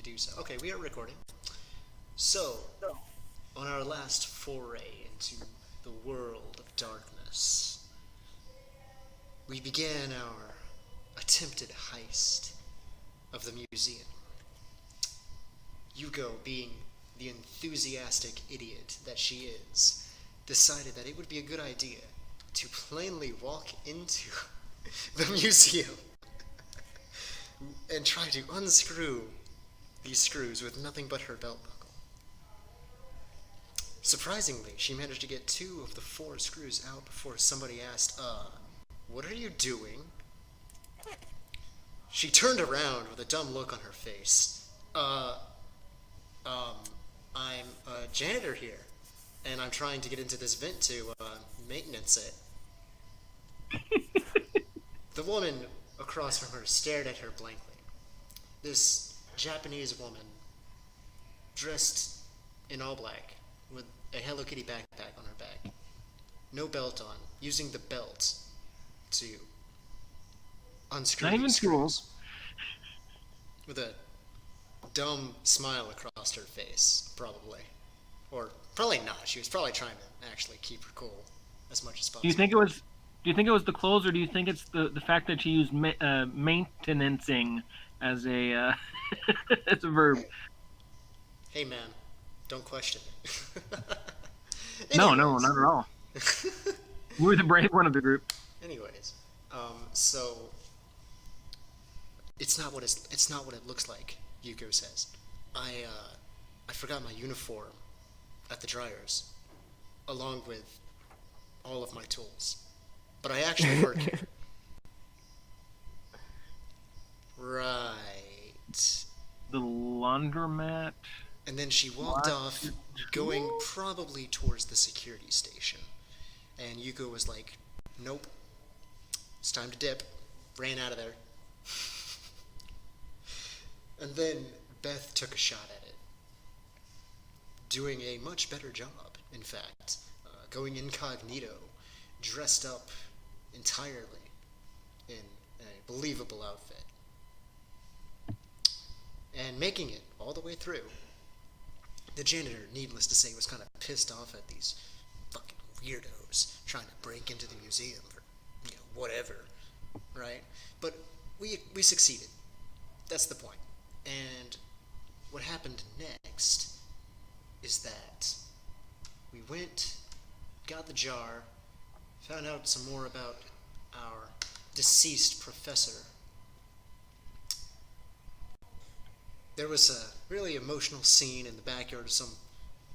do so. Okay, we are recording. So, on our last foray into the world of darkness, we began our attempted heist of the museum. Youko, being the enthusiastic idiot that she is, decided that it would be a good idea to plainly walk into the museum and try to unscrew these screws with nothing but her belt buckle. Surprisingly, she managed to get 2 of the 4 screws out before somebody asked, what are you doing? She turned around with a dumb look on her face. I'm a janitor here, and I'm trying to get into this vent to, maintenance it. The woman across from her stared at her blankly. This Japanese woman, dressed in all black, with a Hello Kitty backpack on her back, no belt on, using the belt to unscrew Not even these screws, tools. with a dumb smile across her face, probably. Or probably not. She was probably trying to actually keep her cool as much as possible. Do you think it was the clothes, or do you think it's the fact that she used maintenancing as a as a verb? Hey man, don't question it. No, not at all. You were the brave one of the group. Anyways, so it's not what it looks like. Youko says, I forgot my uniform at the dryers, along with all of my tools, but I actually work here. Right. The laundromat. And then she walked off, going probably towards the security station. And Youko was like, nope, it's time to dip. Ran out of there. And then Beth took a shot at it, doing a much better job, in fact, going incognito, dressed up entirely in a believable outfit, and making it all the way through. The janitor, needless to say, was kind of pissed off at these fucking weirdos trying to break into the museum or, whatever, right? But we succeeded. That's the point. And what happened next is that we went, got the jar, found out some more about our deceased professor. There was a really emotional scene in the backyard of some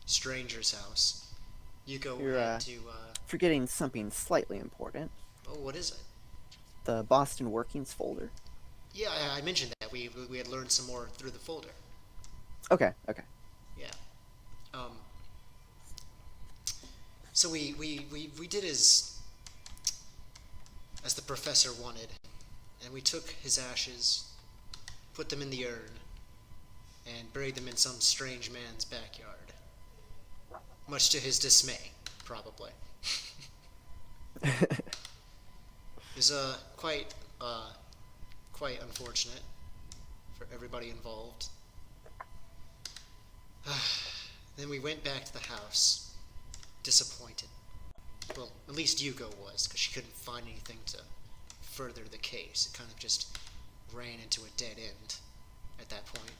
stranger's house. Youko had to, forgetting something slightly important. Oh, what is it? The Boston Workings folder. Yeah, I mentioned that. We had learned some more through the folder. Okay. Yeah. So we did as the professor wanted, and we took his ashes, put them in the urn, and buried them in some strange man's backyard. Much to his dismay, probably. It was quite unfortunate for everybody involved. Then we went back to the house, disappointed. Well, at least Youko was, because she couldn't find anything to further the case. It kind of just ran into a dead end at that point.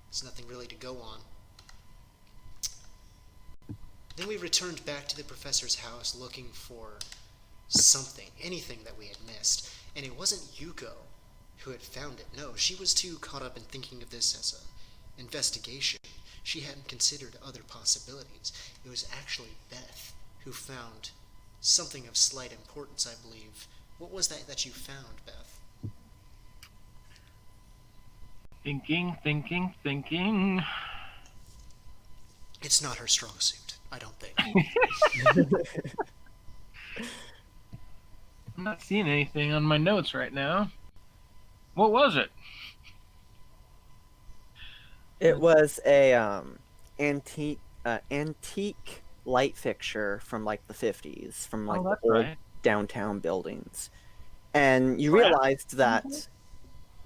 There's nothing really to go on. Then we returned back to the professor's house looking for something, anything that we had missed. And it wasn't Youko who had found it. No, she was too caught up in thinking of this as an investigation. She hadn't considered other possibilities. It was actually Beth who found something of slight importance, I believe. What was that you found, Beth? Thinking. It's not her strong suit, I don't think. I'm not seeing anything on my notes right now. What was it? It was a antique light fixture from like the 50s, from like the old downtown buildings. And you realized that...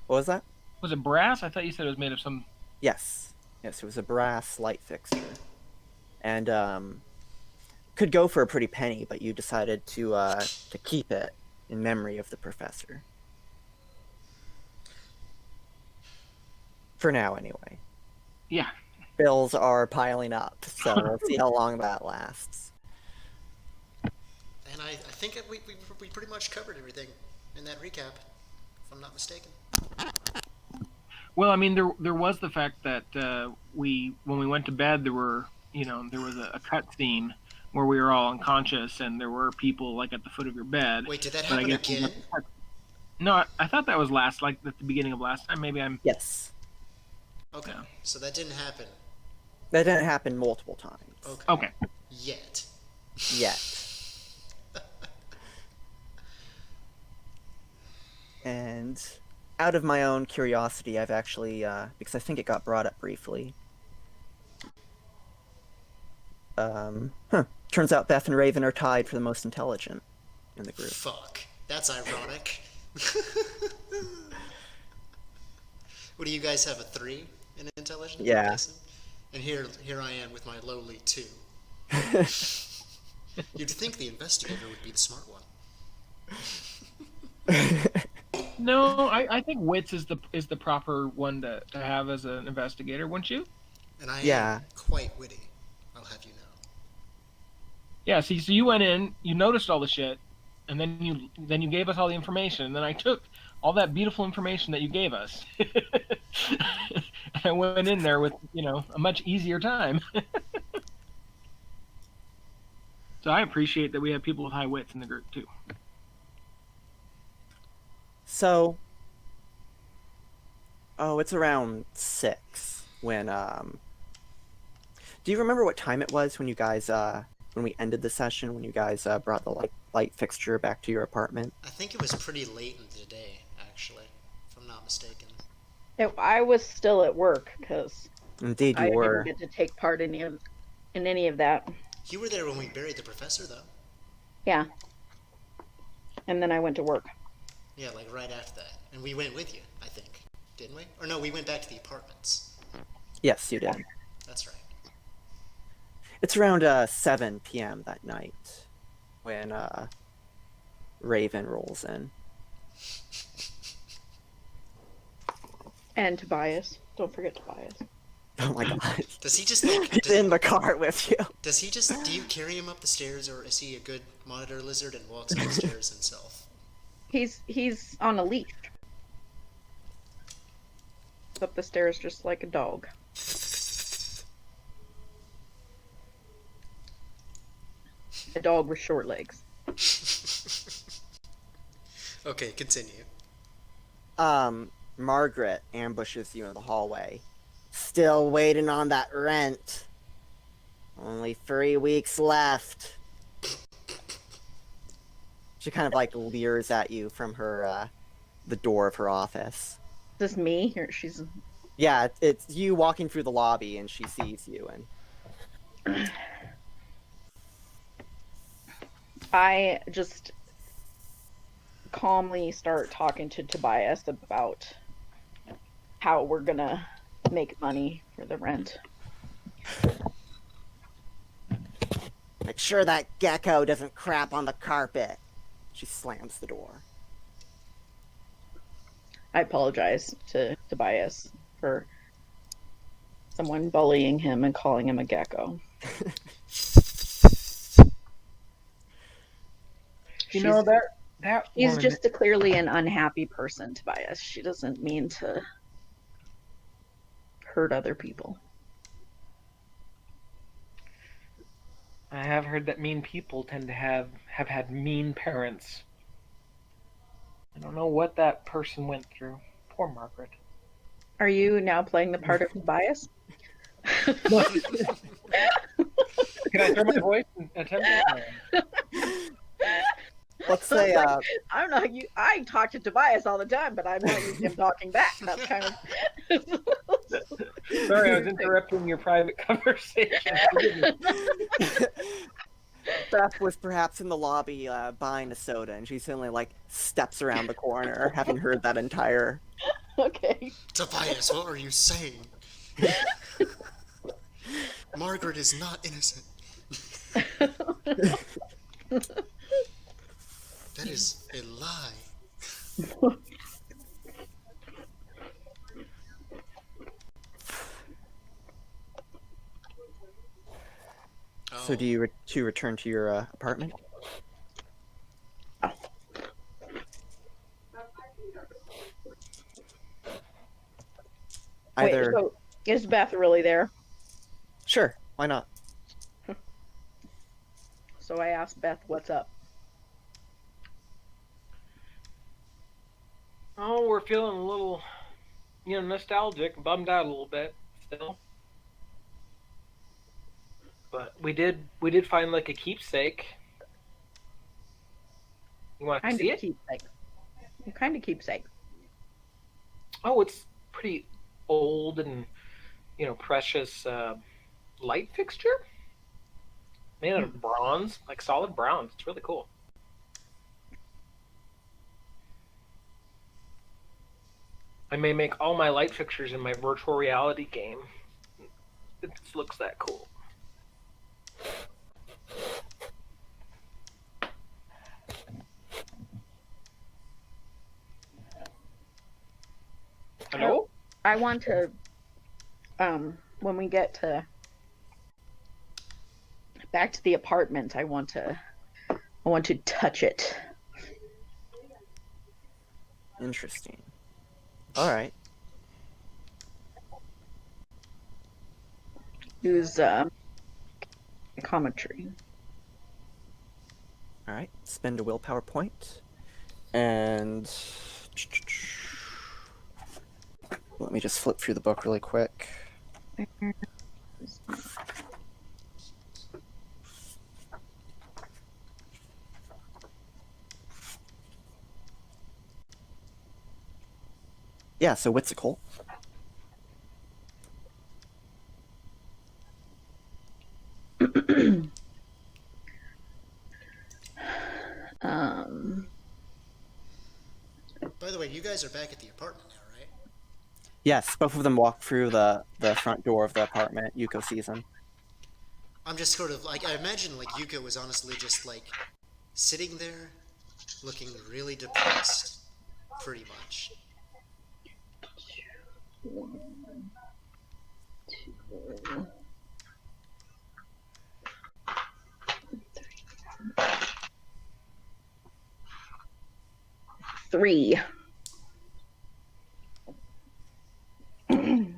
What was that? Was it brass? I thought you said it was made of some... Yes. Yes, it was a brass light fixture. And could go for a pretty penny, but you decided to keep it in memory of the professor. For now, anyway. Yeah. Bills are piling up, so we'll see how long that lasts. And I think we pretty much covered everything in that recap, if I'm not mistaken. Well, I mean, there was the fact that when we went to bed, there was a cut scene where we were all unconscious, and there were people like at the foot of your bed. Wait, did that happen again? No, I thought that was like at the beginning of last time. Maybe I'm... Yes. Okay, yeah. So that didn't happen. That didn't happen multiple times. Okay. Yet. And out of my own curiosity, I've actually, because I think it got brought up briefly. Turns out Beth and Raven are tied for the most intelligent in the group. Fuck. That's ironic. What do you guys have, a 3 in intelligence? Yeah. And here I am with my lowly 2. You'd think the investigator would be the smart one. No, I think wits is the proper one to have as an investigator, wouldn't you? And I am quite witty, I'll have you know. Yeah, see, so you went in, you noticed all the shit, and then you gave us all the information, and then I took all that beautiful information that you gave us. And I went in there with, a much easier time. So I appreciate that we have people with high wits in the group too. So, it's around 6 when, do you remember what time it was when you guys, when we ended the session, when you guys brought the light fixture back to your apartment? I think it was pretty late in the day, actually, if I'm not mistaken. I was still at work, because Indeed you I were. didn't get to take part in any of that. You were there when we buried the professor, though. Yeah. And then I went to work. Yeah, like right after that. And we went with you, I think. Didn't we? Or no, we went back to the apartments. Yes, you did. That's right. It's around 7 p.m. that night when Raven rolls in. And Tobias. Don't forget Tobias. Oh my god. Does he just He's in the car with you. do you carry him up the stairs, or is he a good monitor lizard and walks up the stairs himself? He's on a leash. Up the stairs just like a dog. A dog with short legs. Okay, continue. Margaret ambushes you in the hallway. Still waiting on that rent. Only 3 weeks left. She kind of leers at you from her, the door of her office. Is this me? Or she's... Yeah, it's you walking through the lobby and she sees you and... I just calmly start talking to Tobias about how we're gonna make money for the rent. Make sure that gecko doesn't crap on the carpet. She slams the door. I apologize to Tobias for someone bullying him and calling him a gecko. You know, that He's woman... just clearly an unhappy person, Tobias. She doesn't mean to hurt other people. I have heard that mean people tend to have had mean parents. I don't know what that person went through. Poor Margaret. Are you now playing the part of Tobias? Can I throw my voice and attempt it? Let's say, I don't know. I talk to Tobias all the time, but I'm not used to him talking back. That's kind of... Sorry, I was interrupting your private conversation. Beth was perhaps in the lobby buying a soda, and she suddenly steps around the corner, having heard that entire Okay. Tobias, what were you saying? Margaret is not innocent. That is a lie. So do you return to your apartment? Wait, Either. so is Beth really there? Sure, why not? So I asked Beth, what's up? Oh, we're feeling a little, nostalgic, bummed out a little bit still. But we did find like a keepsake. You want to Kind see of it? keepsake. What kind of keepsake? Oh, it's pretty old and precious light fixture made out of bronze, like solid bronze. It's really cool. I may make all my light fixtures in my virtual reality game. It just looks that cool. Hello? I want to, when we get back to the apartment, I want to touch it. Interesting. Alright. Use commentary. Alright. Spend a willpower point. And let me just flip through the book really quick. Yeah, so Witzical. By the way, you guys are back at the apartment now, right? Yes, both of them walk through the front door of the apartment. Youko sees them. I'm just sort of like, I imagine like Youko was honestly just like sitting there looking really depressed, pretty much. 1, 2, 3.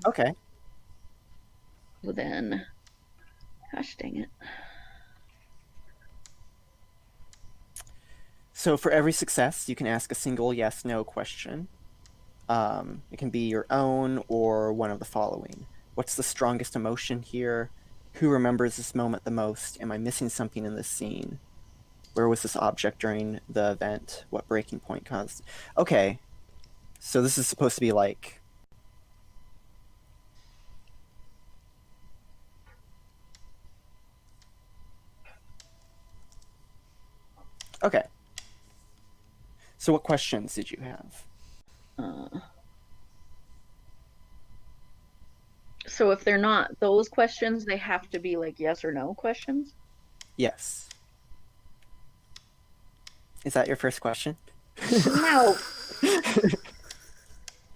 Okay. Well then, gosh dang it. So for every success, you can ask a single yes/no question. It can be your own or one of the following. What's the strongest emotion here? Who remembers this moment the most? Am I missing something in this scene? Where was this object during the event? What breaking point caused? Okay. So this is supposed to be like... Okay. So what questions did you have? So if they're not those questions, they have to be like yes or no questions? Yes. Is that your first question? No.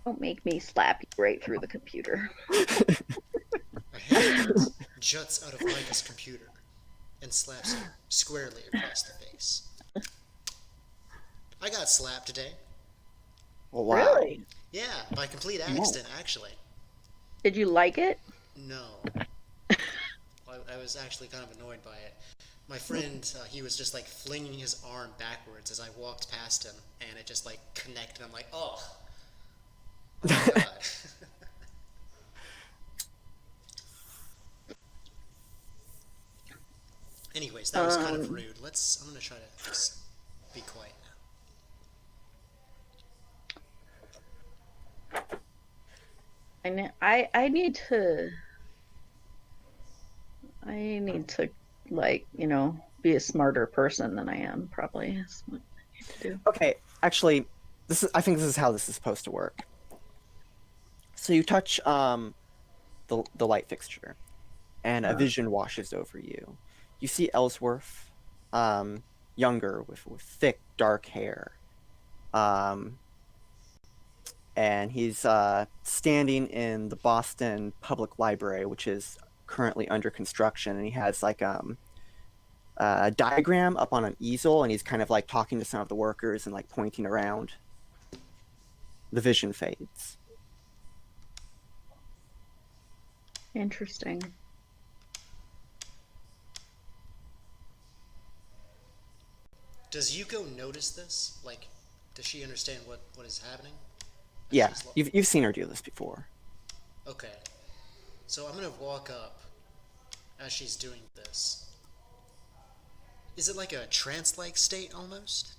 Don't make me slap you right through the computer. A hand juts out of Micah's computer and slaps him squarely across the face. I got slapped today. Well, wow. Really? Yeah, by complete accident, actually. Did you like it? No. I was actually kind of annoyed by it. My friend, he was just like flinging his arm backwards as I walked past him, and it just like connected. I'm like, oh my god. Anyways, that was kind of rude. I'm gonna try to just be quiet now. I need to like, be a smarter person than I am, probably. Is what I need to do. Okay, actually, I think this is how this is supposed to work. So you touch the light fixture, and a vision washes over you. You see Ellsworth, younger, with thick dark hair, um, and he's standing in the Boston Public Library, which is currently under construction, and he has like a diagram up on an easel, and he's kind of like talking to some of the workers and like pointing around. The vision fades. Interesting. Does Yuko notice this? Like, does she understand what is happening? Yeah, She's you've seen her do this before. Okay. So I'm gonna walk up as she's doing this. Is it like a trance-like state almost?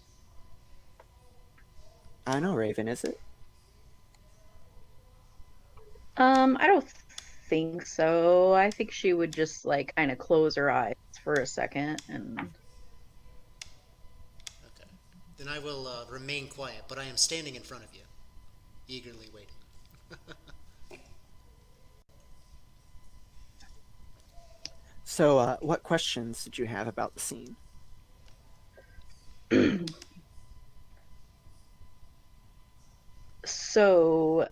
I know, Raven, is it? I don't think so. I think she would just like kind of close her eyes for a second and Okay. Then I will remain quiet, but I am standing in front of you, eagerly waiting. So, what questions did you have about the scene? so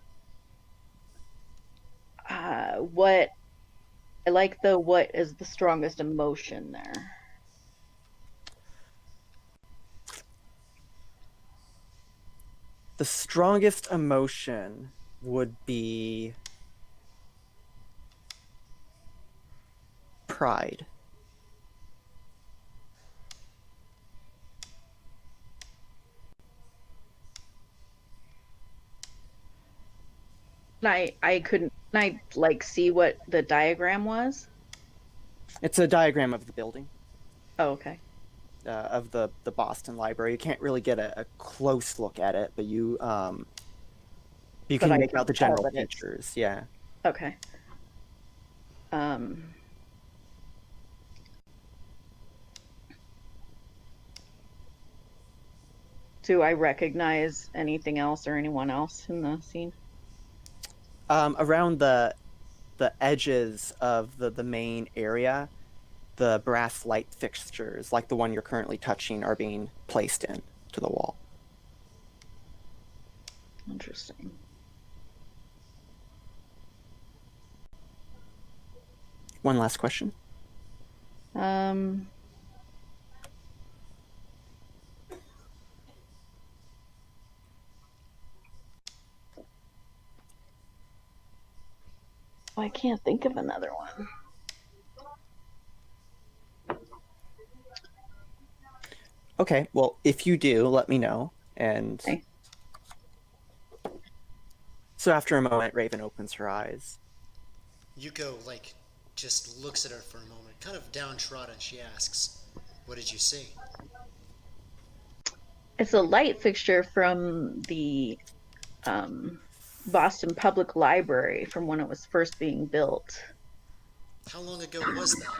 what I like the what is the strongest emotion there? The strongest emotion would be pride. I couldn't can I like see what the diagram was? It's a diagram of the building, Oh, okay. of the Boston Library. You can't really get a close look at it, but you But can I make can out the tell general that it's- features. Yeah. Okay. Um do I recognize anything else or anyone else in the scene? Around the edges of the main area, the brass light fixtures, like the one you're currently touching, are being placed in to the wall. Interesting. One last question. Um I can't think of another one. Okay, well, if you do, let me know. And Okay. so after a moment, Raven opens her eyes. Yuko, like, just looks at her for a moment, kind of downtrodden. She asks, "What did you see?" It's a light fixture from the Boston Public Library from when it was first being built. How long ago was that?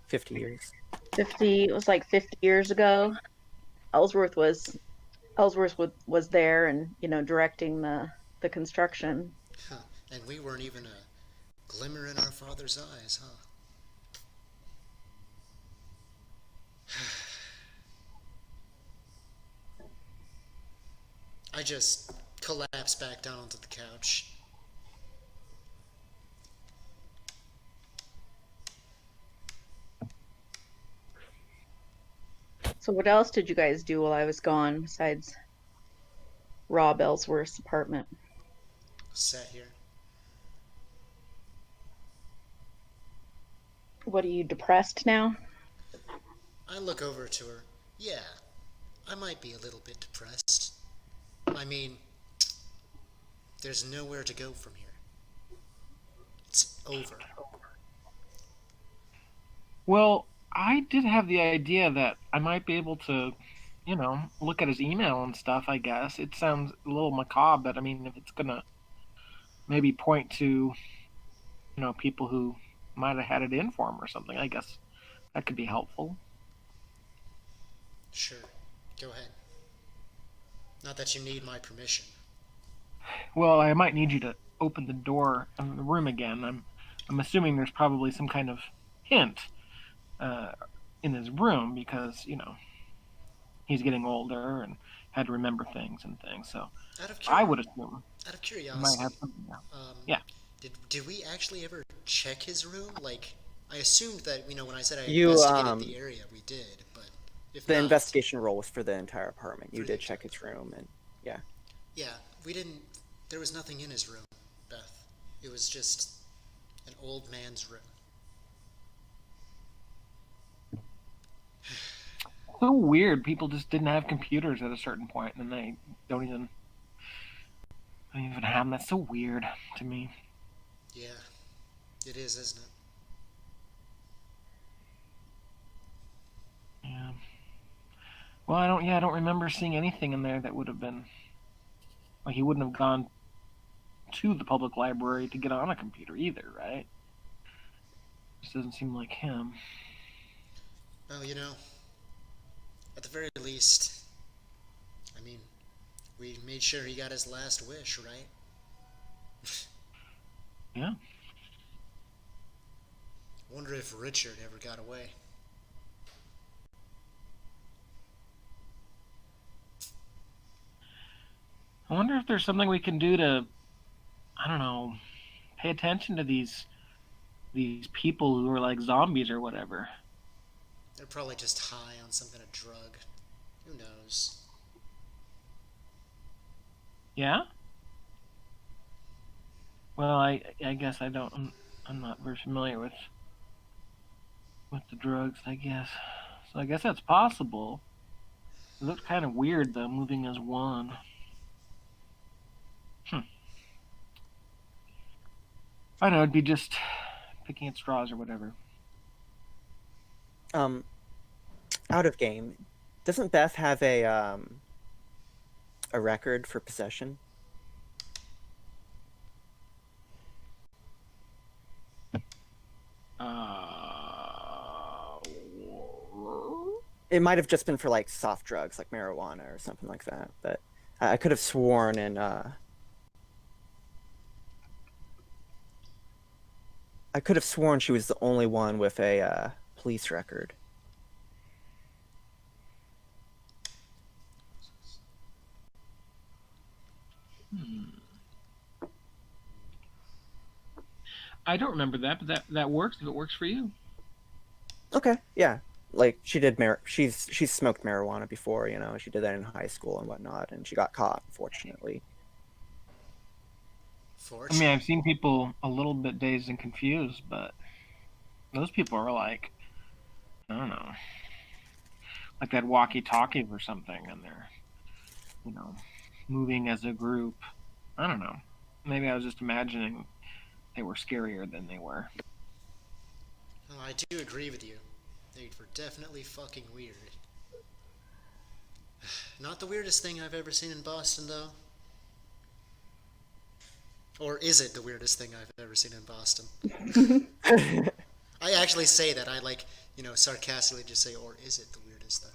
50 years. 50 it was like 50 years ago. Ellsworth was there and directing the construction. Huh. And we weren't even a glimmer in our father's eyes, huh? I just collapse back down onto the couch. So what else did you guys do while I was gone besides rob Ellsworth's apartment? Sat here. What are you, depressed now? I look over to her. Yeah, I might be a little bit depressed. I mean, there's nowhere to go from here. It's over. Well, I did have the idea that I might be able to, look at his email and stuff, I guess. It sounds a little macabre, but I mean, if it's going to maybe point to, people who might have had it in for him or something, I guess that could be helpful. Sure, go ahead. Not that you need my permission. Well, I might need you to open the door of the room again. I'm assuming there's probably some kind of hint uh, in his room because he's getting older and had to remember things and things. So Out of I cur- would assume out of he might have curiosity, something there. um, Yeah. did we actually ever check his room? Like, I assumed that when I said I You investigated the area, we did, but if the not, investigation roll was for the entire apartment. You for the did entire check his room, and yeah. yeah, we didn't. There was nothing in his room, Beth. It was just an old man's room. So weird. People just didn't have computers at a certain point, and they don't even have them. That's so weird to me. Yeah, it is, isn't it? Yeah. Well, I don't. Yeah, I don't remember seeing anything in there that would have been like he wouldn't have gone to the public library to get on a computer either, right? Just doesn't seem like him. Well, at the very least, I mean, we made sure he got his last wish, right? Yeah. Wonder if Richard ever got away. I wonder if there's something we can do to, I don't know, pay attention to these people who are like zombies or whatever. They're probably just high on some kind of drug. Who knows? Yeah. Well, I guess I don't. I'm not very familiar with the drugs. I guess. So I guess that's possible. It looks kind of weird though, moving as one. I know it'd be just picking at straws or whatever. Out of game. Doesn't Beth have a record for possession? It might have just been for like soft drugs, like marijuana or something like that. But I could have sworn, and I could have sworn she was the only one with a police record. I don't remember that, but that works if it works for you. Okay, yeah. Like she's smoked marijuana before, she did that in high school and whatnot, and she got caught, unfortunately. I mean, I've seen people a little bit dazed and confused, but those people are like, I don't know, like that walkie-talkie or something, and they're, moving as a group. I don't know. Maybe I was just imagining they were scarier than they were. Oh, I do agree with you. They were definitely fucking weird. Not the weirdest thing I've ever seen in Boston, though. Or is it the weirdest thing I've ever seen in Boston? I actually say that. I sarcastically just say, or is it the weirdest thing?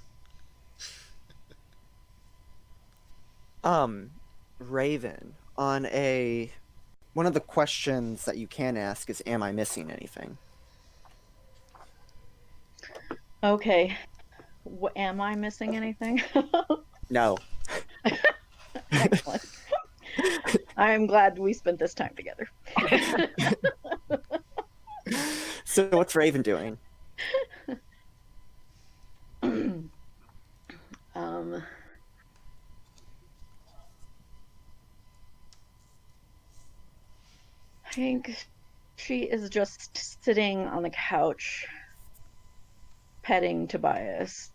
Raven, on one of the questions that you can ask is, am I missing anything? Okay. Am I missing anything? No. Excellent. I'm glad we spent this time together. So what's Raven doing? I think she is just sitting on the couch, petting Tobias.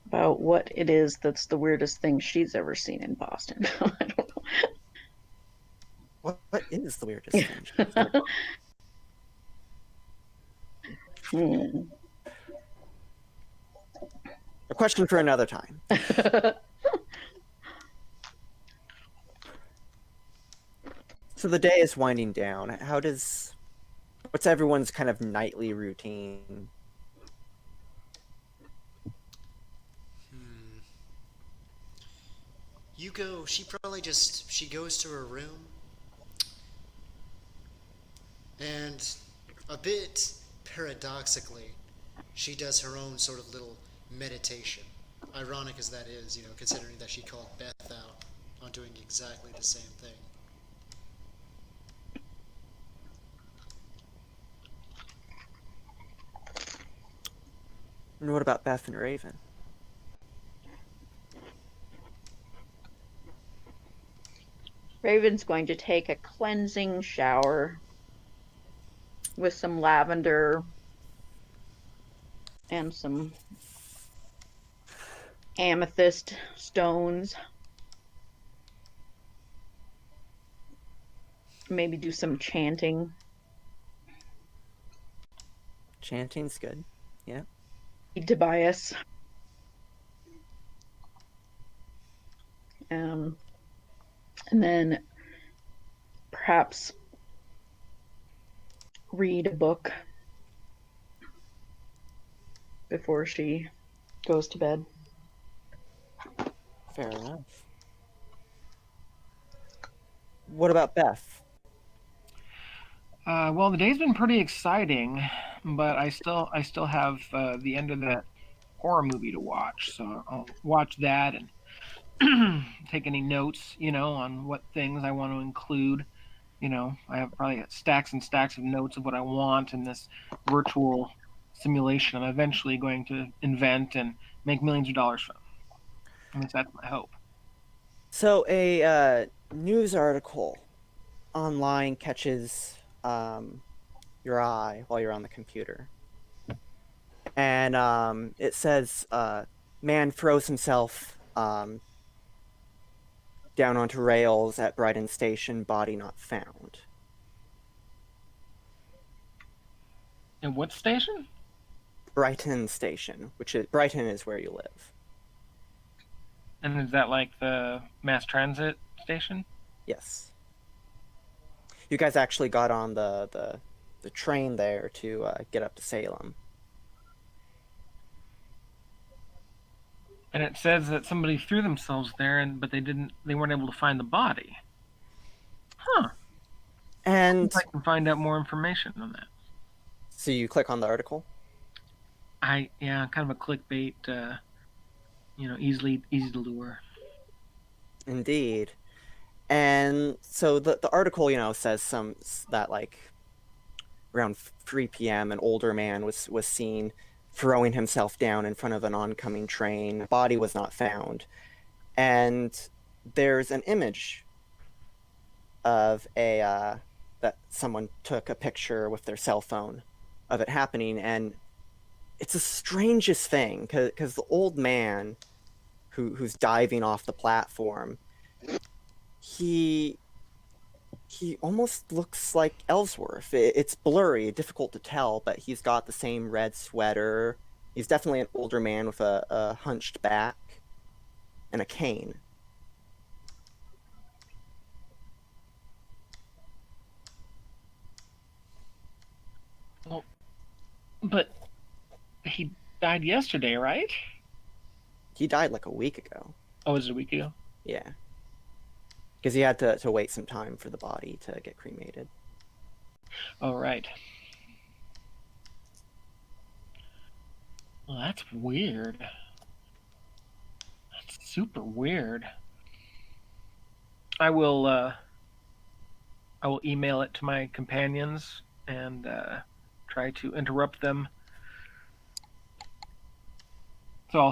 About what it is that's the weirdest thing she's ever seen in Boston. I don't know. What is the weirdest thing? A question for another time. So the day is winding down. What's everyone's kind of nightly routine? Yuko, she goes to her room, and a bit paradoxically, she does her own sort of little meditation. Ironic as that is, considering that she called Beth out on doing exactly the same thing. And what about Beth and Raven? Raven's going to take a cleansing shower with some lavender and some amethyst stones. Maybe do some chanting. Chanting's good. Yeah. Tobias. And then perhaps read a book before she goes to bed. Fair enough. What about Beth? Well, the day's been pretty exciting, but I still have the end of that horror movie to watch, so I'll watch that and take any notes, on what things I want to include. I have probably stacks and stacks of notes of what I want in this virtual simulation I'm eventually going to invent and make millions of dollars from. At least that's my hope. So a news article online catches your eye while you're on the computer. And it says, man throws himself down onto rails at Brighton Station, body not found. And what station? Brighton Station, Brighton is where you live. And is that like the mass transit station? Yes. You guys actually got on the train there to get up to Salem. And it says that somebody threw themselves there, but they weren't able to find the body. Huh. And I can find out more information on that. So you click on the article? Kind of a clickbait, easy to lure. Indeed. And so the article, says that like around 3 p.m. an older man was seen throwing himself down in front of an oncoming train. The body was not found. And there's an image of that someone took a picture with their cell phone of it happening, and it's the strangest thing because the old man who's diving off the platform, he almost looks like Ellsworth. It's blurry, difficult to tell, but he's got the same red sweater. He's definitely an older man with a hunched back and a cane. Well, but he died yesterday, right? He died like a week ago. Oh, was it a week ago? Yeah. Because he had to wait some time for the body to get cremated. Oh, right. Well, that's weird. That's super weird. I will email it to my companions and try to interrupt them. So I'll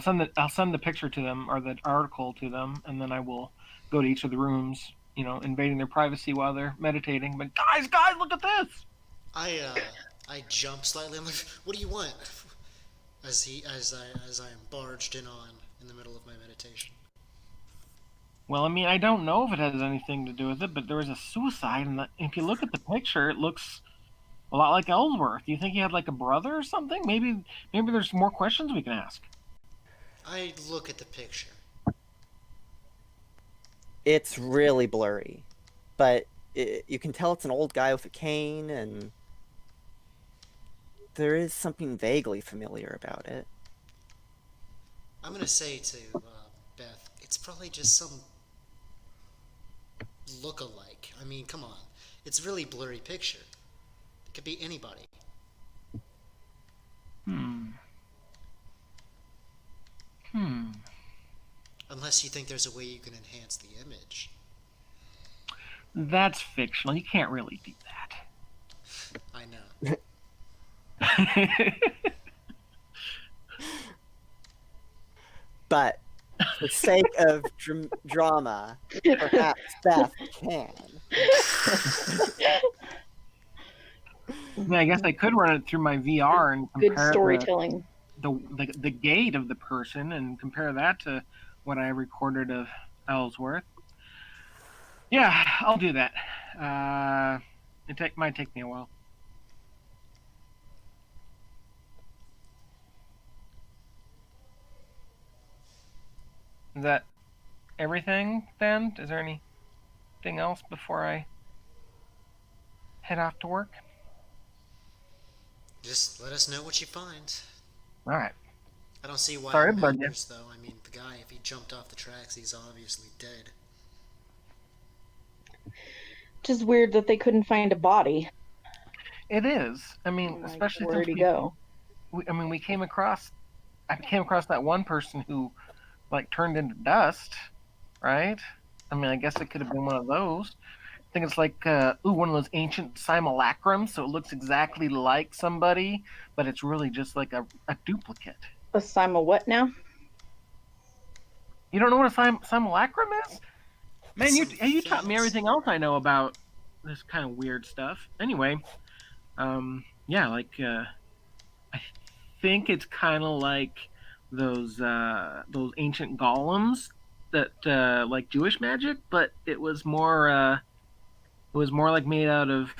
send the picture to them, or the article to them, and then I will go to each of the rooms, invading their privacy while they're meditating. But guys, look at this! I jump slightly. I'm like, what do you want? As I am barged in the middle of my meditation. Well, I don't know if it has anything to do with it, but there was a suicide, and if you look at the picture, it looks a lot like Ellsworth. Do you think he had like a brother or something? Maybe there's more questions we can ask. I look at the picture. It's really blurry, but you can tell it's an old guy with a cane, and there is something vaguely familiar about it. I'm gonna say to Beth, it's probably just some look alike? I mean, come on. It's a really blurry picture. It could be anybody. Unless you think there's a way you can enhance the image. That's fictional. You can't really do I know. that. But for sake of drama, perhaps Beth can. Yeah, I guess I could run it through my VR and Good compare storytelling. the gait of the person and compare that to what I recorded of Ellsworth. Yeah, I'll do that. It might take me a while. Is that everything then? Is there anything else before I head off to work? Just let us know what you find. All right. I don't see why Sorry, it bud. matters, though. I mean, the guy, if he jumped off the tracks, he's obviously dead. Just weird that they couldn't find a body. It is. I mean, Like, especially where'd since he go? I came across that one person who like turned into dust, right? I mean, I guess it could have been one of those. I think it's like one of those ancient simulacrums, so it looks exactly like somebody, but it's really just like a duplicate. A what now? You don't know what a simulacrum is? Man, you taught me Fancy. everything else I know about this kind of weird stuff. Anyway, yeah, like I think it's kind of like those ancient golems that like Jewish magic, but it was more like made out of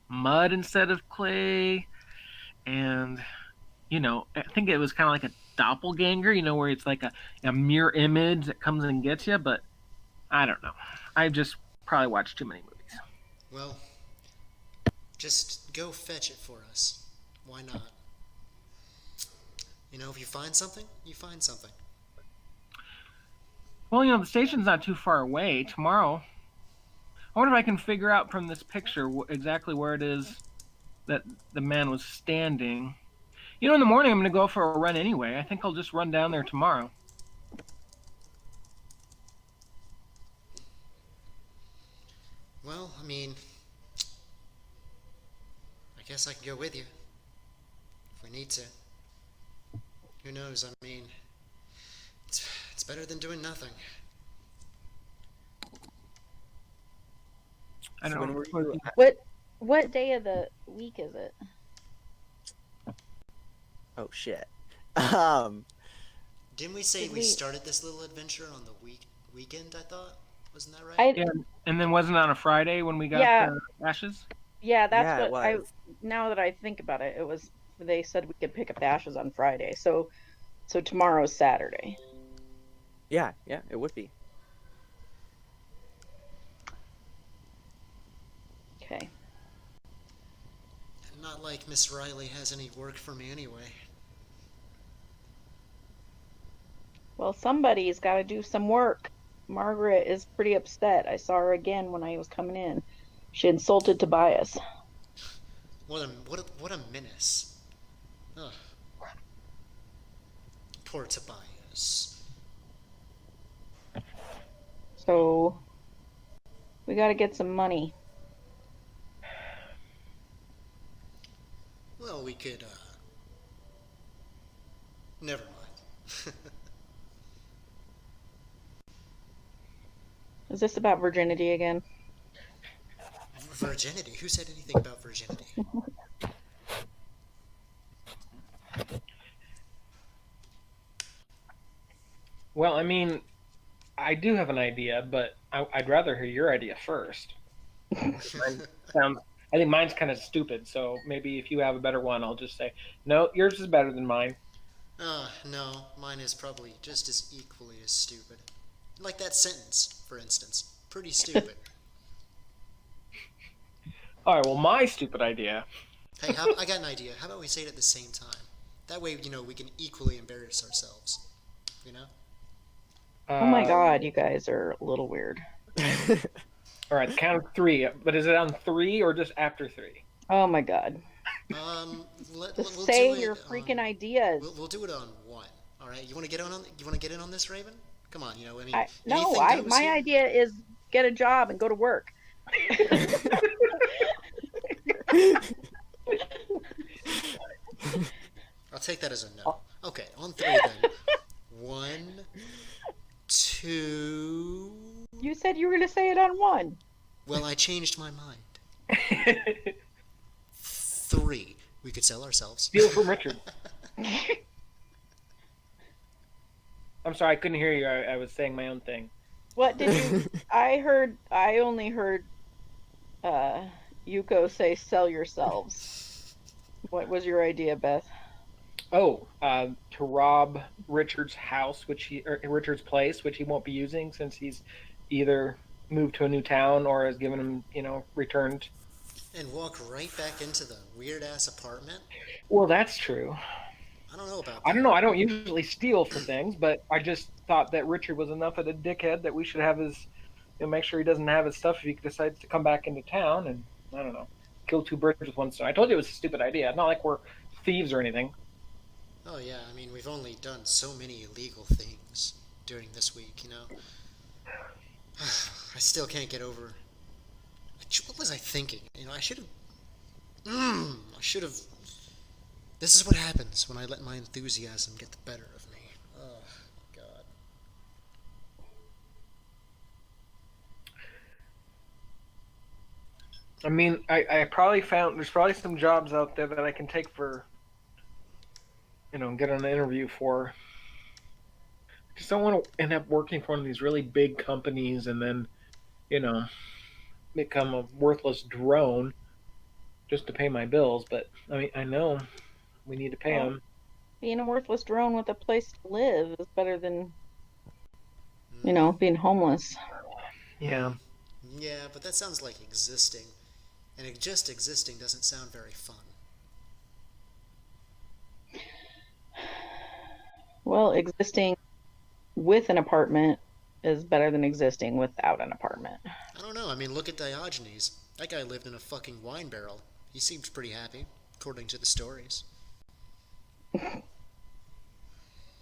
mud instead of clay, and I think it was kind of like a doppelganger, where it's like a mirror image that comes and gets you, but I don't know. I just probably watched too many movies. Well, just go fetch it for us. Why not? If you find something, you find something. Well, the station's not too far away. Tomorrow, I wonder if I can figure out from this picture exactly where it is that the man was standing. In the morning I'm going to go for a run anyway. I think I'll just run down there tomorrow. Well, I mean, I guess I can go with you. If we need to. Who knows? I mean, it's better than doing nothing. I don't know. What day of the week is it? Oh shit. Didn't we say Did we we- started this little adventure on the weekend, I thought? Wasn't that right? And then wasn't it on a Friday when we got Yeah. ashes? Yeah, that's Yeah, it what I. was. Now that I think about it, they said we could pick up ashes on Friday, so tomorrow's Saturday. Yeah, it would be. Okay. Not like Miss Riley has any work for me anyway. Well, somebody's got to do some work. Margaret is pretty upset. I saw her again when I was coming in. She insulted Tobias. What a menace. Ugh. Poor Tobias. So we got to get some money. Well, we could, never mind. Is this about virginity again? Virginity? Who said anything about virginity? Well, I mean, I do have an idea, but I'd rather hear your idea first. I think mine's kind of stupid, so maybe if you have a better one, I'll just say, no, yours is better than mine. No, mine is probably just as equally as stupid. Like that sentence, for instance. Pretty stupid. All right, well, my stupid idea. Hey, I got an idea. How about we say it at the same time? That way, we can equally embarrass ourselves. Oh my god, you guys are a little weird. All right, the count of 3. But is it on 3 or just after 3? Oh my god. We'll Just do say it your freaking ideas. We'll do it on 1. All right, you want to get on? You want to get in on this, Raven? Come on, I mean, No, anything goes my here. idea is get a job and go to work. I'll take that as a no. Okay, on 3 then. 1, 2. You said you were going to say it on 1. Well, I changed my mind. 3. We could sell ourselves. Steal from Richard. I'm sorry, I couldn't hear you. I was saying my own thing. What did you? I only heard Youko say "sell yourselves." What was your idea, Beth? Oh, to rob Richard's house, Richard's place, which he won't be using since he's either moved to a new town or has given him, returned. And walk right back into the weird ass apartment. Well, that's true. I don't know about that. I don't know. I don't usually steal for things, but I just thought that Richard was enough of a dickhead that we should have his, make sure he doesn't have his stuff if he decides to come back into town, and I don't know, kill 2 birds with 1 stone. I told you it was a stupid idea. It's not like we're thieves or anything. Oh yeah, I mean we've only done so many illegal things during this week, I still can't get over. What was I thinking? I should have. I should have. This is what happens when I let my enthusiasm get the better of me. Oh, God. I mean, I probably found there's probably some jobs out there that I can take for, get an interview for. I just don't want to end up working for one of these really big companies and then, become a worthless drone just to pay my bills. But I mean, I know we need to pay them. Being a worthless drone with a place to live is better than, being homeless. Yeah. Yeah, but that sounds like existing. And just existing doesn't sound very fun. Well, existing with an apartment is better than existing without an apartment. I don't know. I mean, look at Diogenes. That guy lived in a fucking wine barrel. He seemed pretty happy, according to the stories. Okay,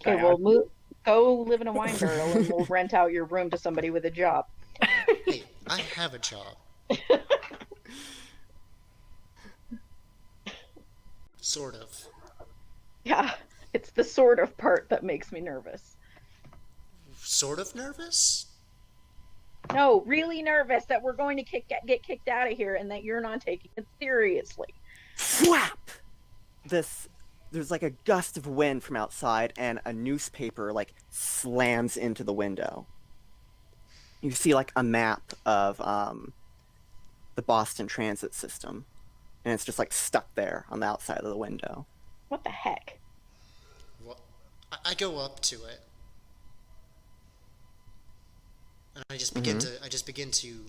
well, go live in a wine barrel and we'll rent out your room to somebody with a job. Hey, I have a job. Sort of. Yeah, it's the sort of part that makes me nervous. Sort of nervous? No, really nervous that we're going to get kicked out of here and that you're not taking it seriously. Swap! There's like a gust of wind from outside and a newspaper slams into the window. You see a map of the Boston transit system, and it's just stuck there on the outside of the window. What the heck? What? I go up to it. And I just begin to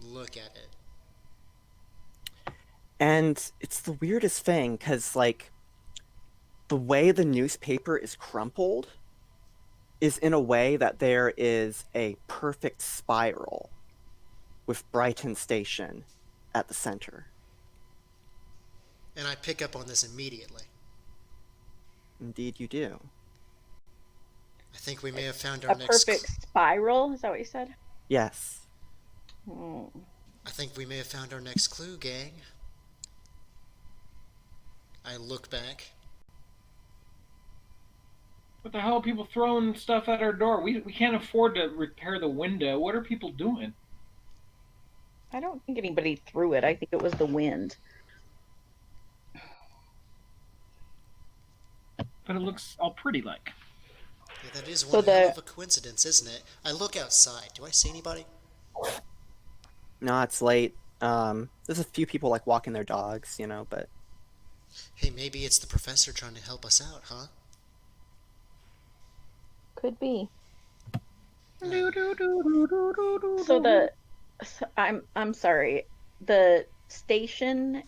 look at it. And it's the weirdest thing, because the way the newspaper is crumpled is in a way that there is a perfect spiral with Brighton Station at the center. And I pick up on this immediately. Indeed you do. I think we may have found our next... A perfect spiral? Is that what you said? Yes. I think we may have found our next clue, gang. I look back. What the hell are people throwing stuff at our door? We can't afford to repair the window. What are people doing? I don't think anybody threw it. I think it was the wind. But it looks all pretty like. Yeah, that is one hell of a coincidence, isn't it? I look outside. Do I see anybody? No, it's late. There's a few people walking their dogs, but... Hey, maybe it's the professor trying to help us out, huh? Could be. I'm sorry. The station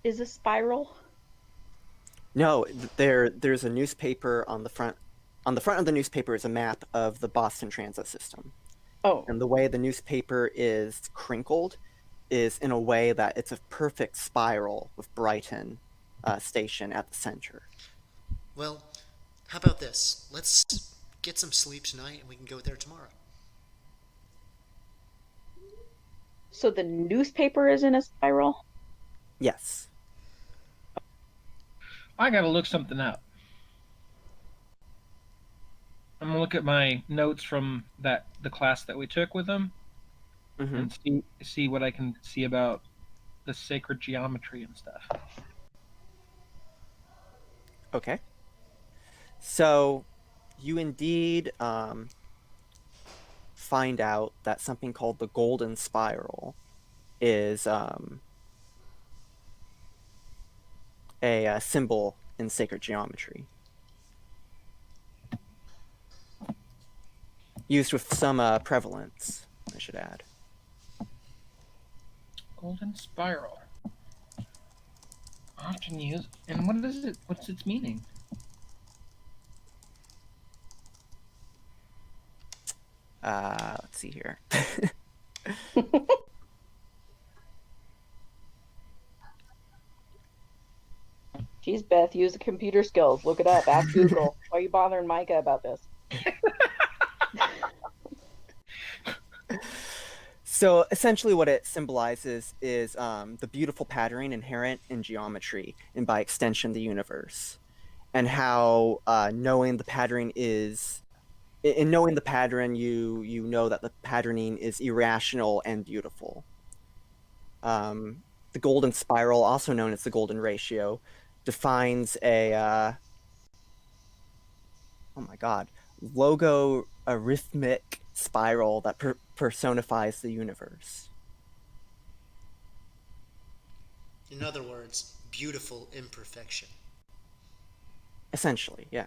is a spiral? No, there's a newspaper on the front. On the front of the newspaper is a map of the Boston transit system. Oh, And the way the newspaper is crinkled is in a way that it's a perfect spiral with Brighton station at the center. Well, how about this? Let's get some sleep tonight and we can go there tomorrow. so the newspaper is in a spiral? Yes. I gotta look something up. I'm gonna look at my notes from the class that we took with them Mm-hmm. and see what I can see about the sacred geometry and stuff. Okay. So you indeed find out that something called the golden spiral is a symbol in sacred geometry. Used with some prevalence, I should add. Golden spiral. Often used. And what is it? What's its meaning? Let's see here. Geez, Beth, use the computer skills. Look it up. Ask Google. Why are you bothering Micah about this? So essentially what it symbolizes is the beautiful patterning inherent in geometry and by extension the universe, and how knowing the patterning is in knowing the pattern you know that the patterning is irrational and beautiful. The golden spiral, also known as the golden ratio, defines a oh my god, logarithmic spiral that personifies the universe. In other words, beautiful imperfection. Essentially, yeah.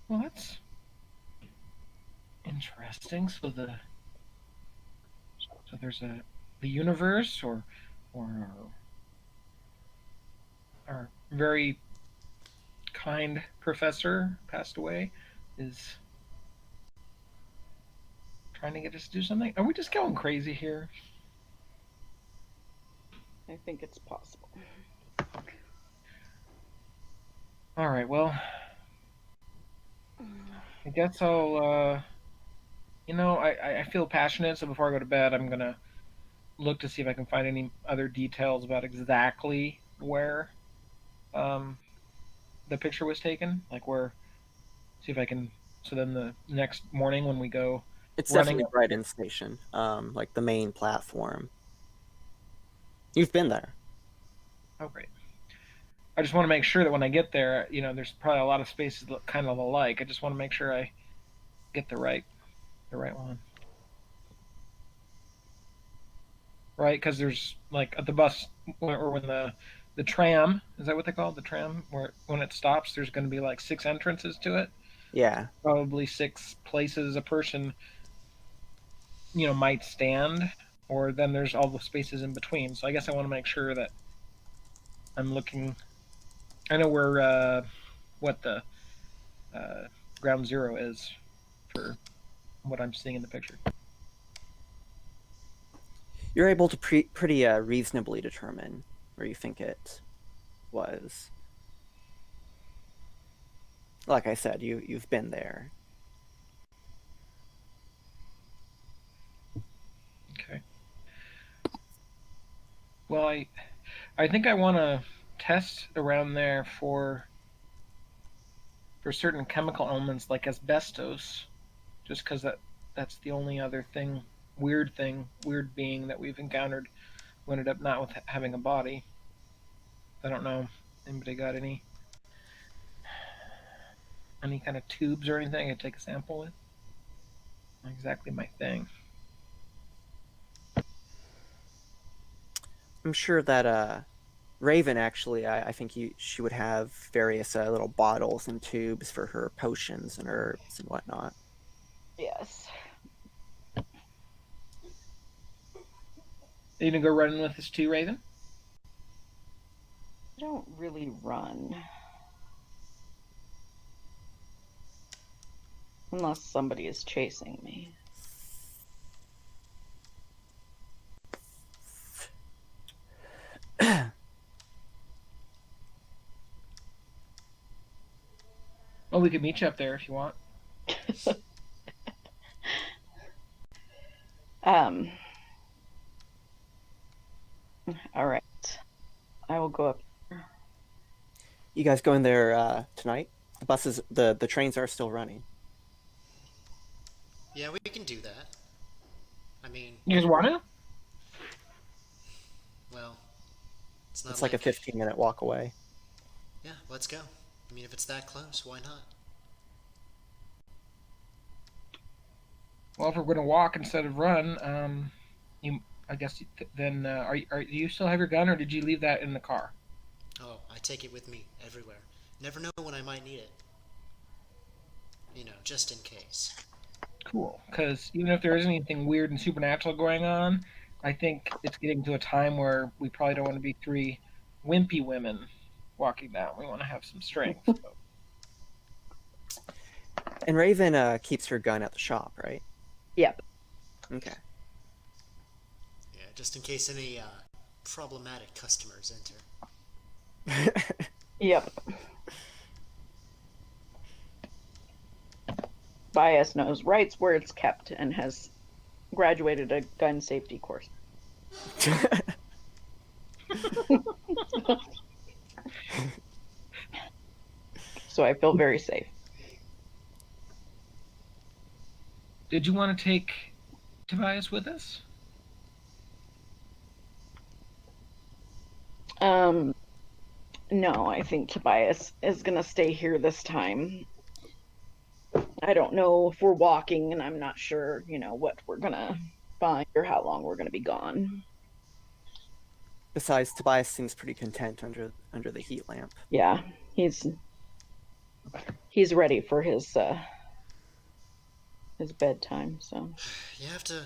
Well, that's interesting. So there's the universe, or our very kind professor passed away, is trying to get us to do something. Are we just going crazy here? I think it's possible. All right. Well, I guess I'll. I feel passionate, so before I go to bed, I'm gonna look to see if I can find any other details about exactly where the picture was taken, like where. See if I can. So then the next morning when we go, It's running definitely Brighton Station, like the main platform. You've been there. Oh, great. I just want to make sure that when I get there, there's probably a lot of spaces that look kind of alike. I just want to make sure I get the right one. Right, because there's like at the bus or when the tram, is that what they call it? The tram, where when it stops, there's going to be like 6 entrances to it. Yeah. Probably 6 places a person, might stand, or then there's all the spaces in between. So I guess I want to make sure that I'm looking. I know where what the ground zero is for what I'm seeing in the picture. You're able to pretty reasonably determine where you think it was. Like I said, you've been there. Okay. Well, I think I want to test around there for certain chemical elements like asbestos, just because that's the only other weird being that we've encountered who ended up not with having a body. I don't know. Anybody got any kind of tubes or anything I could take a sample with? Not exactly my thing. I'm sure that Raven actually, I think she would have various little bottles and tubes for her potions and herbs and whatnot. Yes. Are you gonna go running with us too, Raven? I don't really run. Unless somebody is chasing me. Well, we could meet you up there if you want. All right. I will go up. You guys going there tonight? The trains are still running. Yeah, we can do that. I mean, You guys want to? well, it's not It's like a 15-minute walk away. Yeah, let's go. I mean, if it's that close, why not? Well, if we're going to walk instead of run, I guess then do you still have your gun, or did you leave that in the car? Oh, I take it with me everywhere. Never know when I might need it. You know, just in case. Cool, because even if there is anything weird and supernatural going on, I think it's getting to a time where we probably don't want to be three wimpy women walking down. We want to have some strength. And Raven keeps her gun at the shop, right? Yep. Okay. Yeah, just in case any problematic customers enter. Yep. Bias knows rights where it's kept and has graduated a gun safety course. So I feel very safe. Did you want to take Tobias with us? No, I think Tobias is gonna stay here this time. I don't know if we're walking, and I'm not sure, what we're gonna find or how long we're gonna be gone. Besides, Tobias seems pretty content under the heat lamp. Yeah, he's ready for his bedtime. So You have to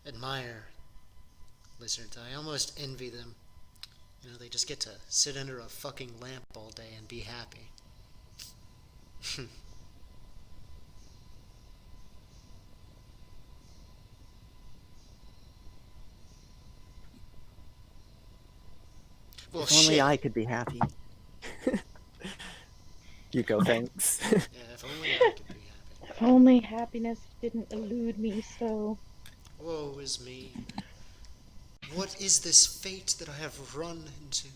admire lizards. I almost envy them. You know, they just get to sit under a fucking lamp all day and be happy. Well, If only shit. I could be happy. Youko, thanks. Yeah, if only I could be happy. if only happiness didn't elude me so. Woe is me. What is this fate that I have run into?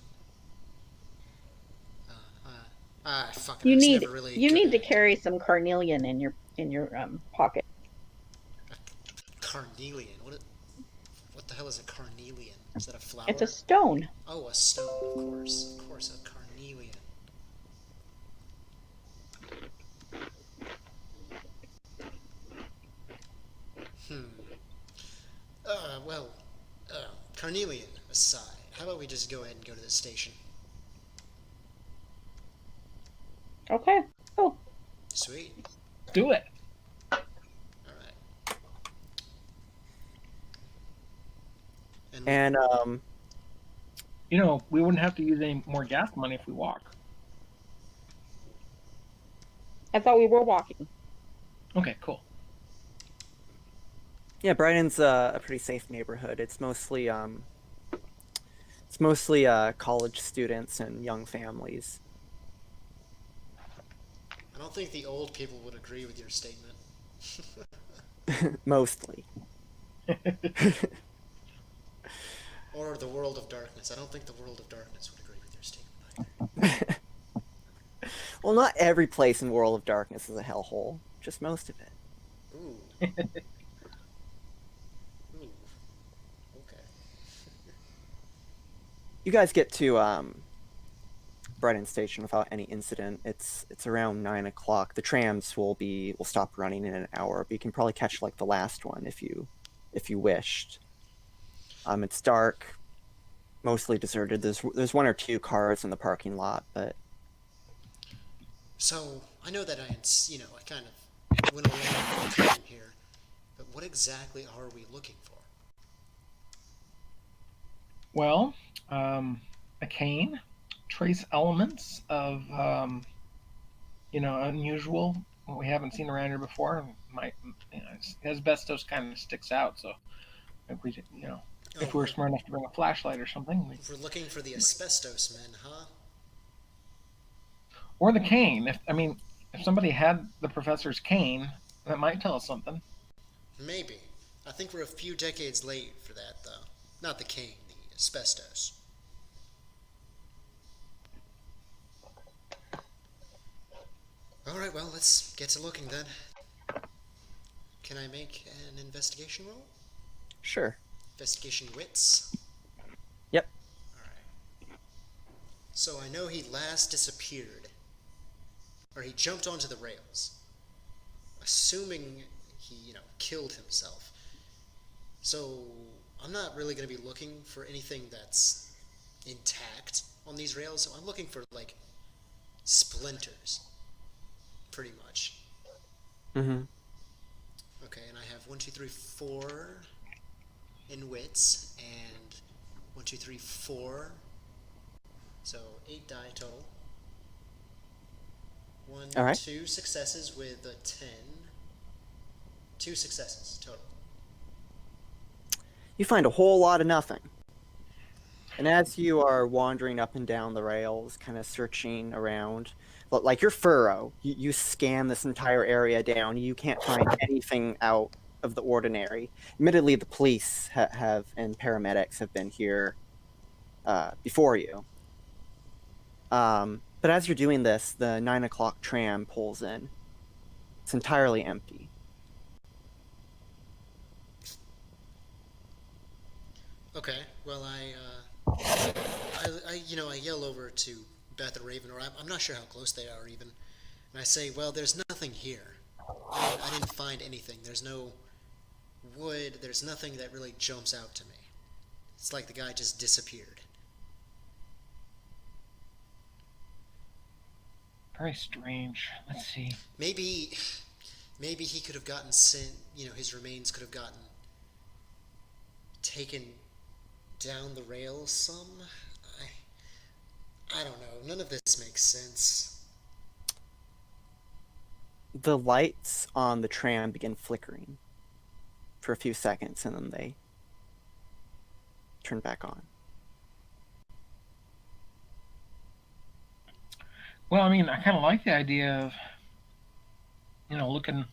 Fuck. You I was need never really you good need to at carry some carnelian in your pocket. carnelian. What the hell is a carnelian? Is that a flower? It's a stone. Oh, a stone, of course. Of course, a carnelian. Well, carnelian aside, how about we just go ahead and go to the station? Okay. Cool. Sweet. Do it. Alright. And We wouldn't have to use any more gas money if we walk. I thought we were walking. Okay, cool. yeah, Brighton's a pretty safe neighborhood. It's mostly college students and young families. I don't think the old people would agree with your statement. Mostly. Or the world of darkness. I don't think the world of darkness would agree with your statement either. Well, not every place in World of Darkness is a hellhole. Just most of it. Ooh. Ooh. Okay. You guys get to Brighton Station without any incident. It's around 9 o'clock. The trams will stop running in an hour, but you can probably catch like the last one if you wished. It's dark, mostly deserted. There's one or two cars in the parking lot, but So, I know that I kind of went along with the theme here, but what exactly are we looking for? Well, a cane, trace elements of, unusual we haven't seen around here before. Asbestos kind of sticks out, so if we, if we're smart enough to bring a flashlight or something, We're looking for the asbestos men, huh? or the cane. If somebody had the professor's cane, that might tell us something. Maybe. I think we're a few decades late for that, though. Not the cane, the asbestos. Alright, well, let's get to looking then. Can I make an investigation roll? Sure. Investigation wits? Yep. Alright. So I know he last disappeared. Or he jumped onto the rails. Assuming he, killed himself. So I'm not really going to be looking for anything that's intact on these rails. So I'm looking for, splinters. Pretty much. Mm-hmm. Okay, and I have 1, 2, 3, 4 in wits, and 1, 2, 3, 4. So 8 die total. All right. 2 successes with a 10. 2 successes total. You find a whole lot of nothing. And as you are wandering up and down the rails, kind of searching around, like your furrow, you scan this entire area down. You can't find anything out of the ordinary. Admittedly, the police have and paramedics have been here before you. But as you're doing this, the 9 o'clock tram pulls in. It's entirely empty. Okay, well, I yell over to Beth and Raven, or I'm not sure how close they are even, and I say, well, there's nothing here. I didn't find anything. There's no wood. There's nothing that really jumps out to me. It's like the guy just disappeared. Very strange. Let's see. Maybe he could have gotten sent, his remains could have gotten taken down the rails some. I don't know. None of this makes sense. The lights on the tram begin flickering for a few seconds, and then they turn back on. Well, I kind of like the idea of, looking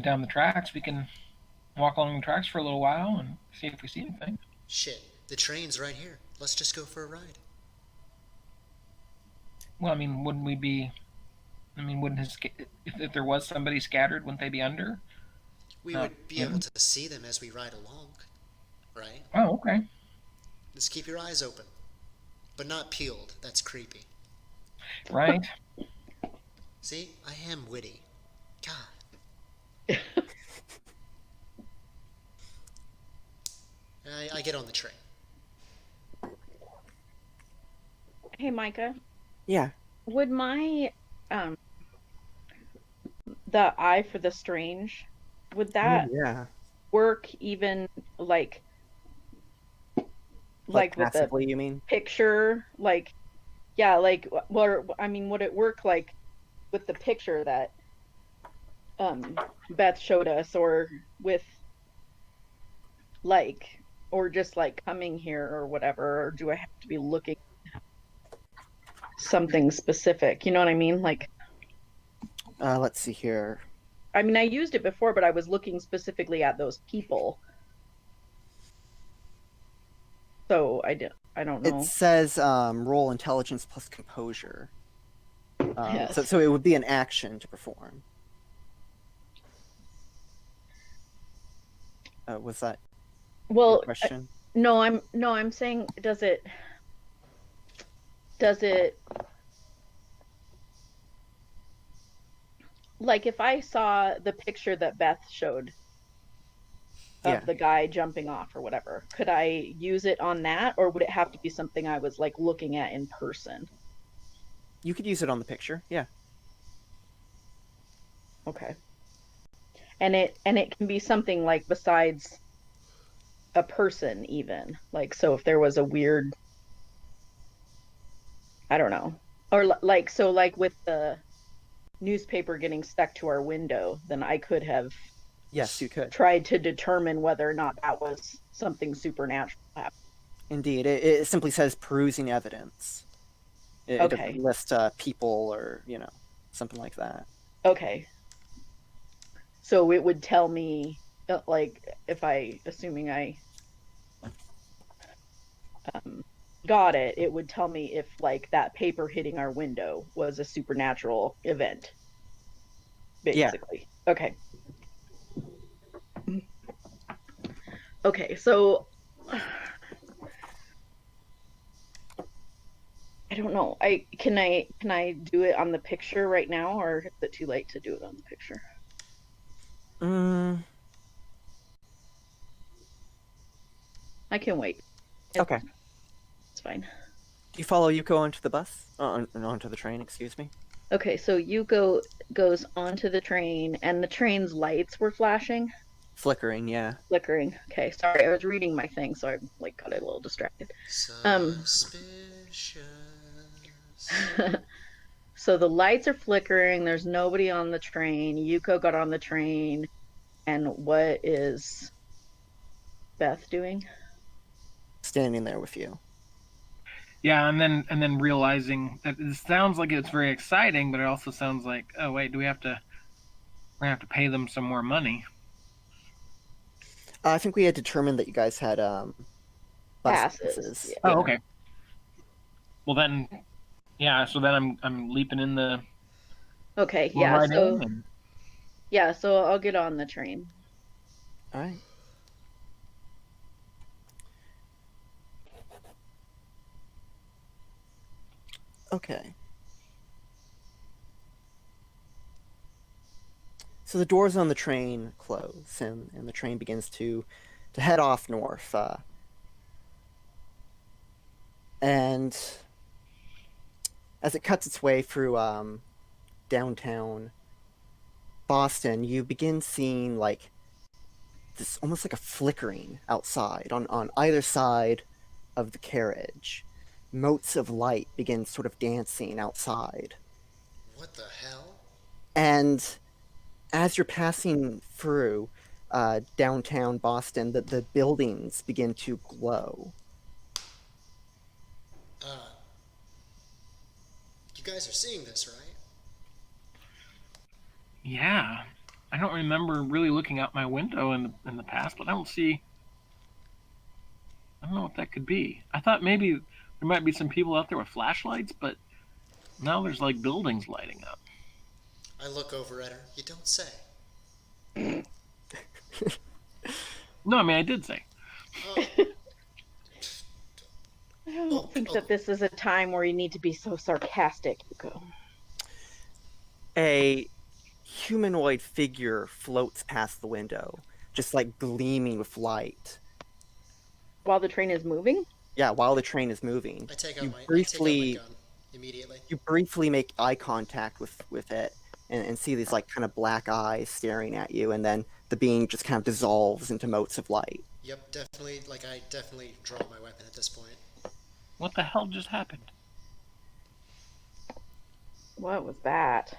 down the tracks. We can walk along the tracks for a little while and see if we see anything. Shit, the train's right here. Let's just go for a ride. Well, wouldn't we be? Wouldn't if there was somebody scattered, wouldn't they be under? We would be able to see them as we ride along, right? Oh, okay. Just keep your eyes open, but not peeled. That's creepy. Right. See, I am witty. God. I get on the train. Hey, Micah. Yeah. Would my the eye for the strange, would that work even like with passively, the you mean? picture? Would it work like with the picture that Beth showed us, or with or just coming here or whatever, or do I have to be looking something specific? You know what I mean? Let's see here. I used it before, but I was looking specifically at those people. So I don't know. It says roll intelligence plus composure. Yes. So it would be an action to perform. Was that your question? No, I'm saying does it if I saw the picture that Beth showed of the guy jumping off or whatever, could I use it on that, or would it have to be something I was looking at in person? You could use it on the picture, yeah. Okay. And it can be something besides a person, even so if there was a weird, I don't know, or with the newspaper getting stuck to our window, then I could have Yes, you could. tried to determine whether or not that was something supernatural happening. Indeed, it simply says perusing evidence. It Okay. doesn't list people or something like that. Okay. So it would tell me, like, assuming I got it, it would tell me if, like, that paper hitting our window was a supernatural event. Basically. Yeah. Okay. Okay, so I don't know. Can I do it on the picture right now, or is it too late to do it on the picture? I can wait. Okay. It's fine. Do you follow Youko onto the bus? Onto the train, excuse me. Okay, so Youko goes onto the train, and the train's lights were flashing. Flickering, yeah. Flickering. Okay, sorry, I was reading my thing, so I got a little distracted. Suspicious. So the lights are flickering. There's nobody on the train. Youko got on the train, and what is Beth doing? Standing there with you. Yeah, and then realizing that it sounds like it's very exciting, but it also sounds like, oh wait, we're gonna have to pay them some more money. I think we had determined that you guys had passes. Yeah. Oh, okay. Well then, yeah. So then I'm leaping in the. Okay. Yeah. So I'll get on the train. All right. Okay. So the doors on the train close, and the train begins to head off north. And as it cuts its way through downtown Boston, you begin seeing like this, almost like a flickering outside on either side of the carriage. Motes of light begin sort of dancing outside. What the hell? And as you're passing through downtown Boston, the buildings begin to glow. You guys are seeing this, right? Yeah, I don't remember really looking out my window in the past, but I don't know what that could be. I thought maybe there might be some people out there with flashlights, but now there's like buildings lighting up. I look over at her. You don't say. No, I mean I did say. I don't think that this is a time where you need to be so sarcastic, Youko. A humanoid figure floats past the window, just like gleaming with light. While the train is moving? Yeah, while the train is moving. I take out my gun immediately. You briefly make eye contact with it and see these like kind of black eyes staring at you, and then the being just kind of dissolves into motes of light. Yep, definitely. Like, I definitely draw my weapon at this point. What the hell just happened? What was that?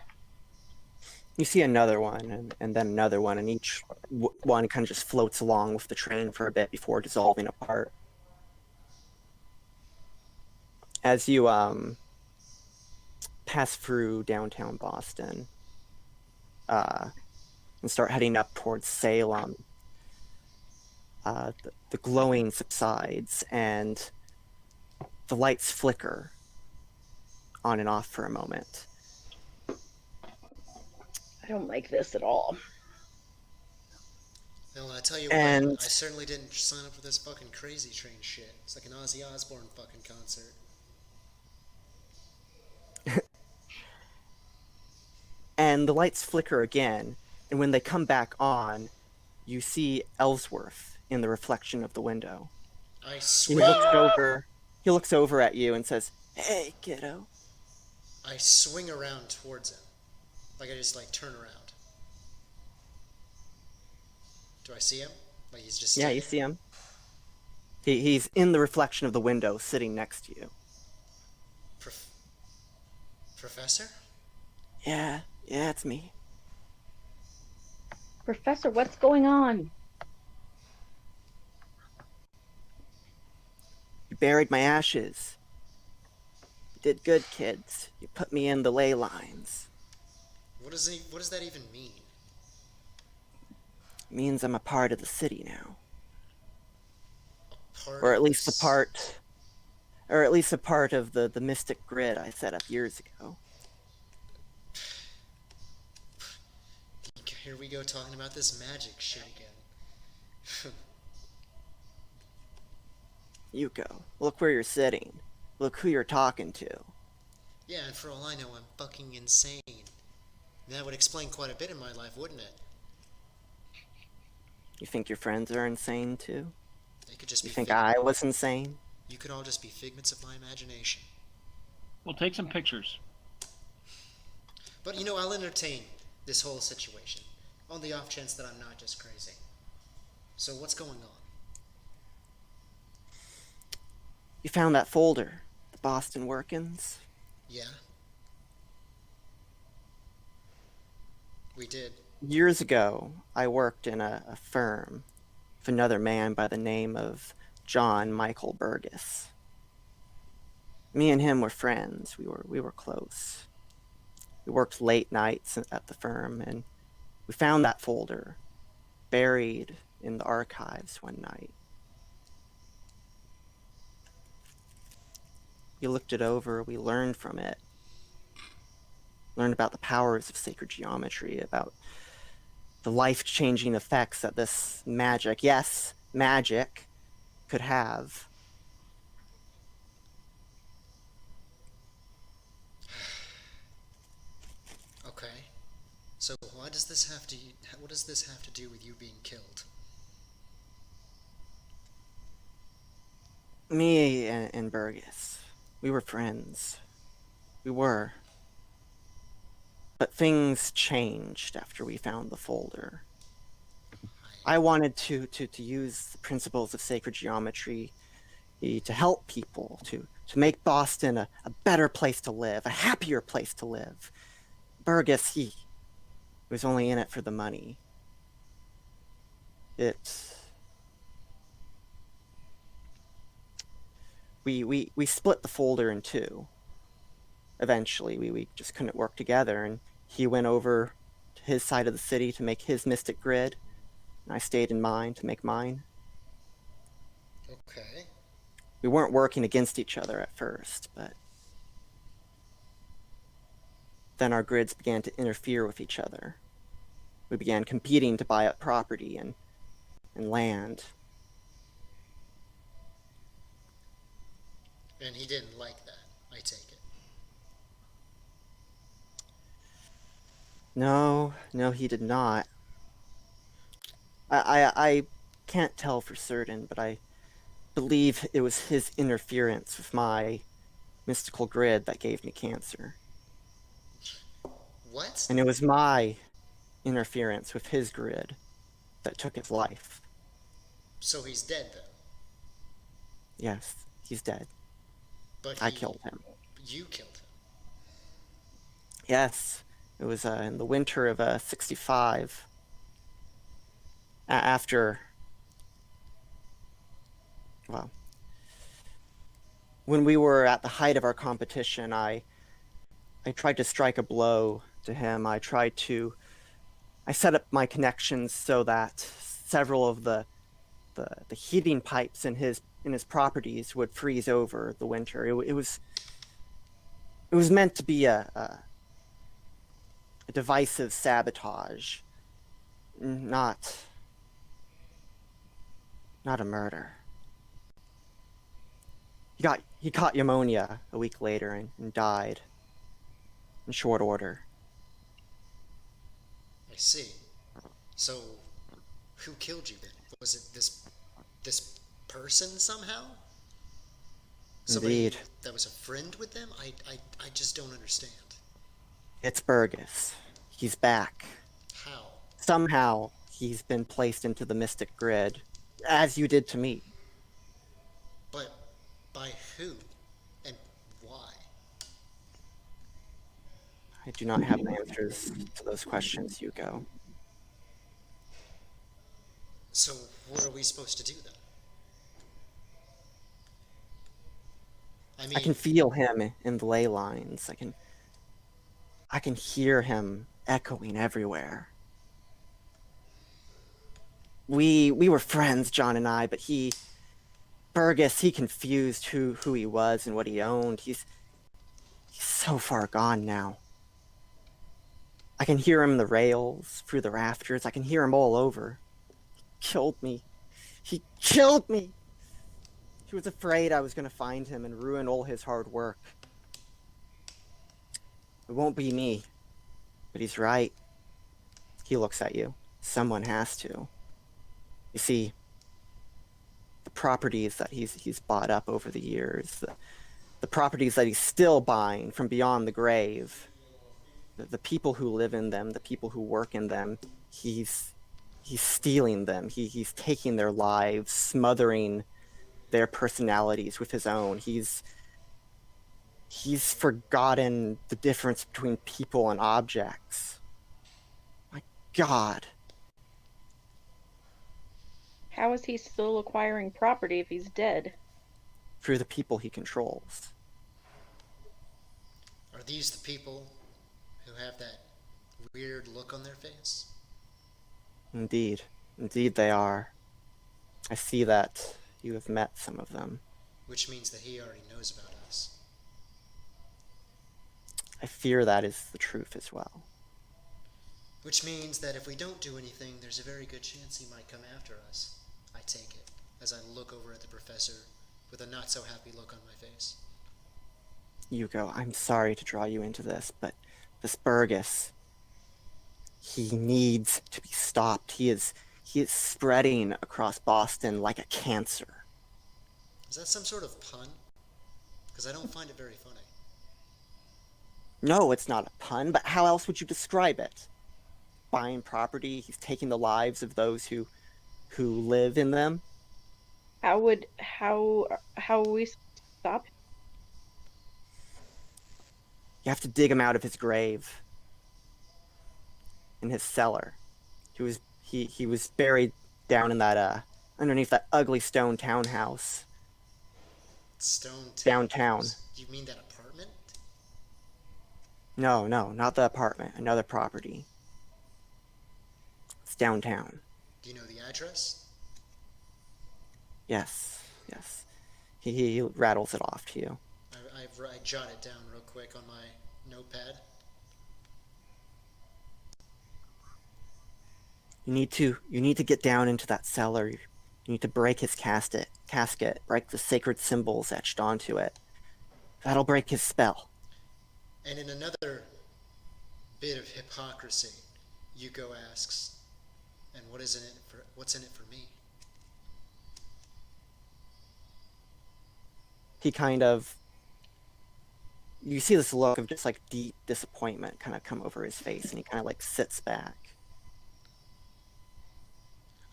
You see another one, and then another one, and each one kind of just floats along with the train for a bit before dissolving apart. As you pass through downtown Boston and start heading up towards Salem, the glowing subsides, and the lights flicker on and off for a moment. I don't like this at all. Well, I tell you what, I certainly didn't sign up for this fucking crazy train shit. It's like an Ozzy Osbourne fucking concert. And the lights flicker again, and when they come back on, you see Ellsworth in the reflection of the window. I swear. He looks over at you and says, "Hey, kiddo." I swing around towards him. Like, I just, like, turn around. Do I see him? Like, he's just... Yeah, you see him. He's in the reflection of the window, sitting next to you. Professor? Yeah, it's me. Professor, what's going on? You buried my ashes. You did good, kids. You put me in the ley lines. What does that even mean? It means I'm a part of the city now. Part Or of at least this... a part of the mystic grid I set up years ago. Here we go talking about this magic shit again. Youko, look where you're sitting. Look who you're talking to. Yeah, and for all I know, I'm fucking insane. That would explain quite a bit in my life, wouldn't it? You think your friends are insane too? They could just You be think I was insane? You could all just be figments of my imagination. We'll take some pictures. But I'll entertain this whole situation, on the off chance that I'm not just crazy. So what's going on? You found that folder, the Boston workings? Yeah? We did. Years ago, I worked in a firm with another man by the name of John Michael Burgess. Me and him were friends. We were close. We worked late nights at the firm, and we found that folder buried in the archives one night. We looked it over, we learned from it. Learned about the powers of sacred geometry, about the life-changing effects that this magic, yes, magic, could have. Okay. So what does this have to do with you being killed? Me and Burgess, we were friends. We were. But things changed after we found the folder. I wanted to use the principles of sacred geometry to help people, to make Boston a better place to live, a happier place to live. Burgess, he was only in it for the money. We split the folder in two. Eventually, we just couldn't work together, and he went over to his side of the city to make his mystic grid, and I stayed in mine to make mine. Okay. We weren't working against each other at first, but then our grids began to interfere with each other. We began competing to buy up property and land. And he didn't like that, I take it. No, he did not. I can't tell for certain, but I believe it was his interference with my mystical grid that gave me cancer. What? And it was my interference with his grid that took his life. So he's dead, then? Yes, he's dead. But I killed him. You killed him? Yes, it was in the winter of 65. After, well, when we were at the height of our competition, I tried to strike a blow to him. I set up my connections so that several of the heating pipes in his properties would freeze over the winter. It was meant to be a divisive sabotage, not a murder. He caught pneumonia a week later and died in short order. I see. So, who killed you then? Was it this person somehow? Somebody Indeed. that was a friend with them? I just don't understand. It's Burgess. He's back. How? Somehow he's been placed into the mystic grid, as you did to me. But by who? And why? I do not have the answers to those questions, Youko. So what are we supposed to do then? I I can mean, feel him in the ley lines. I can hear him echoing everywhere. We were friends, John and I, but Burgess, he confused who he was and what he owned. He's so far gone now. I can hear him in the rails, through the rafters. I can hear him all over. Killed me. He killed me. He was afraid I was going to find him and ruin all his hard work. It won't be me. But he's right. He looks at you. Someone has to. You see, the properties that he's bought up over the years, the properties that he's still buying from beyond the grave, the people who live in them, the people who work in them, he's stealing them. He's taking their lives, smothering their personalities with his own. He's forgotten the difference between people and objects. My God. How is he still acquiring property if he's dead? Through the people he controls. are these the people who have that weird look on their face? Indeed. Indeed they are. I see that you have met some of them. Which means that he already knows about us. I fear that is the truth as well. Which means that if we don't do anything, there's a very good chance he might come after us. I take it, as I look over at the professor with a not-so-happy look on my face. Youko, I'm sorry to draw you into this, but this Burgess, he needs to be stopped. He is spreading across Boston like a cancer. Is that some sort of pun? Because I don't find it very funny. No, it's not a pun, but how else would you describe it? Buying property, he's taking the lives of those who live in them. How would we stop him? You have to dig him out of his grave. In his cellar. He was buried down in that underneath that ugly stone townhouse. Stone Downtown. You mean that apartment? No, not the apartment. Another property. It's downtown. Do you know the address? Yes. He rattles it off to you. I jot it down real quick on my notepad. You need to get down into that cellar. You need to break his casket, break the sacred symbols etched onto it. That'll break his spell. And in another bit of hypocrisy, Youko asks, and what's in it for me? He kind of, you see this look of just like deep disappointment kind of come over his face, and he kind of like sits back.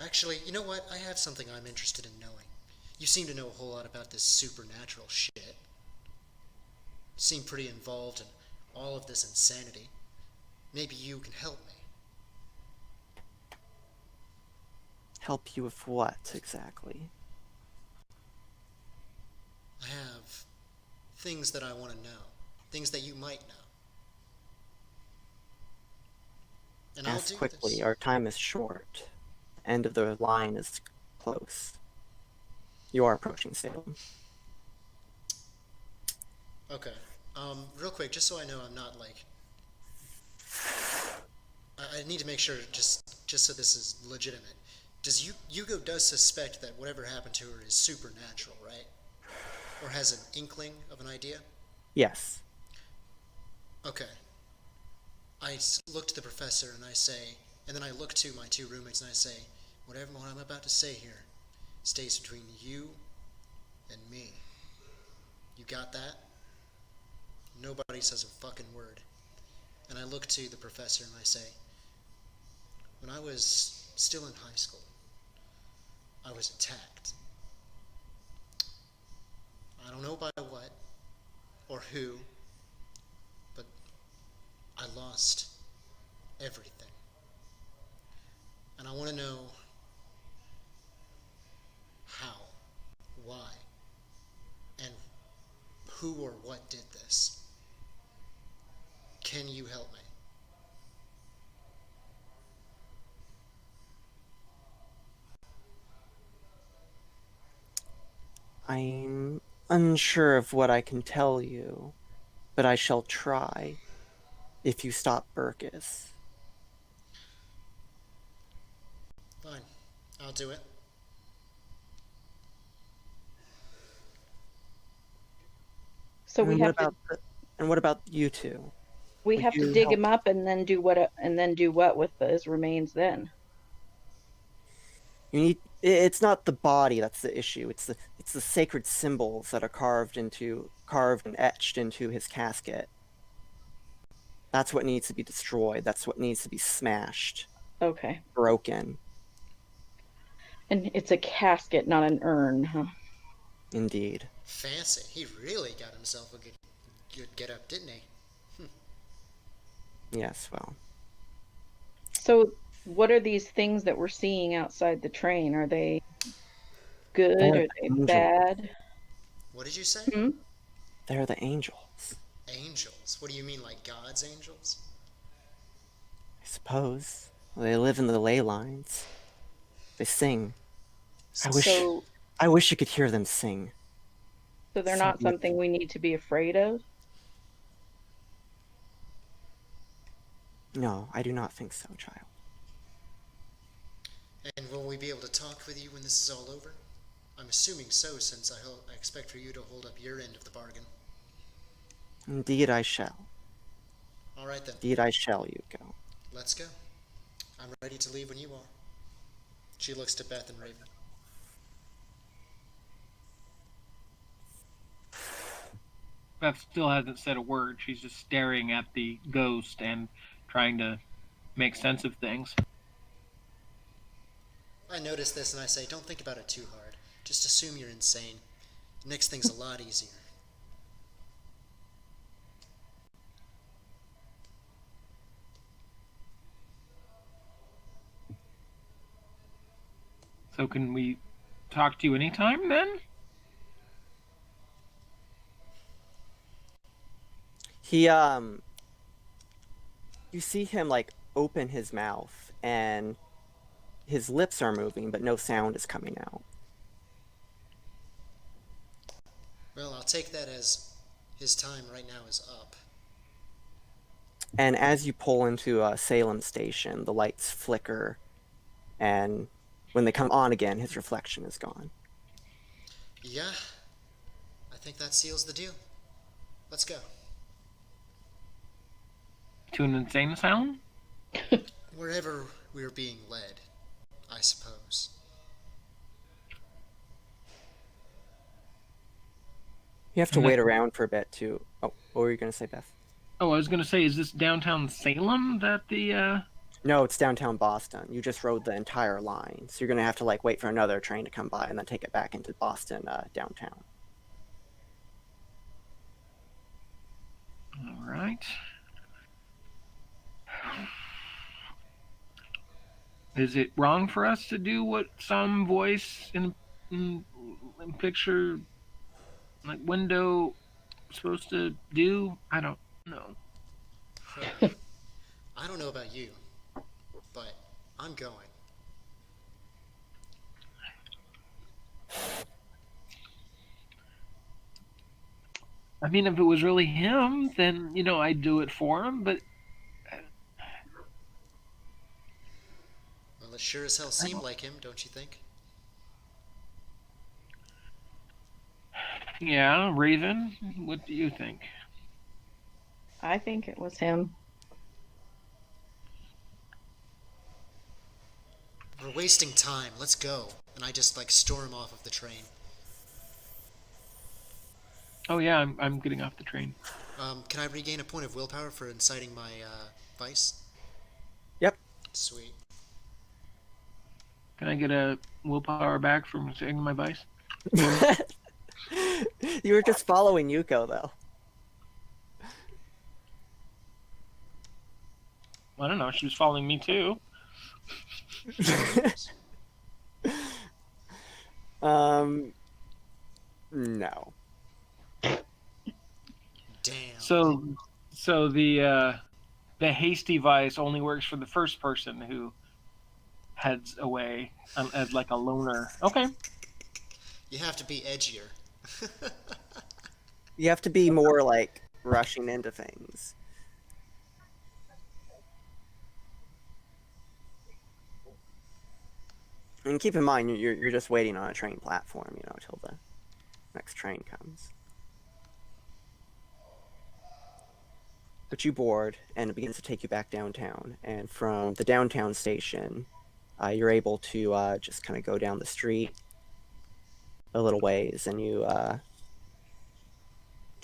Actually, you know what? I have something I'm interested in knowing. You seem to know a whole lot about this supernatural shit. You seem pretty involved in all of this insanity. Maybe you can help me. Help you with what, exactly? I have things that I want to know. Things that you might know. And I'll Ask do quickly, this. our time is short. End of the line is close. You are approaching Salem. Okay. Real quick, just so I know I'm not like... I need to make sure, just so this is legitimate. Youko does suspect that whatever happened to her is supernatural, right? Or has an inkling of an idea? Yes. Okay. I look to the professor and I say, and then I look to my two roommates and I say, what I'm about to say here stays between you and me. You got that? Nobody says a fucking word. And I look to the professor and I say, when I was still in high school, I was attacked. I don't know by what or who, but I lost everything. And I want to know how, why, and who or what did this. Can you help me? I'm unsure of what I can tell you, but I shall try if you stop Burkus. Fine, I'll do it. So we have to And what about you two? we Would have to you dig help? him up and then do what with his remains then? You need. It's not the body that's the issue. It's the sacred symbols that are carved and etched into his casket. That's what needs to be destroyed. That's what needs to be smashed, Okay. broken. And it's a casket, not an urn, huh? Indeed. Fancy. He really got himself a good get up, didn't he? Yes. Well. So what are these things that we're seeing outside the train? Are they good? They're Are the they angels. bad? What did you say? Hmm? They're the angels. Angels. What do you mean, like God's angels? I suppose. They live in the ley lines. They sing. I wish you could hear them sing. So they're So not something we need to be afraid of? No, I do not think so, child. And will we be able to talk with you when this is all over? I'm assuming so, since I expect for you to hold up your end of the bargain. Indeed I shall. All right then. Indeed I shall, Youko. Let's go. I'm ready to leave when you are. She looks to Beth and Raven. Beth still hasn't said a word. She's just staring at the ghost and trying to make sense of things. I notice this and I say, don't think about it too hard. Just assume you're insane. It makes things a lot easier. So can we talk to you anytime then? He, you see him, like, open his mouth, and his lips are moving, but no sound is coming out. Well, I'll take that as his time right now is up. And as you pull into Salem Station, the lights flicker, and when they come on again, his reflection is gone. Yeah, I think that seals the deal. Let's go. To an insane asylum? Wherever we're being led, I suppose. You have to wait around for a bit to... Oh, what were you going to say, Beth? Oh, I was going to say, is this downtown Salem that the, No, it's downtown Boston. You just rode the entire line, so you're going to have to, like, wait for another train to come by and then take it back into Boston downtown. All right. Is it wrong for us to do what some voice in picture, like window, supposed to do? I don't know. I don't know about you, but I'm going. I mean, if it was really him, then, you know, I'd do it for him, but Well, it sure as hell seemed like him, don't you think? yeah, Raven, what do you think? I think it was him. We're wasting time. Let's go. And I just, like, storm off of the train. Oh yeah, I'm getting off the train. Can I regain a point of willpower for inciting my, vice? Yep. Sweet. Can I get a willpower back from saying my vice? You were just following Youko, though. I don't know. She was following me too. No. Damn. So the hasty vice only works for the first person who heads away as like a loner. Okay. You have to be edgier. You have to be more like rushing into things. And keep in mind, you're just waiting on a train platform, till the next train comes. But you board, and it begins to take you back downtown. And from the downtown station, you're able to just kind of go down the street a little ways, and you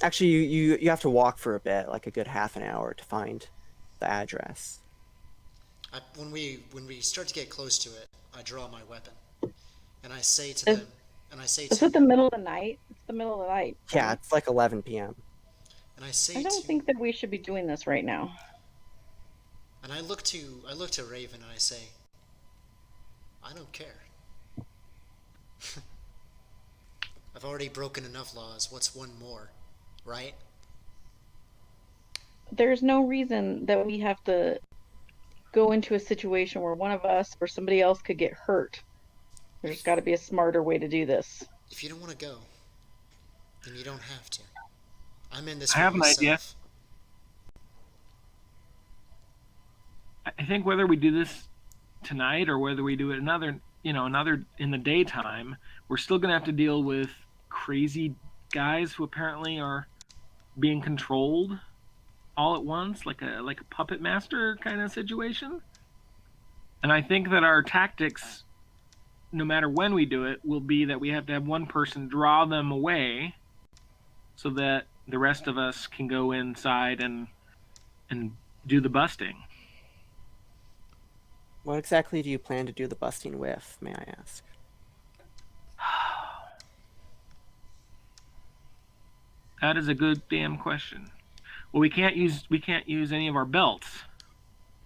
actually you have to walk for a bit, like a good half an hour, to find the address. When we start to get close to it, I draw my weapon, and I say to them, Is it the middle of the night? It's the middle of the night. Yeah, it's like 11 p.m. And I say I don't think that we should be doing this right now. And I look to Raven and I say, I don't care. I've already broken enough laws. What's one more, right? There's no reason that we have to go into a situation where one of us or somebody else could get hurt. There's got to be a smarter way to do this. If you don't want to go, then you don't have to. I'm in this I for have an myself. idea. I think whether we do this tonight or whether we do it another in the daytime, we're still going to have to deal with crazy guys who apparently are being controlled all at once, like a puppet master kind of situation. And I think that our tactics, no matter when we do it, will be that we have to have one person draw them away so that the rest of us can go inside and do the busting. What exactly do you plan to do the busting with, may I ask? That is a good damn question. Well, we can't use any of our belts.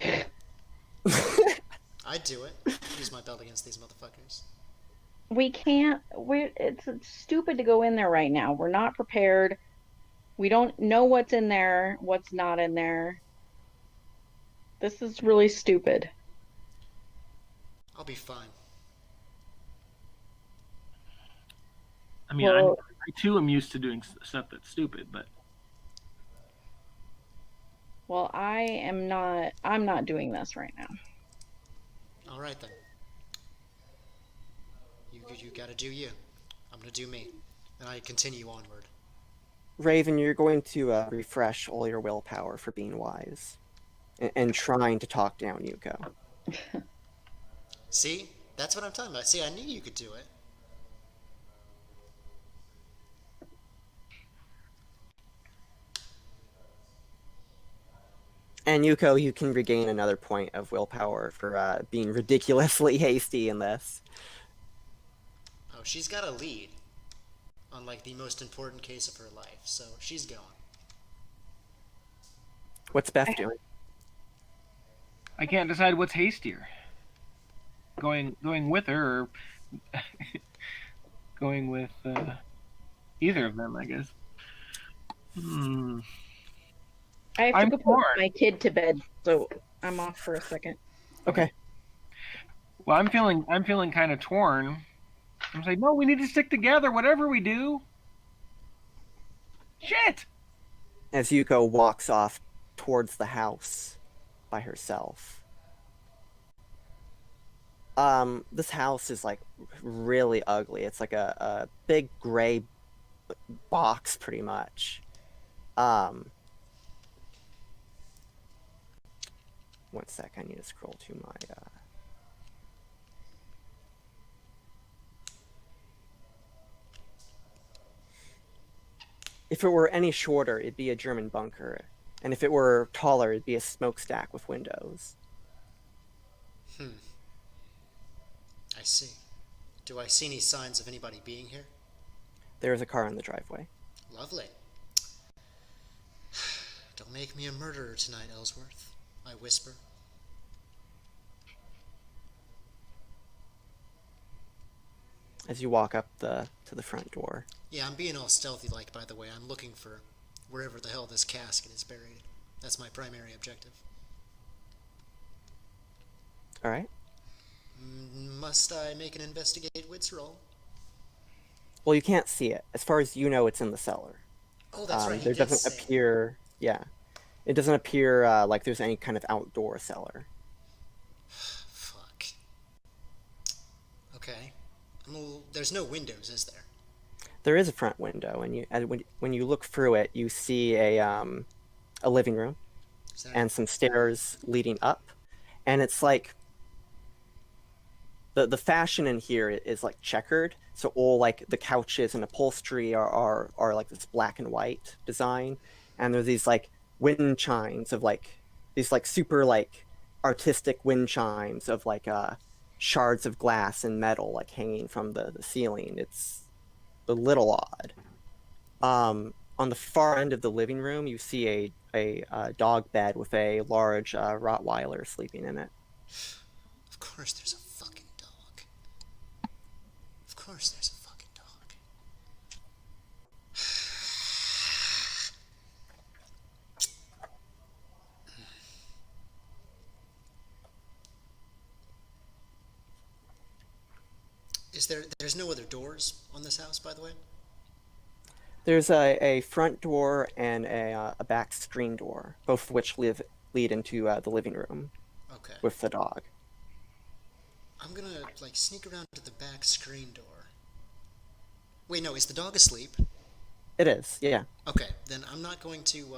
I'd do it. Use my belt against these motherfuckers. We can't. It's stupid to go in there right now. We're not prepared. We don't know what's in there, what's not in there. This is really stupid. I'll be fine. I mean, I too am used to doing stuff that's stupid, but. Well, I'm not doing this right now. All right then. You gotta do you. I'm gonna do me. And I continue onward. Raven, you're going to refresh all your willpower for being wise. And trying to talk down Youko. See? That's what I'm talking about. See, I knew you could do it. And Youko, you can regain another point of willpower for being ridiculously hasty in this. Oh, she's got a lead on like the most important case of her life, so she's gone. What's Beth doing? I can't decide what's hastier. Going with her or going with either of them, I guess. I have to I'm go put torn. my kid to bed, so I'm off for a second. Okay. Well, I'm feeling kind of torn. I'm saying, no, we need to stick together, whatever we do. Shit! As Youko walks off towards the house by herself. This house is like really ugly. It's like a big gray box, pretty much. One sec, I need to scroll to my If it were any shorter, it'd be a German bunker. And if it were taller, it'd be a smokestack with windows. I see. Do I see any signs of anybody being here? There's a car in the driveway. Lovely. Don't make me a murderer tonight, Ellsworth, I whisper. as you walk up to the front door. Yeah, I'm being all stealthy-like, by the way. I'm looking for wherever the hell this casket is buried. That's my primary objective. All right. Must I make an investigate wits roll? Well, you can't see it. As far as you know, it's in the cellar. Oh, that's right. He There did doesn't say. appear. Yeah, it doesn't appear like there's any kind of outdoor cellar. Fuck. Okay. Well, there's no windows, is there? There is a front window, and when you look through it, you see a living room Is that and some stairs leading up, and it's like the fashion in here is like checkered, so all like the couches and upholstery are like this black and white design, and there's these like wind chimes of like these like super like artistic wind chimes of like shards of glass and metal like hanging from the ceiling. It's a little odd. On the far end of the living room, you see a dog bed with a large Rottweiler sleeping in it. Of course there's a fucking dog. Of course there's a fucking dog. There's no other doors on this house, by the way? There's a front door and a back screen door, both of which lead into the living room Okay. with the dog. I'm gonna, like, sneak around to the back screen door. Wait, no, is the dog asleep? It is, yeah. Okay, then I'm not going to,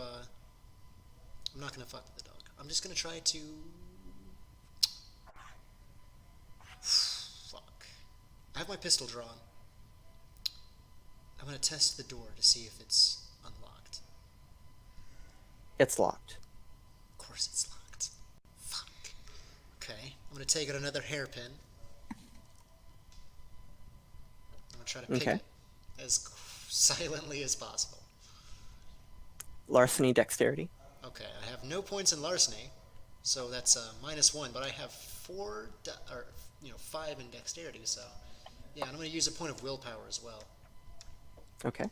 I'm not gonna fuck with the dog. I'm just gonna try to... Fuck. I have my pistol drawn. I'm gonna test the door to see if it's unlocked. It's locked. Of course it's locked. Fuck. Okay, I'm gonna take out another hairpin. I'm gonna try to pick Okay. it as silently as possible. Larceny, dexterity. Okay, I have no points in larceny, so that's -1. But I have 5 in dexterity. So yeah, and I'm gonna use a point of willpower as well. Okay.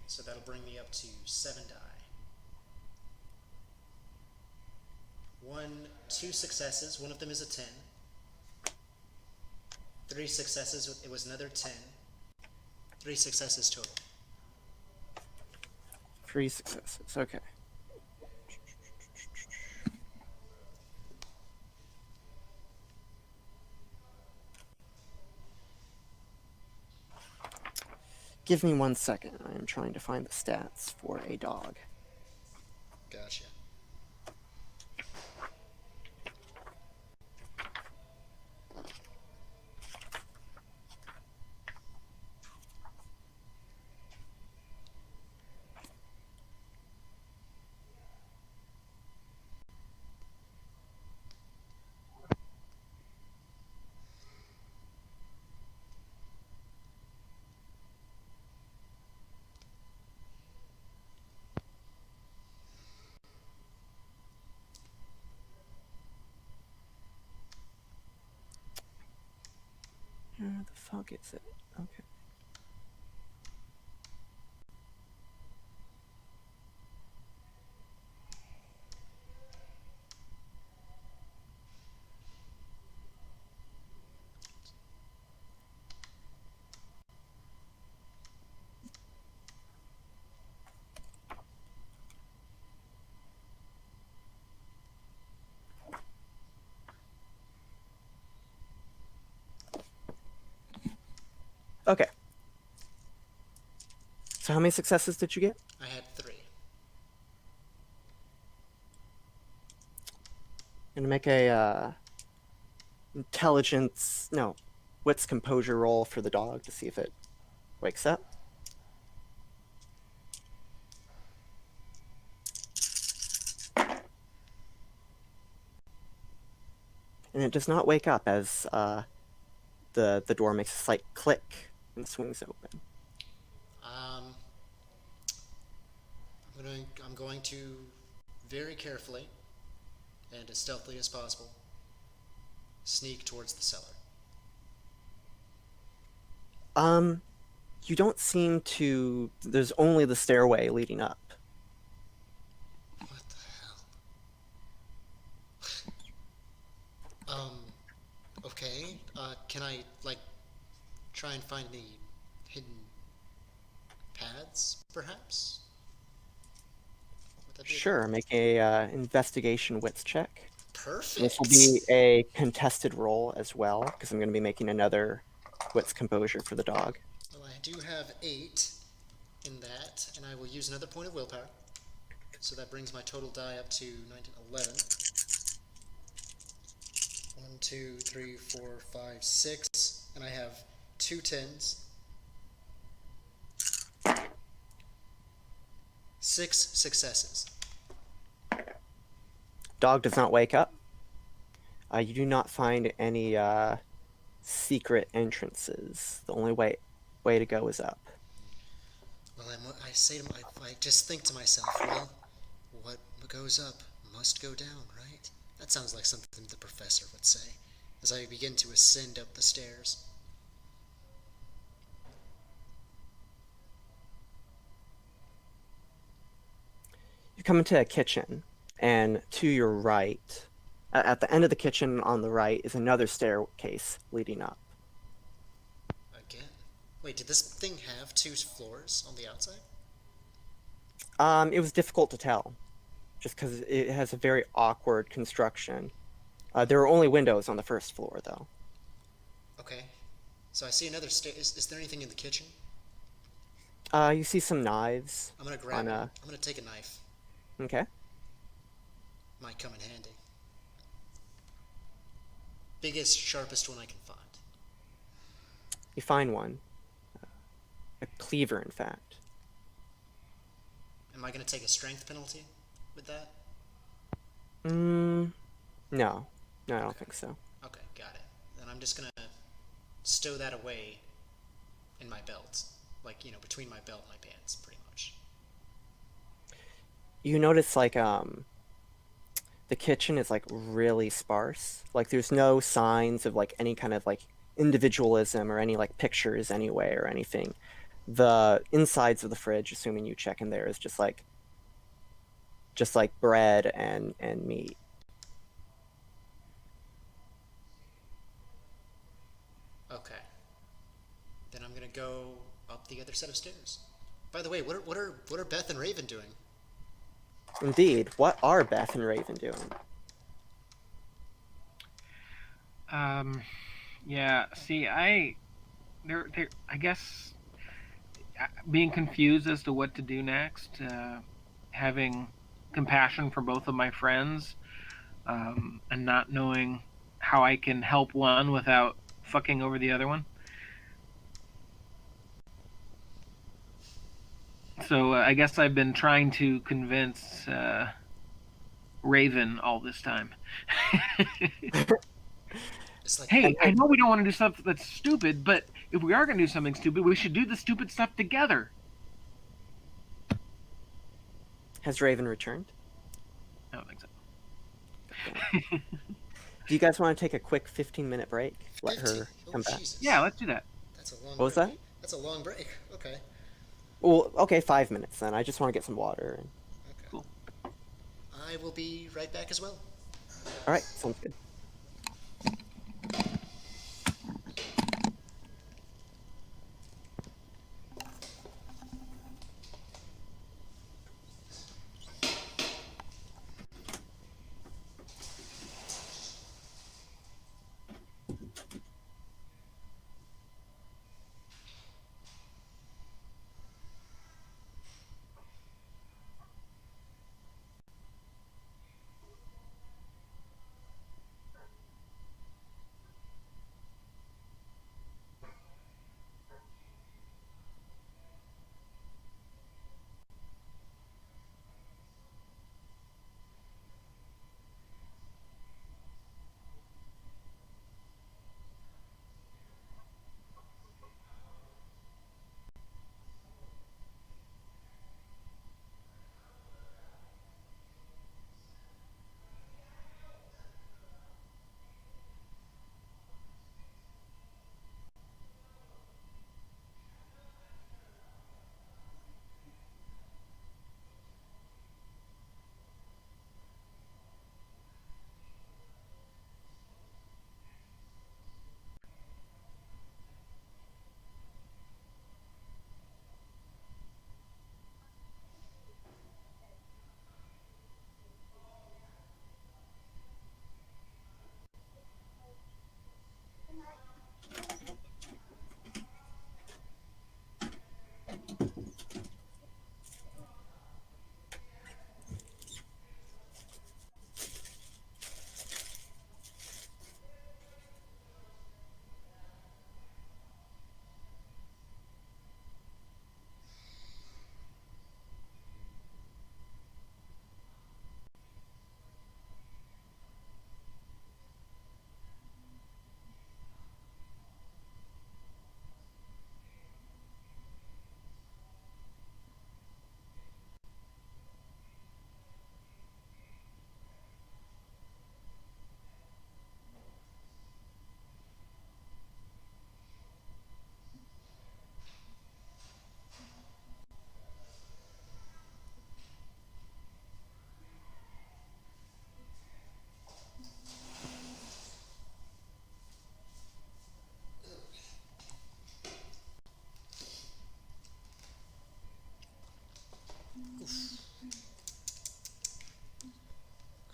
So that'll bring me up to 7 die. 2 successes. One of them is a 10. 3 successes. It was another 10. 3 successes total. 3 successes. Okay. Give me 1 second. I am trying to find the stats for a dog. Gotcha. Where the fuck is it? Okay. Okay. So how many successes did you get? I had 3. I'm gonna make a wits composure roll for the dog to see if it wakes up. And it does not wake up as the door makes a slight click and swings open. I'm going to very carefully and as stealthily as possible sneak towards the cellar. You don't seem to. There's only the stairway leading up. What the hell? Okay. Can I, like, try and find any hidden paths, perhaps? Would that be Sure, make a investigation wits check. perfect? This will be a contested roll as well, because I'm going to be making another wits composure for the dog. Well, I do have 8 in that, and I will use another point of willpower. So that brings my total die up to 19, 11. 1, 2, 3, 4, 5, 6, and I have 2 10s. 6 successes. Dog does not wake up. You do not find any secret entrances. The only way to go is up. Well, I say to I just think to myself, well, what goes up must go down, right? That sounds like something the professor would say, as I begin to ascend up the stairs. You come into a kitchen, and to your right, at the end of the kitchen on the right, is another staircase leading up. Again. Wait, did this thing have 2 floors on the outside? It was difficult to tell, just because it has a very awkward construction. There are only windows on the first floor, though. Okay. So I see another stair. Is there anything in the kitchen? You see some knives. I'm gonna grab one. I'm gonna take a knife. Okay. Might come in handy. Biggest, sharpest one I can find. You find one. A cleaver, in fact. Am I gonna take a strength penalty with that? No. No, I don't think so. Okay, got it. Then I'm just gonna stow that away in my belt. Like, between my belt and my pants, pretty much. You notice, like, the kitchen is, like, really sparse. Like, there's no signs of, like, any kind of, like, individualism or any, like, pictures anyway or anything. The insides of the fridge, assuming you check in there, is just like bread and meat. Okay. Then I'm gonna go up the other set of stairs. By the way, what are Beth and Raven doing? Indeed. What are Beth and Raven doing? Yeah. See, I guess being confused as to what to do next, having compassion for both of my friends, and not knowing how I can help one without fucking over the other one. So I guess I've been trying to convince Raven all this time. It's like, Hey, I know we don't want to do stuff that's stupid, but if we are going to do something stupid, we should do the stupid stuff together. Has Raven returned? I don't think so. Do you guys want to take a quick 15-minute break? Let 15? her come back. Jesus. Yeah, let's do that. That's a long What was break. that? That's a long break. Okay. Well, okay, 5 minutes then. I just want to get some water. Okay. Cool. I will be right back as well. All right, sounds good.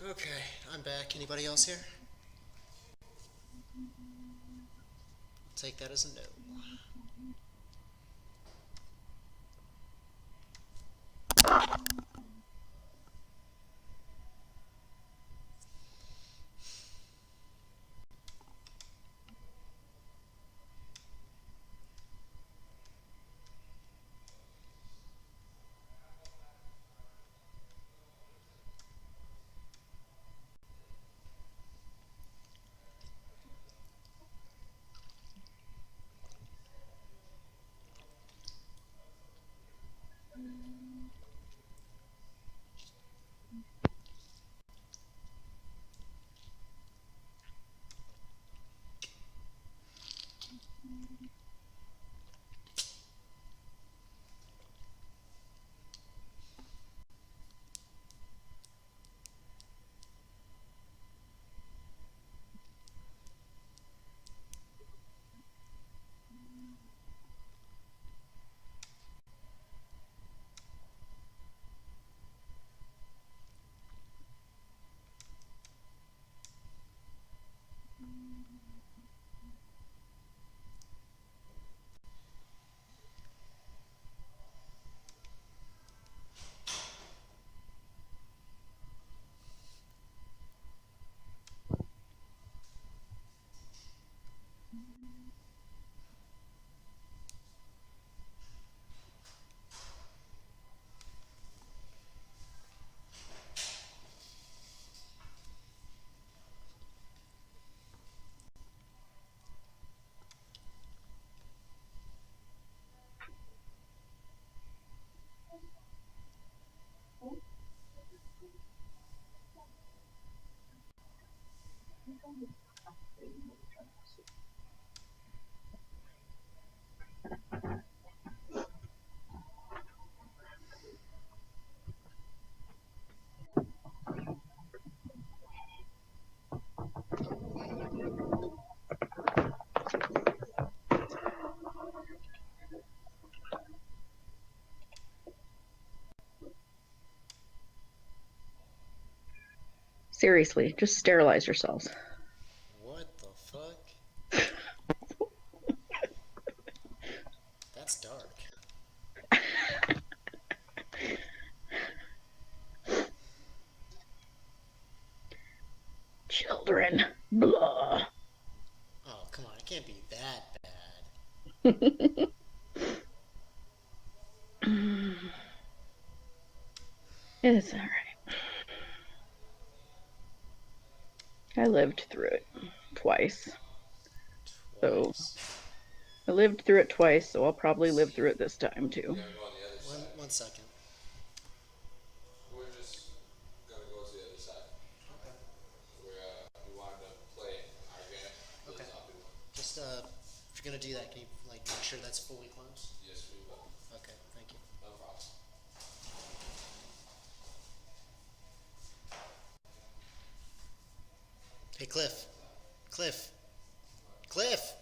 Okay, I'm back. Anybody else here? Take that as a no. Seriously, just sterilize yourselves. What the fuck? That's dark. Children. Blah. Oh, come on. It can't be that bad. It's alright. I lived through it twice. So Twice. I lived through it twice, so I'll probably live through it this time too. One second. We're just gonna go to the other side. Okay. We wanted to play our game. Okay. Just, if you're gonna do that, can you, like, make sure that's fully closed? Yes, we will. Okay, thank you. No problem. Hey, Cliff. Cliff. Cliff!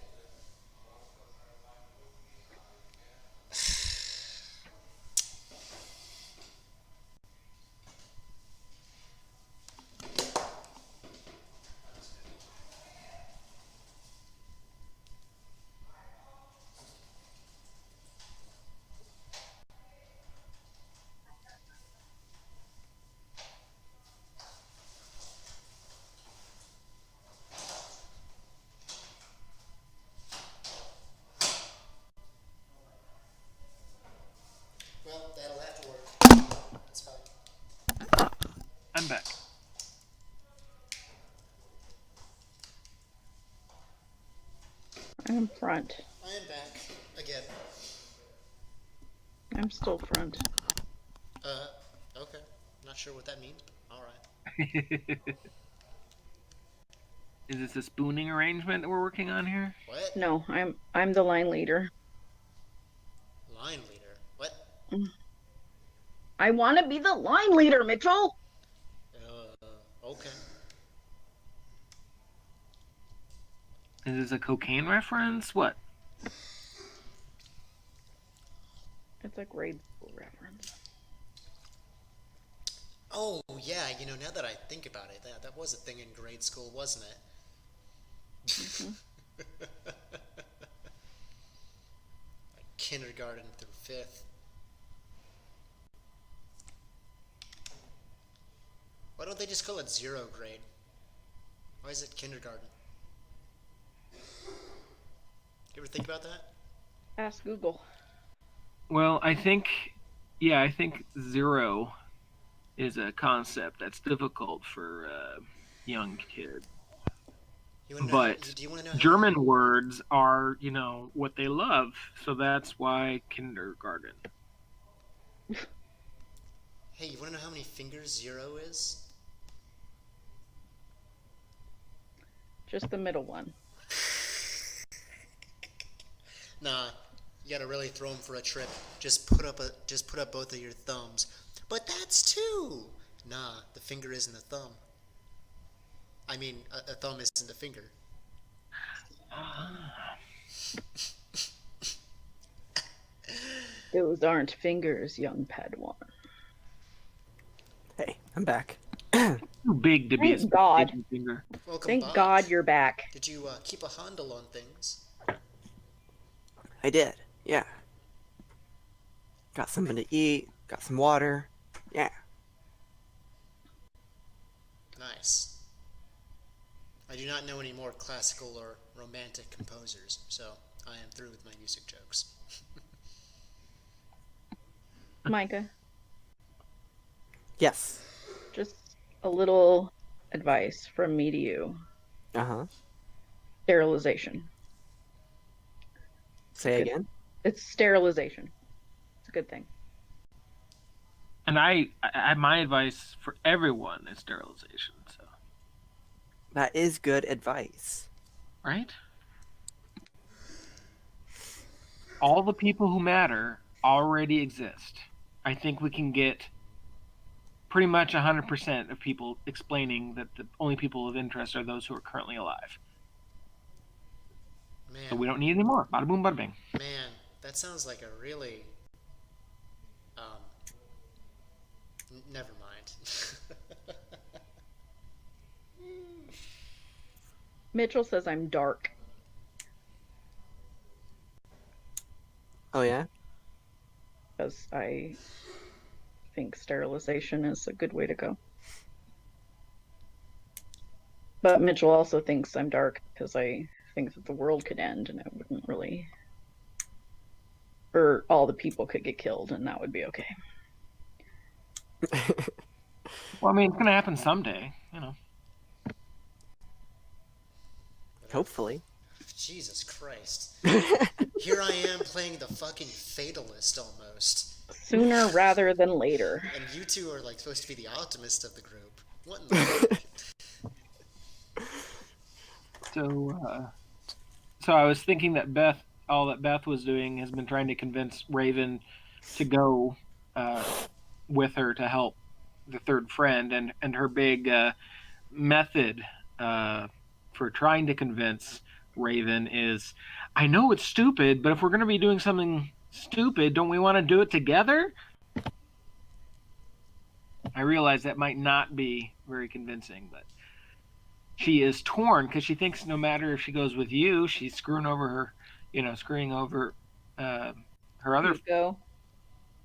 Well, that'll have to work. That's fine. I'm back. I'm front. I am back. Again. I'm still front. Okay. Not sure what that means, but alright. Is this a spooning arrangement that we're working on here? What? No, I'm the line leader. Line leader? What? I want to be the line leader, Mitchell. Okay. Is this a cocaine reference? What? It's a grade school reference. Oh, yeah, now that I think about it, that was a thing in grade school, wasn't it? Mhm. Like kindergarten through fifth. Why don't they just call it zero grade? Why is it kindergarten? You ever think about that? Ask Google. Well, I think zero is a concept that's difficult for young kids. You want to know But do you want to know how many? German words are, what they love, so that's why kindergarten. Hey, you want to know how many fingers zero is? Just the middle one. Nah, you gotta really throw them for a trip. Just put up both of your thumbs. But that's two. Nah, the finger isn't a thumb. I mean, a thumb isn't a finger. Those aren't fingers, young Padawan. Hey, I'm back. Too big to be a Thank God. speaking finger. Welcome Thank back. God you're back. Did you keep a handle on things? I did, yeah. Got something to eat, got some water. Yeah. Nice. I do not know any more classical or romantic composers, so I am through with my music jokes. Micah, Yes. just a little advice from me to you. Uh-huh. Sterilization. Say Good. again? It's sterilization. It's a good thing. And my advice for everyone is sterilization. So, That is good advice. right? All the people who matter already exist. I think we can get pretty much 100% of people explaining that the only people of interest are those who are currently alive. So we Man, don't need any more. Bada boom, bada bing. man, that sounds like a really. Never mind. Mitchell says I'm dark. Oh, yeah? Because I think sterilization is a good way to go. But Mitchell also thinks I'm dark because I think that the world could end and it wouldn't really. Or all the people could get killed and that would be okay. Well, I mean, it's going to happen someday, Hopefully. Jesus Christ. Here I am playing the fucking fatalist almost. Sooner rather than later. And you two are like supposed to be the optimist of the group. What in the So I was thinking that all that Beth was doing has been trying to convince Raven to go with her to help the third friend, and her big method for trying to convince Raven is, I know it's stupid, but if we're going to be doing something stupid, don't we want to do it together? I realize that might not be very convincing, but she is torn because she thinks no matter if she goes with you, she's screwing over her, screwing over her other. Youko.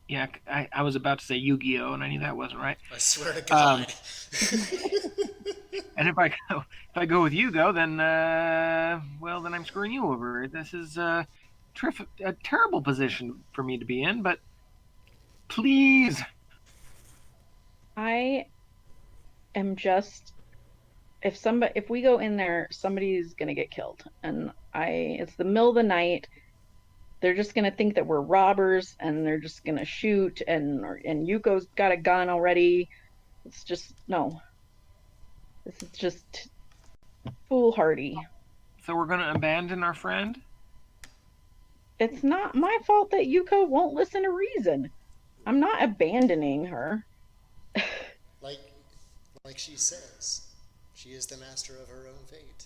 Yeah, I was about to say Yu-Gi-Oh, and I knew that wasn't right. I swear to God. And if I go with Youko, then then I'm screwing you over. This is a terrible position for me to be in, but please. I am just if we go in there, somebody's gonna get killed. And it's the middle of the night. They're just gonna think that we're robbers and they're just gonna shoot and Yuko's got a gun already. It's just no. This is just foolhardy. So we're gonna abandon our friend? It's not my fault that Yuko won't listen to reason. I'm not abandoning her. Like she says, she is the master of her own fate.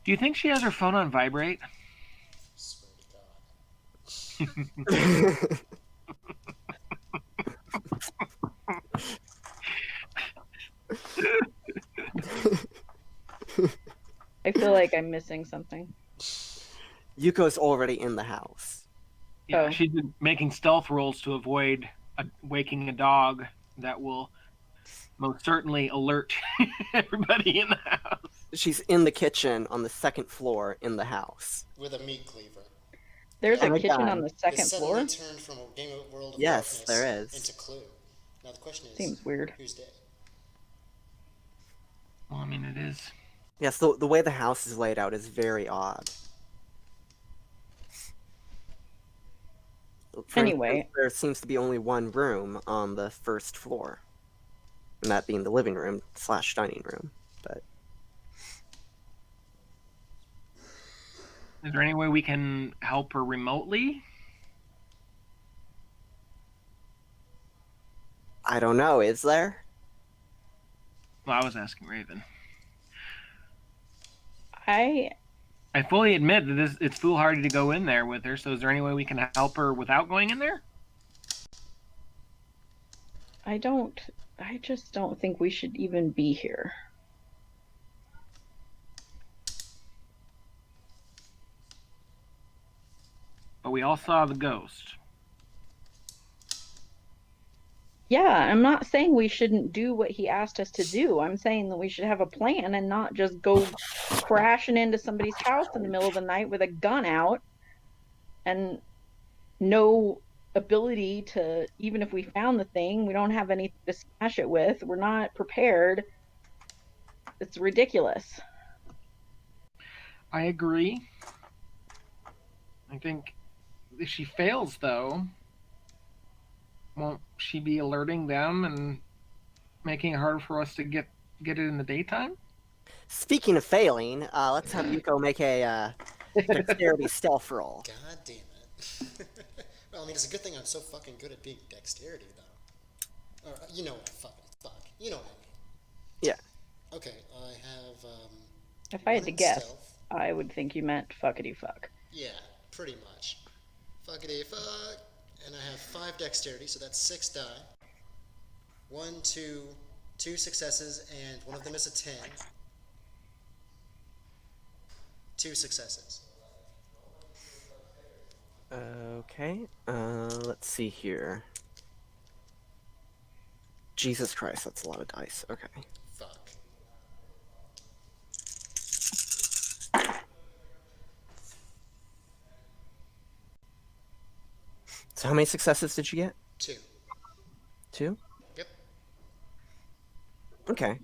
Do you think she has her phone on vibrate? Swear to God. feel like I'm missing something. Yuko's already in the house. Yeah, Oh. she's been making stealth rolls to avoid waking a dog that will most certainly alert everybody in the house. She's in the kitchen on the second floor in the house. With a meat cleaver. There's And a a kitchen gun. on the This second suddenly floor? turned from a game of World of Yes, Darkness there is. into Clue. Now the question is, Seems weird. who's dead? Well, I mean, it is. Yes, the way the house is laid out is very odd. For Anyway. instance, there seems to be only one room on the first floor, and that being the living room / dining room. But Is there any way we can help her remotely? I don't know, is there? Well, I was asking Raven. I fully admit that it's foolhardy to go in there with her, so is there any way we can help her without going in there? I just don't think we should even be here. But we all saw the ghost. Yeah, I'm not saying we shouldn't do what he asked us to do. I'm saying that we should have a plan and not just go crashing into somebody's house in the middle of the night with a gun out and no ability to, even if we found the thing, we don't have anything to smash it with. We're not prepared. It's ridiculous. I agree. I think if she fails, though, won't she be alerting them and making it harder for us to get it in the daytime? Speaking of failing, let's have Yuko make a dexterity stealth roll. God damn it. Well, I mean, it's a good thing I'm so fucking good at being dexterity, though. Or, you know what? Fuck. You know what I mean. Yeah. Okay, I have, If I had to one guess, stealth. I would think you meant fuckity fuck. Yeah, pretty much. Fuckity fuck. And I have 5 dexterity, so that's 6 die. 1, 2, 2 successes, and one of them is a 10. 2 successes. Okay, let's see here. Jesus Christ, that's a lot of dice. Okay. Fuck. So how many successes did you get? 2. 2? Yep. Okay.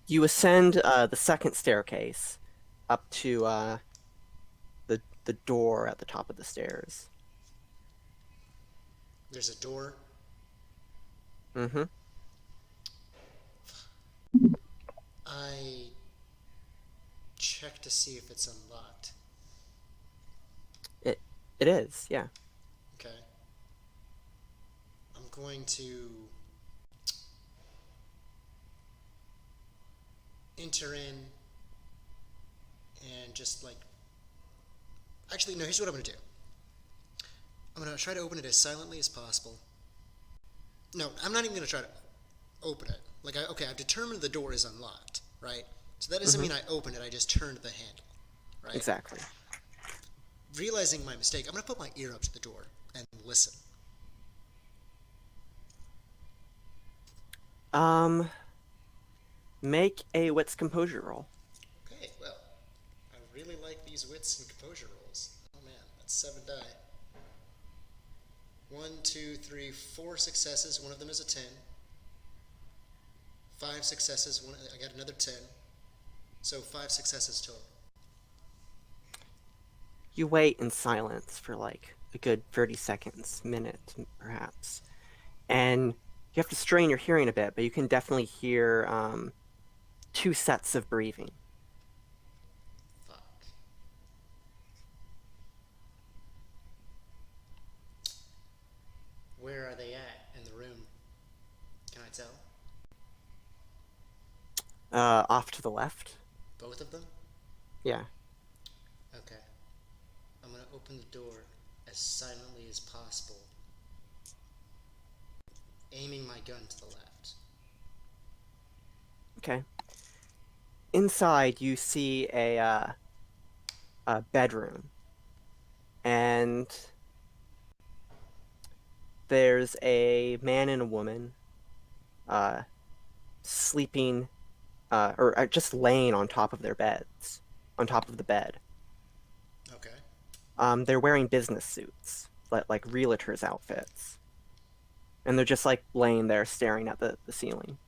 You ascend the second staircase up to the door at the top of the stairs. There's a door. Mm-hmm. I check to see if it's unlocked. It is, yeah. Okay. I'm going to enter in and just like. Actually, no, here's what I'm going to do. I'm going to try to open it as silently as possible. No, I'm not even going to try to open it. Like, I've determined the door is unlocked, right? So that doesn't mean I opened it, I just turned the handle, right? Exactly. Realizing my mistake, I'm going to put my ear up to the door and listen. Make a wits composure roll. Okay, well, I really like these wits and composure rolls. Oh man, that's 7 die. 1, 2, 3, 4 successes. One of them is a 10. 5 successes. I got another 10. So 5 successes total. You wait in silence for like a good 30 seconds, minute, perhaps. And you have to strain your hearing a bit, but you can definitely hear 2 sets of breathing. Fuck. Where are they at in the room? Can I tell? Off to the left. Both of them? Yeah. Okay. I'm gonna open the door as silently as possible, aiming my gun to the left. Okay. inside you see a bedroom, and there's a man and a woman uh, sleeping or just laying on top of their beds, on top of the bed. Okay. They're wearing business suits, like realtors' outfits. And they're just like laying there staring at the ceiling.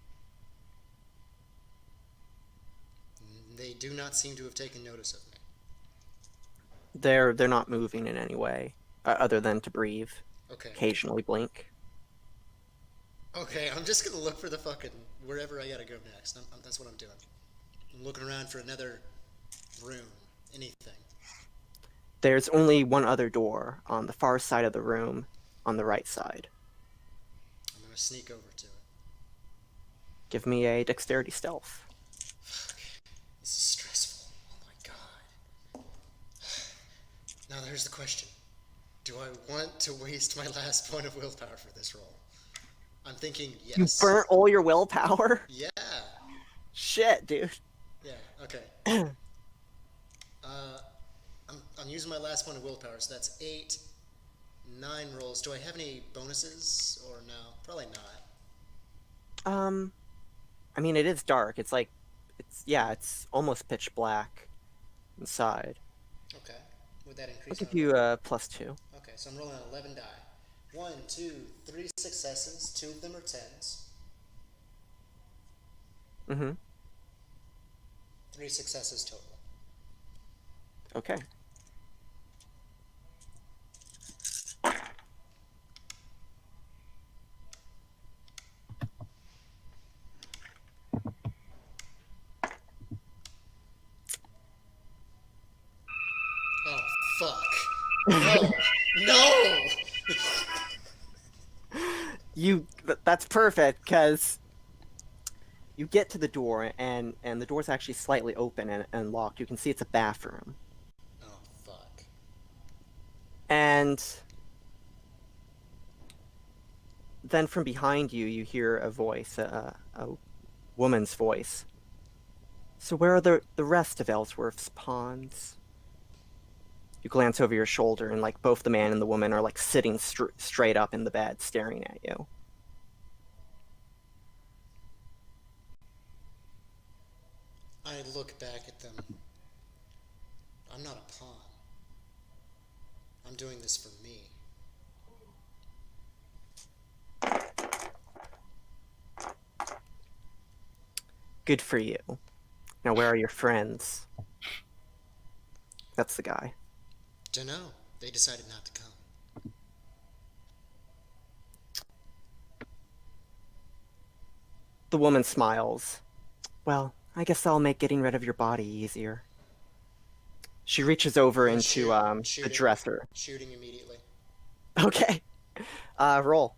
They do not seem to have taken notice of me. They're not moving in any way, other than to breathe, Okay. occasionally blink. Okay, I'm just gonna look for the fucking wherever I gotta go next. That's what I'm doing. I'm looking around for another room, anything. There's only one other door on the far side of the room, on the right side. I'm gonna sneak over to it. Give me a dexterity stealth. Fuck. This is stressful. Oh my god. Now there's the question. Do I want to waste my last point of willpower for this roll? I'm thinking yes. You burnt all your willpower? Yeah. Shit, dude. Yeah, okay. I'm using my last point of willpower, so that's 8, 9 rolls. Do I have any bonuses or no? Probably not. I mean, it is dark. It's it's almost pitch black inside. Okay. Would that I'll increase give my you roll? a +2. Okay, so I'm rolling 11 die. 1, 2, 3 successes. 2 of them are 10s. Mm-hmm. 3 successes total. Okay. Oh, fuck. No! No! That's perfect, because you get to the door, and the door's actually slightly open and locked. You can see it's a bathroom. Oh, fuck. And then from behind you, you hear a voice, a woman's voice. So where are the rest of Ellsworth's pawns? You glance over your shoulder, and like both the man and the woman are like sitting straight up in the bed, staring at you. I look back at them. I'm not a pawn. I'm doing this for me. Good for you. Now where are your friends? That's the guy. Dunno. They decided not to come. The woman smiles. Well, I guess I'll make getting rid of your body easier. She reaches over into the Shooting. dresser. Shooting immediately. Okay. Roll.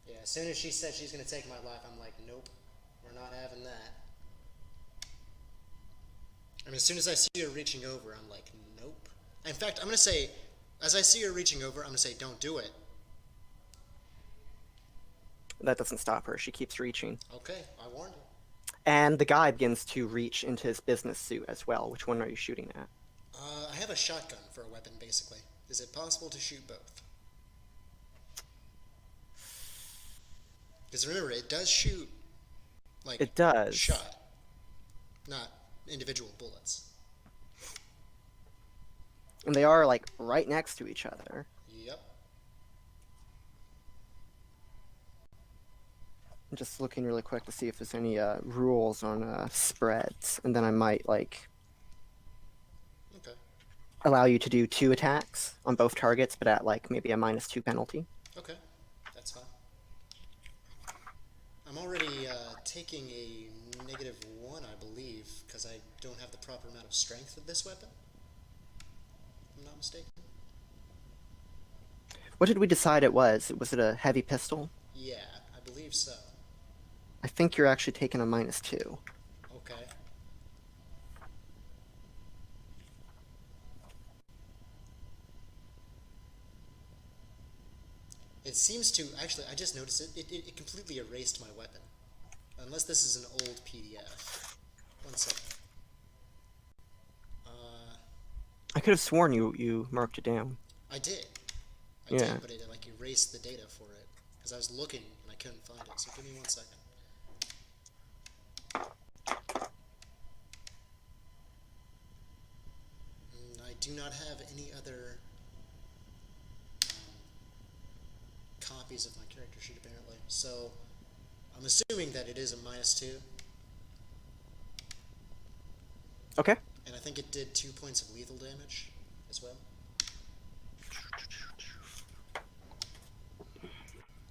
Yeah, as soon as she said she's gonna take my life, I'm like, nope, we're not having that. I mean, as soon as I see her reaching over, I'm like, nope. In fact, I'm gonna say, as I see her reaching over, I'm gonna say, don't do it. That doesn't stop her. She keeps reaching. Okay, I warned you. And the guy begins to reach into his business suit as well. Which one are you shooting at? I have a shotgun for a weapon, basically. Is it possible to shoot both? Because remember, it does shoot, like, It does. shot, not individual bullets. And they are like right next to each other. Yep. I'm just looking really quick to see if there's any rules on spreads, and then I might like Okay. allow you to do 2 attacks on both targets, but at like maybe a -2 penalty. Okay. That's fine. I'm already taking a -1, I believe, because I don't have the proper amount of strength with this weapon. If I'm not mistaken. What did we decide it was? Was it a heavy pistol? Yeah, I believe so. I think you're actually taking a -2. Okay. It seems to, actually, I just noticed it completely erased my weapon. Unless this is an old PDF. One second. I could have sworn you marked it down. I did. I Yeah. did, but it like erased the data for it. Because I was looking and I couldn't find it. So give me 1 second. I do not have any other copies of my character sheet apparently. So I'm assuming that it is a -2. Okay. And I think it did 2 points of lethal damage as well.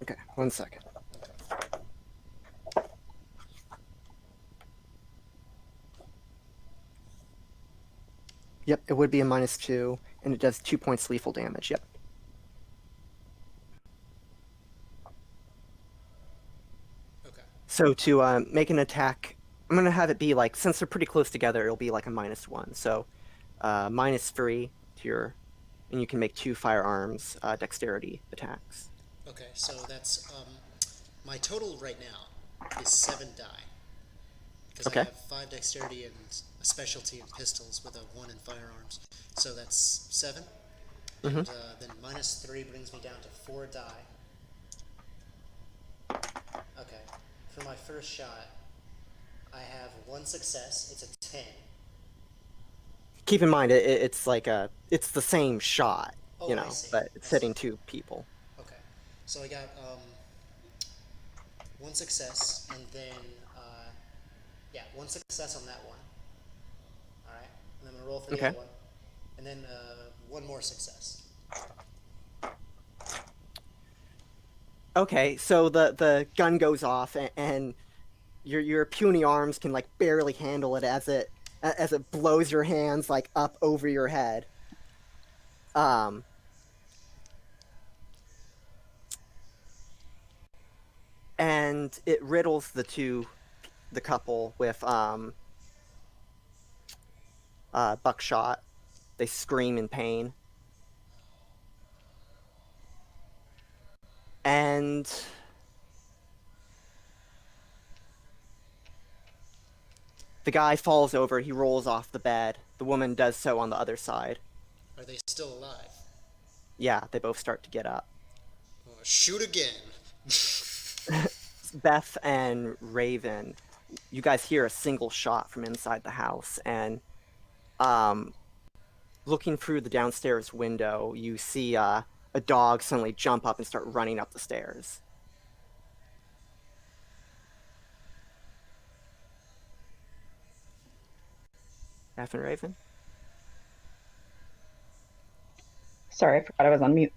Okay, 1 second. Yep, it would be a -2, and it does 2 points lethal damage. Yep. Okay. So to make an attack, I'm gonna have it be like, since they're pretty close together, it'll be like a -1. So -3 to your, and you can make 2 firearms dexterity attacks. Okay, so that's my total right now is 7 die. Because Okay. I have 5 dexterity and a specialty in pistols with a 1 in firearms. So that's 7. And then -3 brings me down to 4 die. Okay. For my first shot, I have 1 success. It's a 10. Keep in mind, it's like it's the same shot, Oh, you I know, see. but it's I see. hitting 2 people. Okay. So I got 1 success, and then, 1 success on that one. Alright. And I'm going to roll for the Okay. other one. And then 1 more success. Okay, so the gun goes off, and your puny arms can like barely handle it as it blows your hands like up over your head. And it riddles the couple with buckshot. They scream in pain. And the guy falls over, he rolls off the bed. The woman does so on the other side. Are they still alive? Yeah, they both start to get up. Shoot again. Beth and Raven, you guys hear a single shot from inside the house, and looking through the downstairs window, you see a dog suddenly jump up and start running up the stairs. Beth and Raven? Sorry, I forgot I was on mute.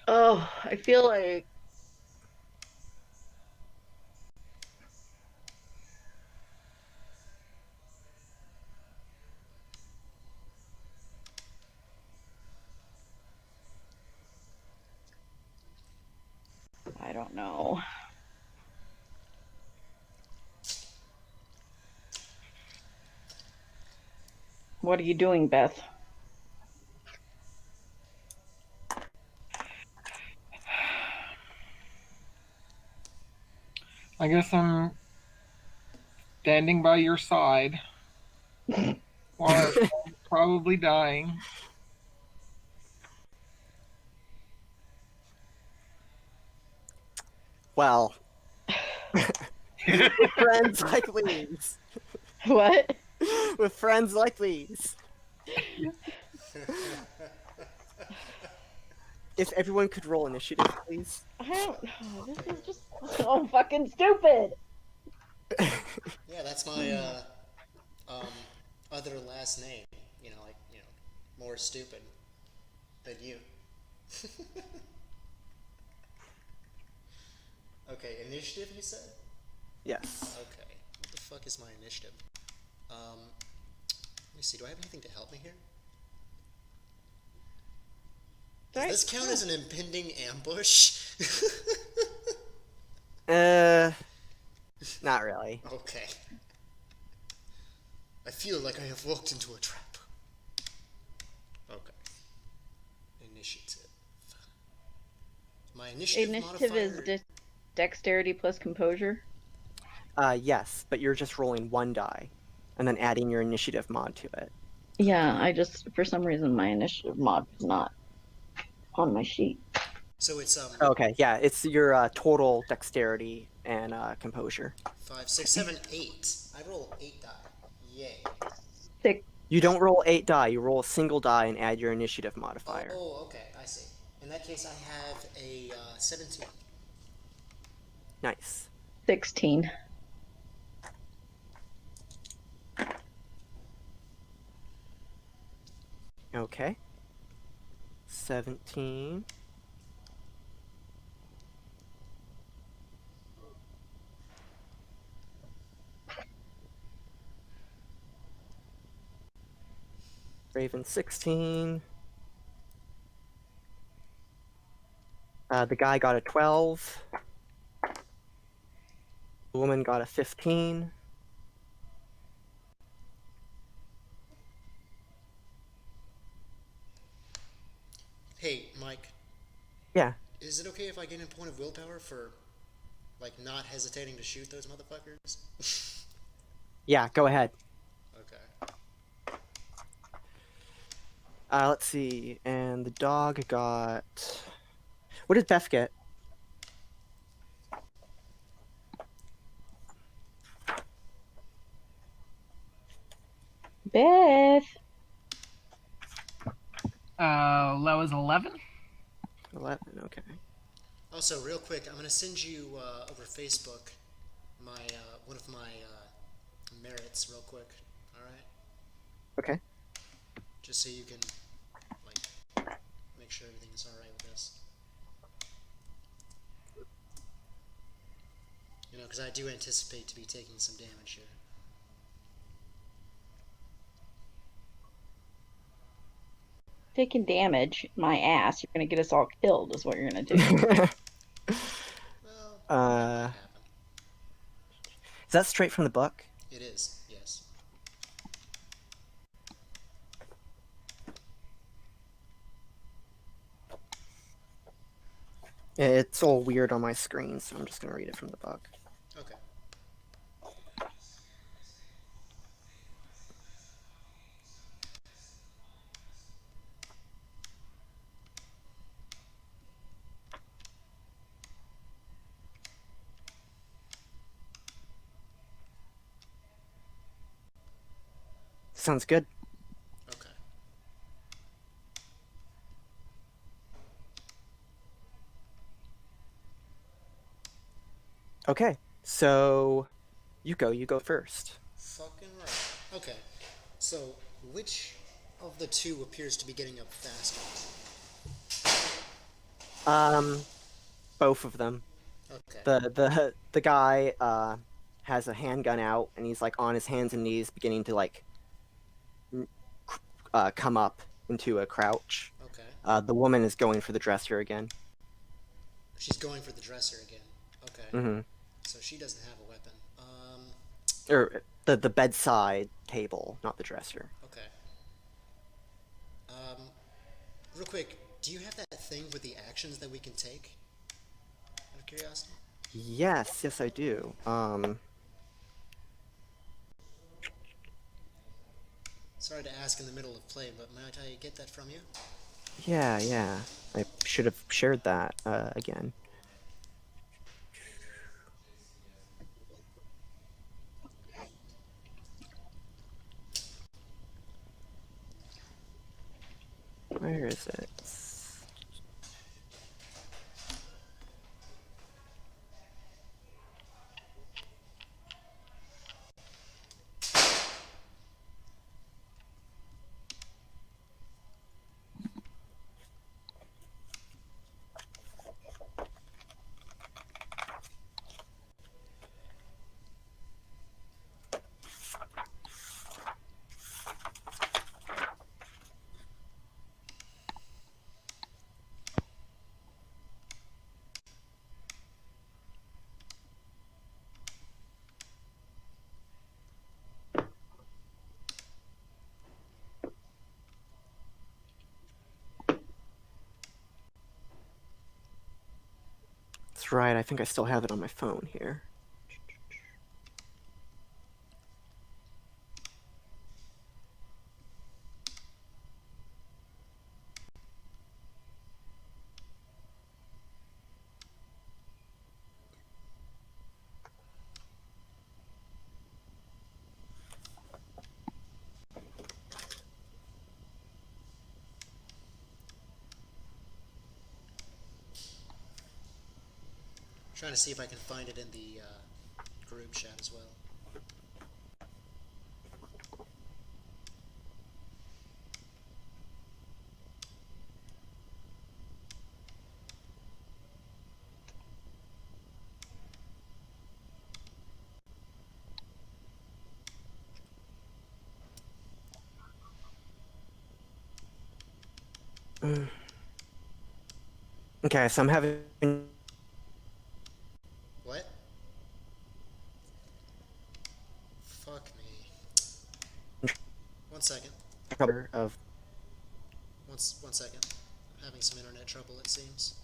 Oh, I feel like I don't know. What are you doing, Beth? I guess I'm standing by your side while I'm probably dying. Well, with friends like these. What? With friends like these. If everyone could roll initiative, please. I don't know. This is just so fucking stupid. Yeah, that's my other last name. More stupid than you. Okay, initiative you said? Yes. Okay. What the fuck is my initiative? Let me see, do I have anything to help me here? Does this count as an impending ambush? Not really. Okay. I feel like I have walked into a trap. Okay. Initiative. My initiative Initiative is modifier... dexterity plus composure? Yes, but you're just rolling 1 die, and then adding your initiative mod to it. Yeah, I just, for some reason, my initiative mod is not on my sheet. So it's Okay, yeah, it's your total dexterity and composure. 5, 6, 7, 8. I roll 8 die. Yay. 6. You don't roll 8 die, you roll a single die and add your initiative modifier. Oh, okay, I see. In that case, I have a 17. Nice. 16. Okay. 17. Raven 16. The guy got a 12. The woman got a 15. Hey, Mike, Yeah. is it okay if I gain a point of willpower for, like, not hesitating to shoot those motherfuckers? Yeah, go ahead. Okay. Let's see. And the dog got... What did Beth get? Beth! That was 11. 11, okay. Also, real quick, I'm gonna send you over Facebook my one of my merits real quick. All right, Okay. just so you can like make sure everything is all right with this. You know, because I do anticipate to be taking some damage here. Taking damage, my ass. You're gonna get us all killed, is what you're gonna do. Well, Uh, that might happen. Is that straight from the book? It is, yes. It's all weird on my screen, so I'm just going to read it from the book. Okay. Sounds good. Okay. Okay, so Youko, you go first. Fucking right. Okay. So, which of the two appears to be getting up faster? Both of them. Okay. The guy has a handgun out, and he's like on his hands and knees, beginning to like come up into a crouch. Okay. The woman is going for the dresser again. She's going for the dresser again. Okay. Mm-hmm. So she doesn't have a weapon. Or the bedside table, not the dresser. Okay. Real quick, do you have that thing with the actions that we can take? Out of curiosity. Yes, I do. Sorry to ask in the middle of play, but might I get that from you? Yeah. I should have shared that again. Where is it? That's right. I think I still have it on my phone here. Trying to see if I can find it in the group chat as well. Okay, so I'm having What? Fuck me. 1 second. trouble of. One second. I'm having some internet trouble, it seems.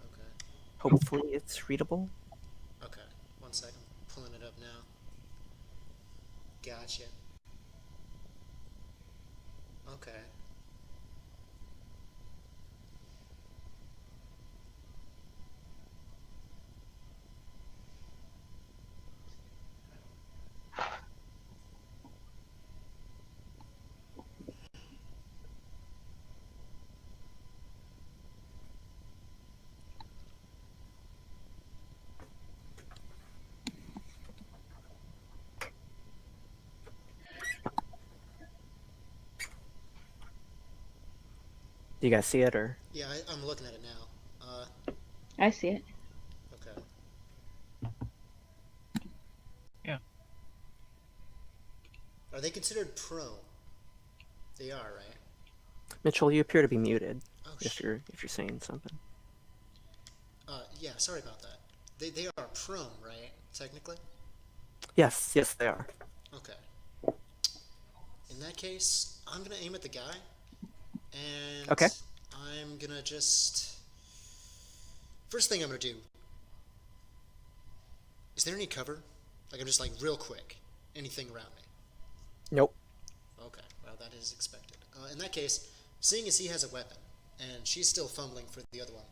Okay. Hopefully, it's readable. Okay. 1 second. Pulling it up now. Gotcha. Okay. Do you guys see it or? Yeah, I'm looking at it now. I see it. Okay. Yeah. Are they considered prone? They are, right? Mitchell, you appear to be muted. Oh, If you're saying something. Yeah, sorry about that. They are prone, right? Technically? Yes, they are. Okay. In that case, I'm gonna aim at the guy, and Okay. I'm gonna just... First thing I'm gonna do... Is there any cover? Like, I'm just like, real quick. Anything around me? Nope. Okay, well, that is expected. In that case, seeing as he has a weapon, and she's still fumbling for the other one,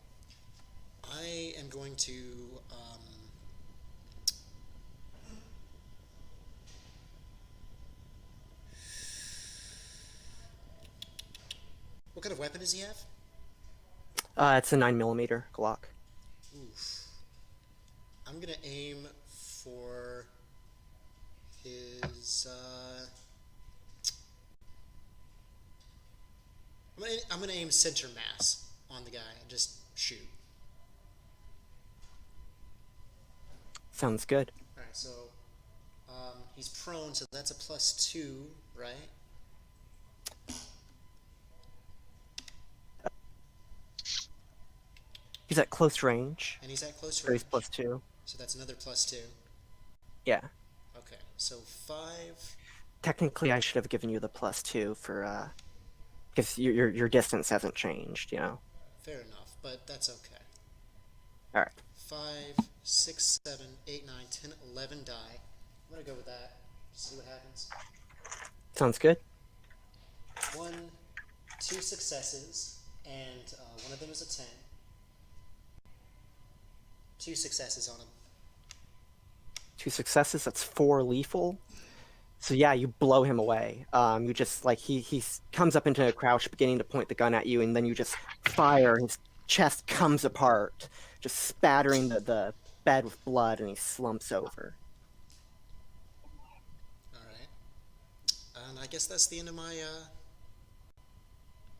I am going to, what kind of weapon does he have? It's a 9mm Glock. Oof. I'm gonna aim for his, I'm gonna aim center mass on the guy and just shoot. Sounds good. Alright, so, he's prone, so that's a +2, right? He's at close range. And he's at close So range. he's +2. So that's another +2. Yeah. Okay, so 5. Technically, I should have given you the +2 for because your distance hasn't changed. You know. Fair enough, but that's okay. All right. 5, 6, 7, 8, 9, 10, 11 die. I'm gonna go with that. See what happens. Sounds good. 1, 2 successes, and one of them is a 10. 2 successes on him. 2 successes. That's 4 lethal. So yeah, you blow him away. You just like he comes up into a crouch, beginning to point the gun at you, and then you just fire. His chest comes apart, just spattering the bed with blood, and he slumps over. Alright. And I guess that's the end of my,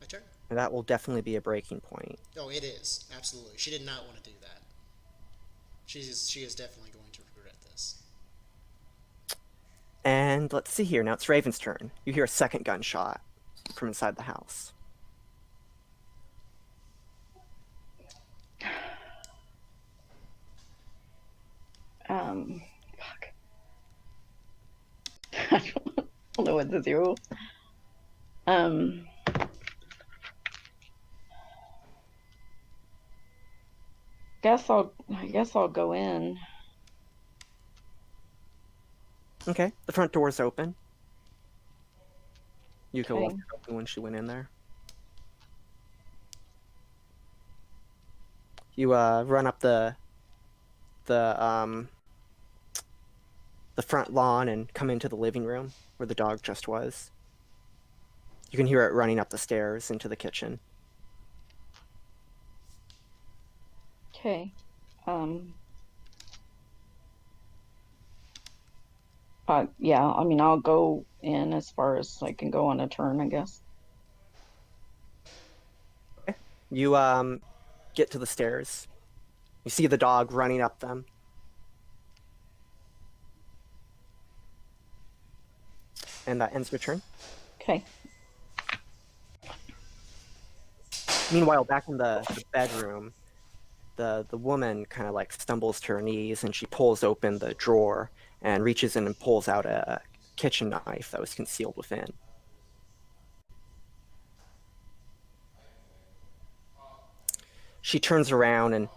my turn. And that will definitely be a breaking point. Oh, it is. Absolutely. She did not want to do that. She is definitely going to regret this. And let's see here. Now it's Raven's turn. You hear a second gunshot from inside the house. Fuck. I don't know what to do. I guess I'll go in. Okay, the front door's open. Yuko Okay. left it open when she went in there. You run up the front lawn and come into the living room where the dog just was. You can hear it running up the stairs into the kitchen. Okay. Yeah, I mean, I'll go in as far as I can go on a turn, I guess. You get to the stairs. You see the dog running up them. And that ends your turn. Okay. Meanwhile, back in the bedroom, the woman kind of like stumbles to her knees and she pulls open the drawer and reaches in and pulls out a kitchen knife that was concealed within. She turns around and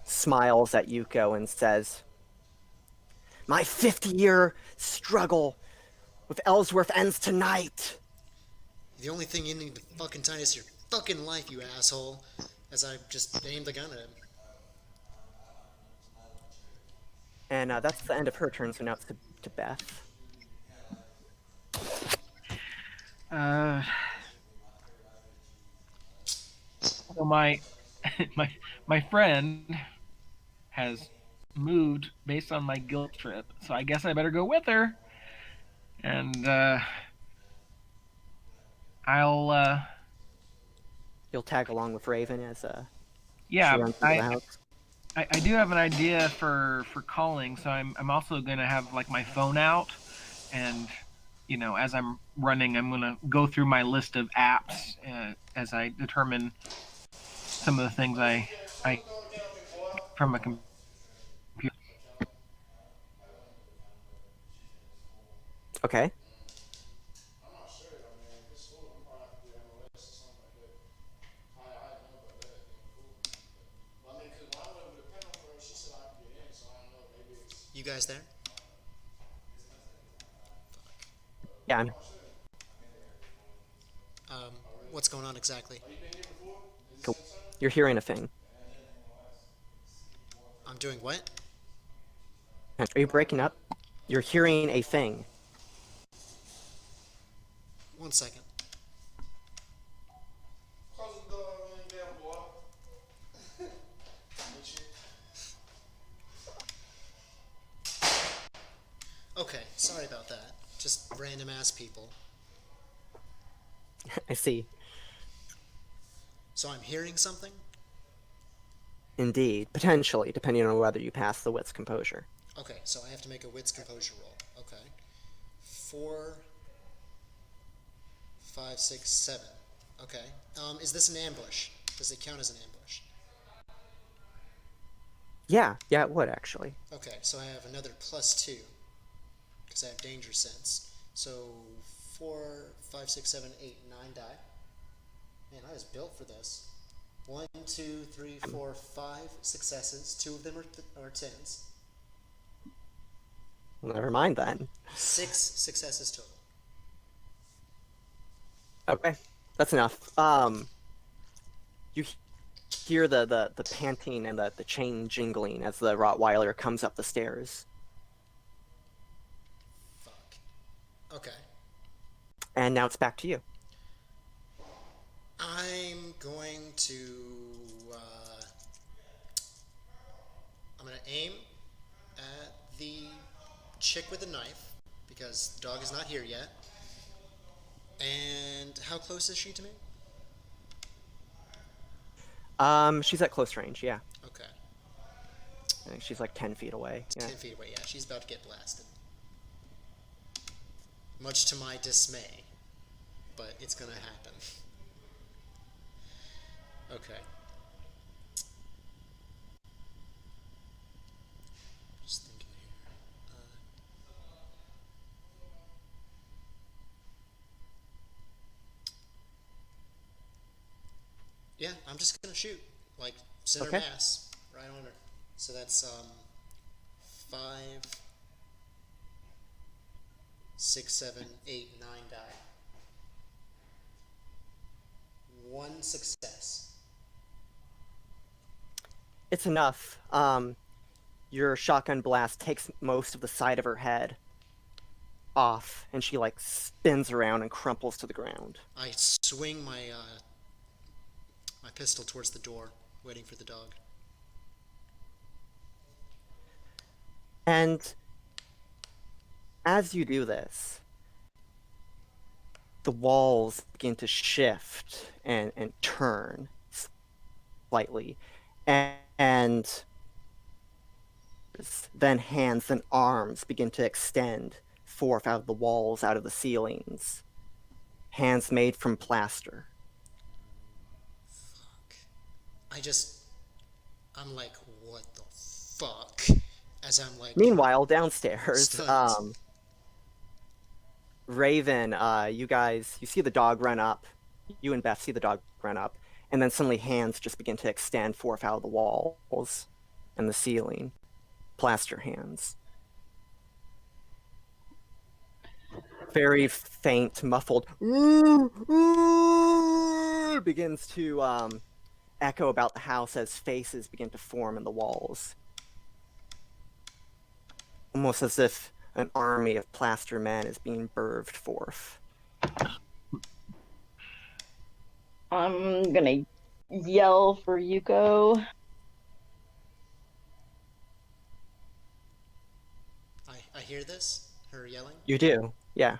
smiles at Yuko and says, "My 50-year struggle with Ellsworth ends tonight." The only thing you need to fucking tie is your fucking life, you asshole. As I just aimed the gun at him. And that's the end of her turn, so now it's to Beth. So my my friend has moved based on my guilt trip, so I guess I better go with her. And I'll You'll tag along with Raven as she yeah, runs into the house. I do have an idea for calling, so I'm also gonna have like my phone out, and you know, as I'm running, I'm gonna go through my list of apps as I determine some of the things I from a computer. Okay. You guys there? Yeah, What's going on exactly? cool. You're hearing a thing. I'm doing what? Are you breaking up? You're hearing a thing. 1 second. Okay, sorry about that. Just random ass people. I see. So I'm hearing something? Indeed. Potentially, depending on whether you pass the wit's composure. Okay, so I have to make a wits composure roll. Okay. 4, 5, 6, 7. Okay. Is this an ambush? Does it count as an ambush? Yeah, it would actually. Okay, so I have another +2 because I have danger sense. So 4, 5, 6, 7, 8, 9 die. Man, I was built for this. 1, 2, 3, 4, 5 successes. 2 of them are 10s. Well, never mind then. 6 successes total. Okay, that's enough. You hear the panting and the chain jingling as the Rottweiler comes up the stairs. Fuck. Okay. And now it's back to you. I'm going to. I'm going to aim at the chick with the knife because the dog is not here yet. And how close is she to me? She's at close range, yeah. Okay. I think she's like 10 feet away. Yeah. 10 feet away, yeah. She's about to get blasted. Much to my dismay. But it's going to happen. Okay. I'm just gonna shoot, like, center Okay. mass, right on her. So that's 5, 6, 7, 8, 9 die. 1 success. It's enough. Your shotgun blast takes most of the side of her head off, and she like spins around and crumples to the ground. I swing my my pistol towards the door, waiting for the dog. And as you do this, the walls begin to shift and turn slightly, and then hands and arms begin to extend forth out of the walls, out of the ceilings. Hands made from plaster. I'm like, what the fuck? As I'm like, Meanwhile, downstairs, stunned. Raven, you see the dog run up. You and Beth see the dog run up, and then suddenly hands just begin to extend forth out of the walls and the ceiling. Plaster hands. Very faint, muffled begins to echo about the house as faces begin to form in the walls. Almost as if an army of plaster men is being birthed forth. I'm gonna yell for Youko. I hear this, her yelling. You do, yeah.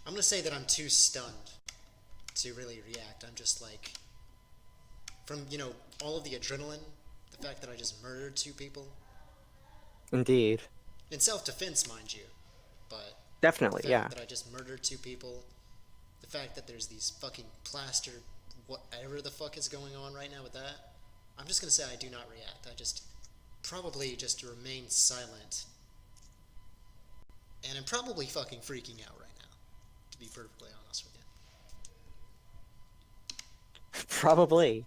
I'm gonna say that I'm too stunned to really react. I'm just like, from, all of the adrenaline, the fact that I just murdered 2 people. Indeed. In self-defense, mind you. But Definitely, the yeah. fact that I just murdered 2 people, the fact that there's these fucking plaster, whatever the fuck is going on right now with that, I'm just gonna say I do not react. I just probably just remain silent. And I'm probably fucking freaking out right now, to be perfectly honest with you. Probably.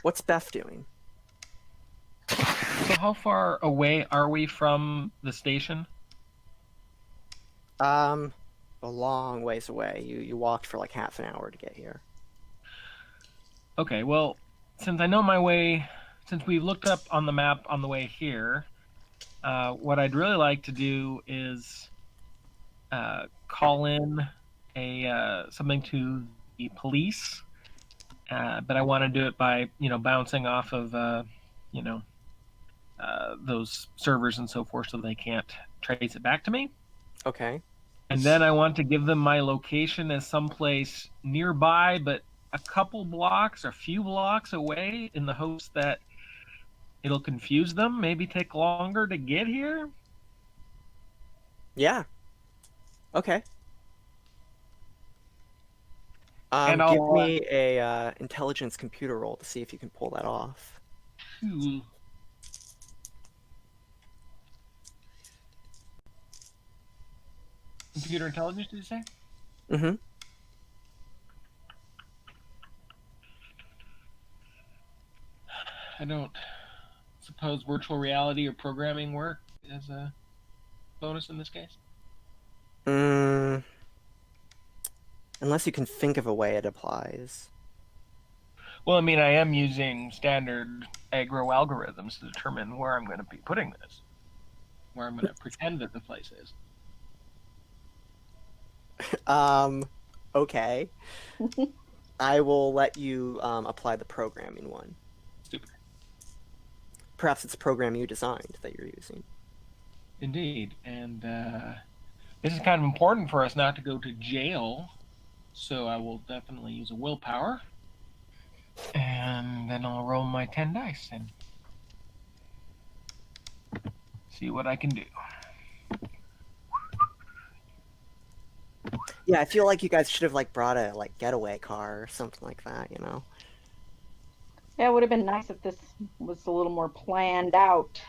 What's Beth doing? So how far away are we from the station? A long ways away. You walked for like half an hour to get here. Okay, well, since I know my way, since we've looked up on the map on the way here, what I'd really like to do is call in something to the police, but I want to do it by bouncing off of those servers and so forth, so they can't trace it back to me. Okay. And then I want to give them my location as someplace nearby, but a couple blocks or a few blocks away, in the hopes that it'll confuse them, maybe take longer to get here. Yeah. Okay. And give I'll, me a intelligence computer roll to see if you can pull that off. Computer intelligence, did you say? Mm-hmm. I don't suppose virtual reality or programming work as a bonus in this case. Unless you can think of a way it applies. Well, I mean, I am using standard agro algorithms to determine where I'm going to be putting this, where I'm going to pretend that the place is. Okay. I will let you apply the programming one. Stupid. Perhaps it's a program you designed that you're using. Indeed, and this is kind of important for us not to go to jail, so I will definitely use a willpower, and then I'll roll my 10 dice and see what I can do. Yeah, I feel like you guys should have brought a getaway car or something like that, Yeah, it would have been nice if this was a little more planned out.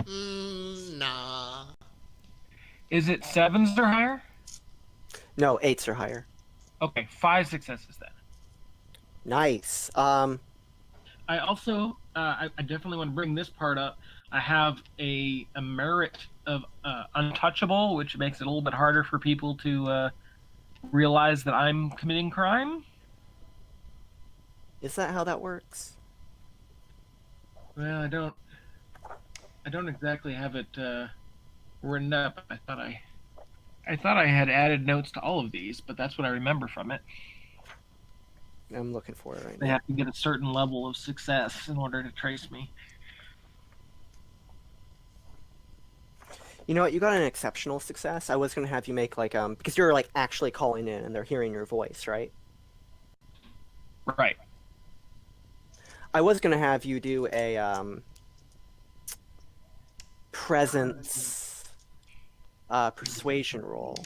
Nah. Is it 7s or higher? No, 8s or higher. Okay, 5 successes then. Nice. I also, I definitely want to bring this part up. I have a merit of untouchable, which makes it a little bit harder for people to realize that I'm committing crime. Is that how that works? Well, I don't exactly have it written up. I thought I had added notes to all of these, but that's what I remember from it. I'm looking for it right They now. have to get a certain level of success in order to trace me. You know what? You got an exceptional success. I was gonna have you make like because you're like actually calling in and they're hearing your voice, right? Right. I was gonna have you do a presence persuasion roll.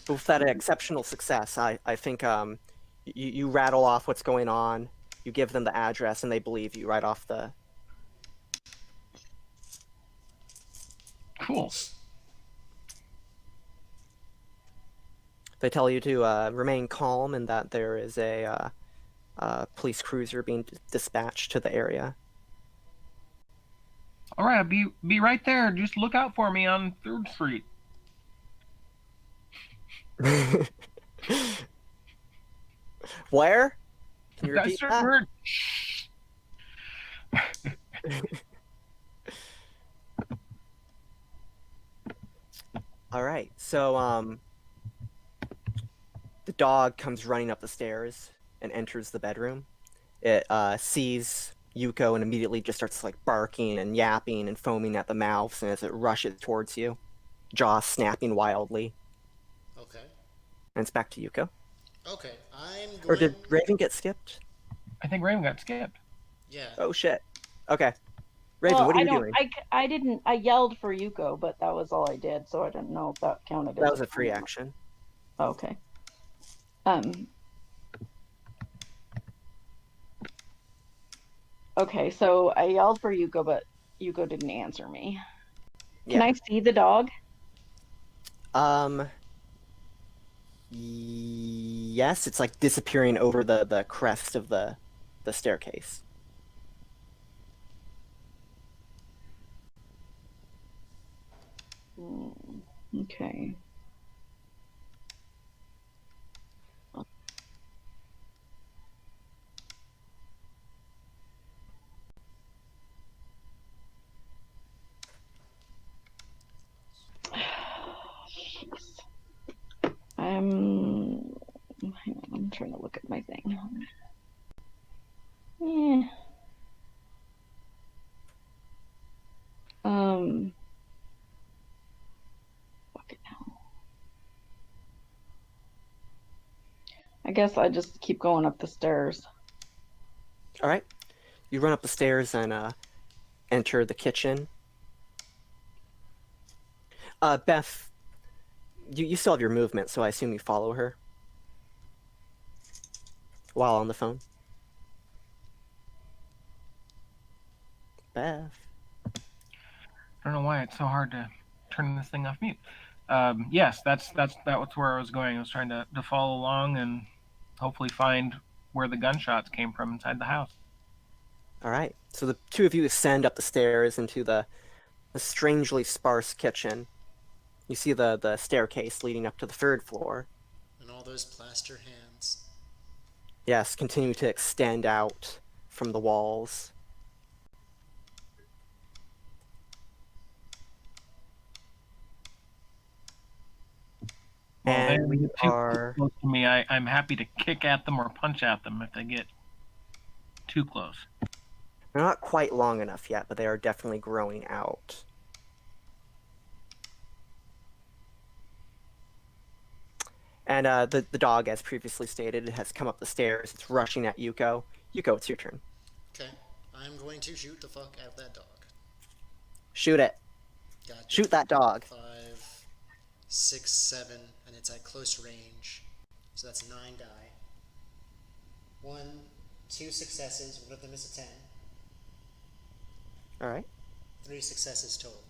But with that exceptional success, I think you rattle off what's going on, you give them the address, and they believe you right off the. Cool. They tell you to remain calm and that there is a police cruiser being dispatched to the area. All right, I'll be right there. Just look out for me on 3rd Street. Where? Can you That's repeat a that? word. All right. So the dog comes running up the stairs and enters the bedroom. It sees Youko and immediately just starts like barking and yapping and foaming at the mouths, and as it rushes towards you, jaws snapping wildly. Okay. And it's back to Youko. Okay. I'm going. Or did Raven get skipped? I think Raven got skipped. Yeah. Oh shit. Okay. Raven, Well, what are I you don't. doing? I didn't. I yelled for Yuko, but that was all I did, so I didn't know if that counted. That as was a free action. Okay. Okay, so I yelled for Yuko, but Yuko didn't answer me. Can I see the dog? Yes, it's like disappearing over the crest of the staircase. Okay. Hang on, I'm trying to look at my thing. Yeah. Fucking hell. I guess I just keep going up the stairs. All right. You run up the stairs and enter the kitchen. Beth, you still have your movement, so I assume you follow her while on the phone. Beth. I don't know why it's so hard to turn this thing off mute. Yes, that was where I was going. I was trying to follow along and hopefully find where the gunshots came from inside the house. All right. So the two of you ascend up the stairs into the strangely sparse kitchen. You see the staircase leading up to the 3rd floor. And all those plaster hands. Yes, continue to extend out from the walls. Well, And we too are close to me. I'm happy to kick at them or punch at them if they get too close. they're not quite long enough yet, but they are definitely growing out. And the dog, as previously stated, has come up the stairs. It's rushing at Youko. Youko, it's your turn. Okay. I'm going to shoot the fuck out of that dog. Shoot it. Gotcha. Shoot that dog. 5, 6, 7, and it's at close range. So that's 9 die. 1, 2 successes. One of them is a 10. All right. 3 successes total.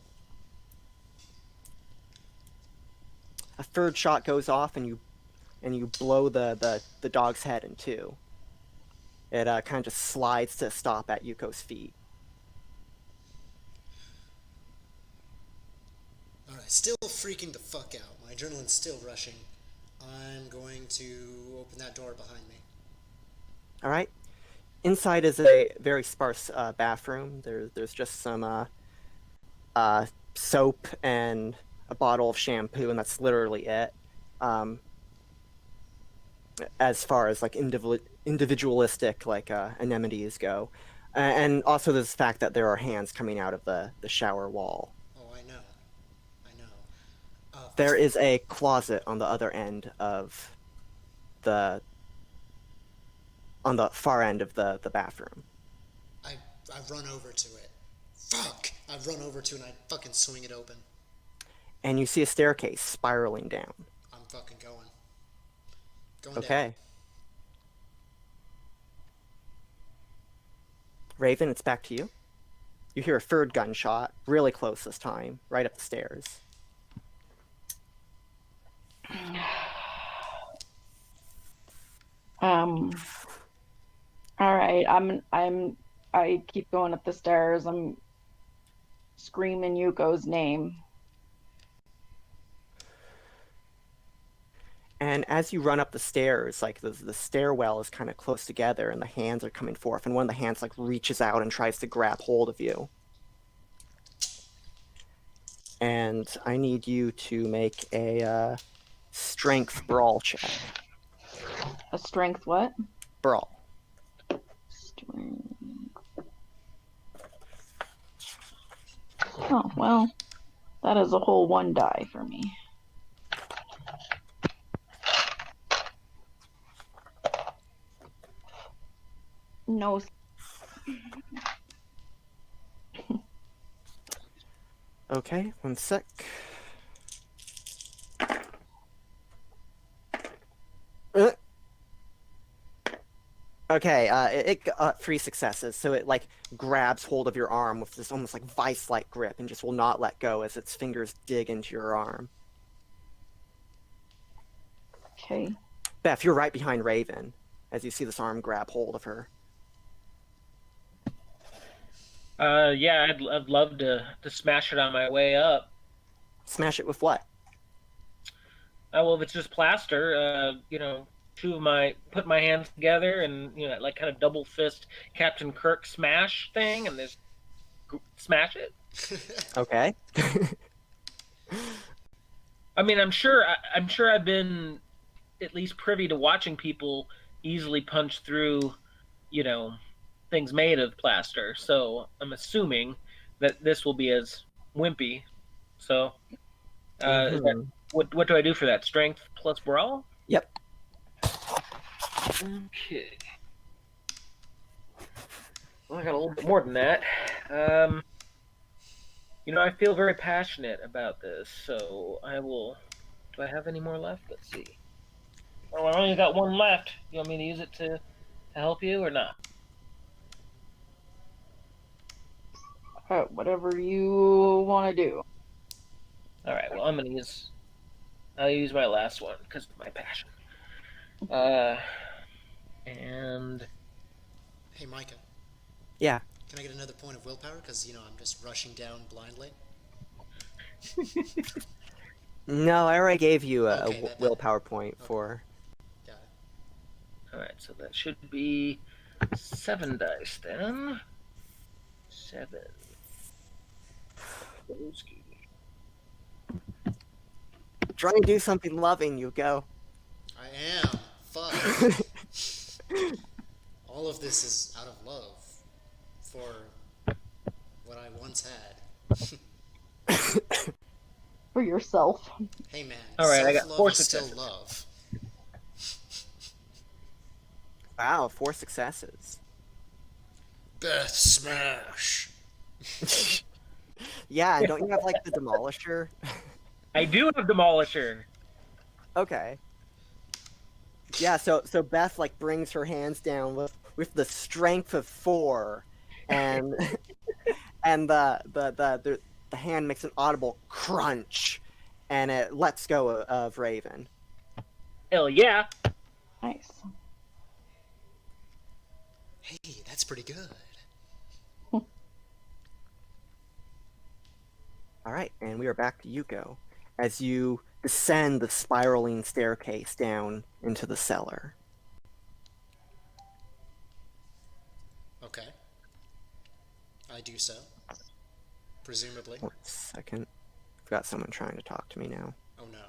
a third shot goes off, and you blow the dog's head in two. It kind of just slides to stop at Yuko's feet. Alright, still freaking the fuck out. My adrenaline's still rushing. I'm going to open that door behind me. All right. Inside is a very sparse bathroom. There's just some soap and a bottle of shampoo, and that's literally it. As far as like individualistic like anemones go, and also there's the fact that there are hands coming out of the shower wall. Oh, I know. There is a closet on the other end of on the far end of the bathroom. I run over to it. Fuck! I run over to it and I fucking swing it open. And you see a staircase spiraling down. I'm fucking going. Going Okay. down. Raven, it's back to you. You hear a third gunshot, really close this time, right up the stairs. All right, I keep going up the stairs. I'm screaming Yuko's name. And as you run up the stairs, like the stairwell is kind of close together and the hands are coming forth, and one of the hands like reaches out and tries to grab hold of you. And I need you to make a strength brawl check. A strength what? Brawl. Strength. Oh, well, that is a whole 1 die for me. No. Okay, 1 sec. Okay, it got 3 successes, so it like grabs hold of your arm with this almost like vice-like grip and just will not let go as its fingers dig into your arm. Okay. Beth, you're right behind Raven as you see this arm grab hold of her. Yeah, I'd love to smash it on my way up. Smash it with what? Well, if it's just plaster, put my hands together and like kind of double fist Captain Kirk smash thing, and just smash it. Okay. I mean, I'm sure I've been at least privy to watching people easily punch through, things made of plaster. So I'm assuming that this will be as wimpy. So, what do I do for that? Strength plus brawl? Yep. Okay. Well, I got a little bit more than that. I feel very passionate about this, so I will. Do I have any more left? Let's see. Oh, I only got 1 left. You want me to use it to help you or not? Whatever you want to do. All right. Well, I'll use my last one because of my passion. And Hey, Micah. Yeah. Can I get another point of willpower? Because, I'm just rushing down blindly. No, I already gave you a Okay, willpower point for... Got it. all right, so that should be 7 dice then. 7. Try and do something loving, Youko. I am. Fuck. All of this is out of love for what I once had. For yourself. Hey, man. All right, I got self-love 4 is still successes. love. Wow, 4 successes. Beth smash. Yeah, don't you have like the Demolisher? I do have Demolisher. Okay. Yeah, so Beth like brings her hands down with the strength of 4, and and the hand makes an audible crunch, and it lets go of Raven. Hell yeah. Nice. Hey, that's pretty good. All right, and we are back to Youko as you descend the spiraling staircase down into the cellar. Okay. I do so. Presumably. 1 second. I've got someone trying to talk to me now. Oh no.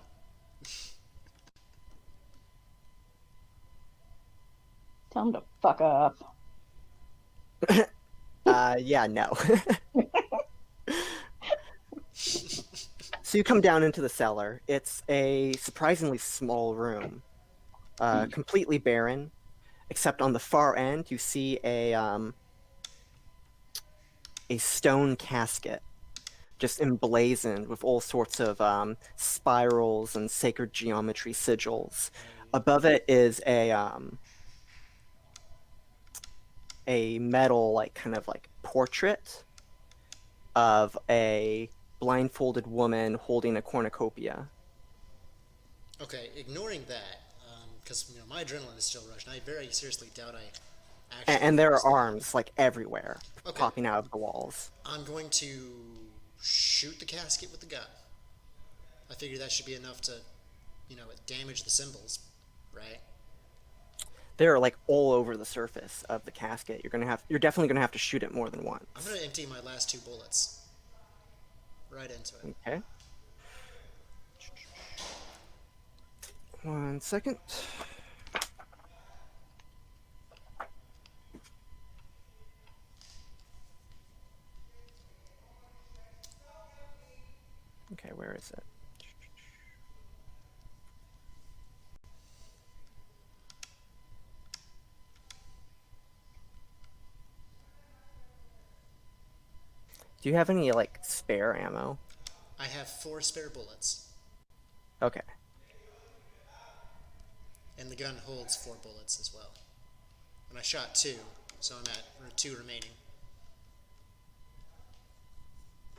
Tell him to fuck up. Yeah, no. So you come down into the cellar. It's a surprisingly small room, completely barren, except on the far end you see a stone casket, just emblazoned with all sorts of spirals and sacred geometry sigils. Above it is a metal, like kind of like portrait of a blindfolded woman holding a cornucopia. Okay, ignoring that, because my adrenaline is still rushing. I very seriously doubt I actually. And there are arms like everywhere, Okay. popping out of the walls. I'm going to shoot the casket with the gun. I figure that should be enough to, damage the symbols, right? They're like all over the surface of the casket. You're definitely gonna have to shoot it more than once. I'm going to empty my last 2 bullets right into it. Okay. 1 second. Okay, where is it? Do you have any like spare ammo? I have 4 spare bullets, Okay. and the gun holds 4 bullets as well. And I shot 2, so I'm at 2 remaining.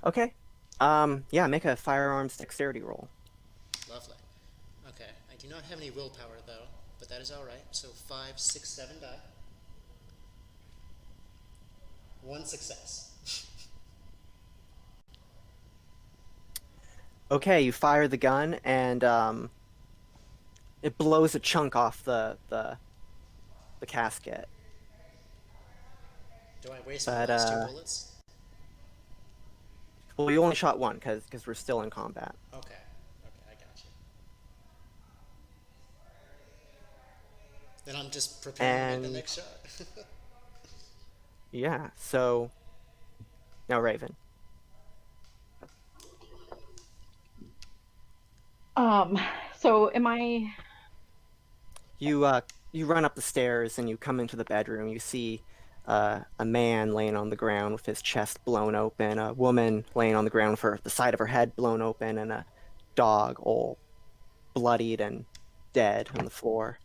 Okay. Yeah, make a firearms dexterity roll. Lovely. Okay, I do not have any willpower though, but that is alright. So 5, 6, 7 die. 1 success. Okay, you fire the gun and it blows a chunk off the casket. Do I waste my But, last 2 bullets? Well, you only shot one because we're still in combat. Okay, I got you. Then I'm just preparing to make the next shot. Yeah, so now Raven. So am I? You run up the stairs and you come into the bedroom. You see a man laying on the ground with his chest blown open, a woman laying on the ground with the side of her head blown open, and a dog all bloodied and dead on the floor.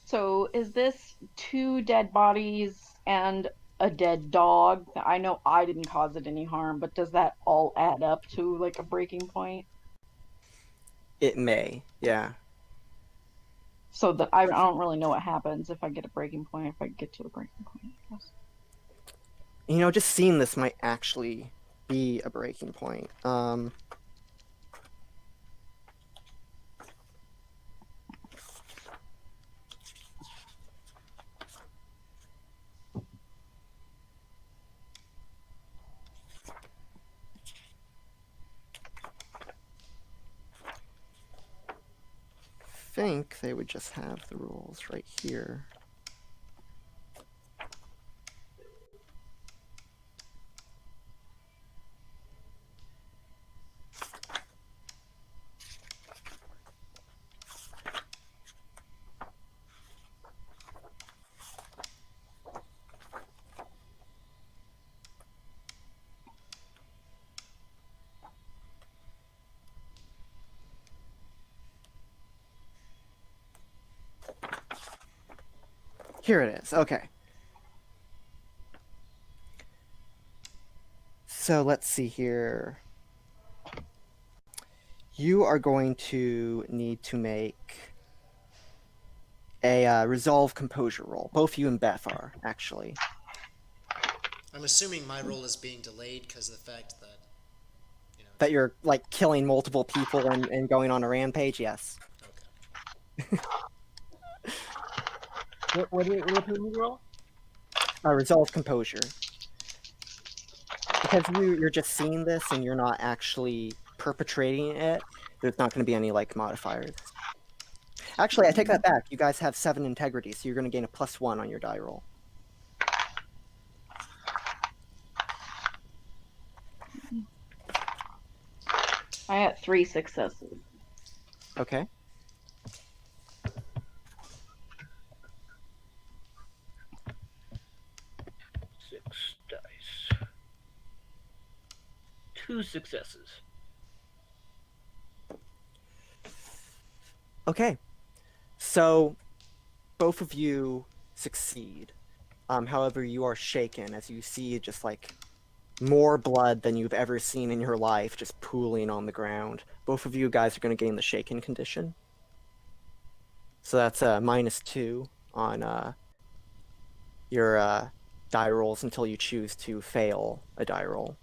So is this 2 dead bodies and a dead dog? I know I didn't cause it any harm, but does that all add up to like a breaking point? It may, yeah. So that I don't really know what happens if I get a breaking point, if I get to a breaking point, I guess. Just seeing this might actually be a breaking point. I think they would just have the rules right here. Here it is. Okay. So let's see here. You are going to need to make a resolve composure roll. Both you and Beth are, actually. I'm assuming my roll is being delayed because of the fact that, you know. That you're, like, killing multiple people and going on a rampage? Yes. Okay. What do you roll? Resolve composure. Because you're just seeing this and you're not actually perpetrating it, there's not going to be any, like, modifiers. Actually, I take that back. You guys have 7 integrity, so you're going to gain a +1 on your die roll. I had 3 successes. Okay. Six dice. 2 successes. Okay. So, both of you succeed. However, you are shaken as you see just, like, more blood than you've ever seen in your life just pooling on the ground. Both of you guys are going to gain the shaken condition. So that's a -2 on your die rolls until you choose to fail a die roll.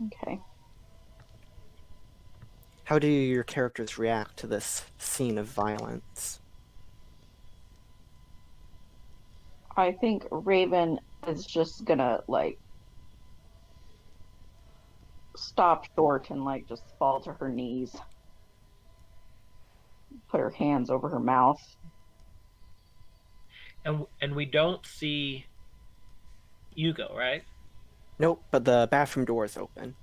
Okay. How do your characters react to this scene of violence? I think Raven is just gonna, like, stop short and, like, just fall to her knees. Put her hands over her mouth. And we don't see Youko, right? Nope, but the bathroom door is open.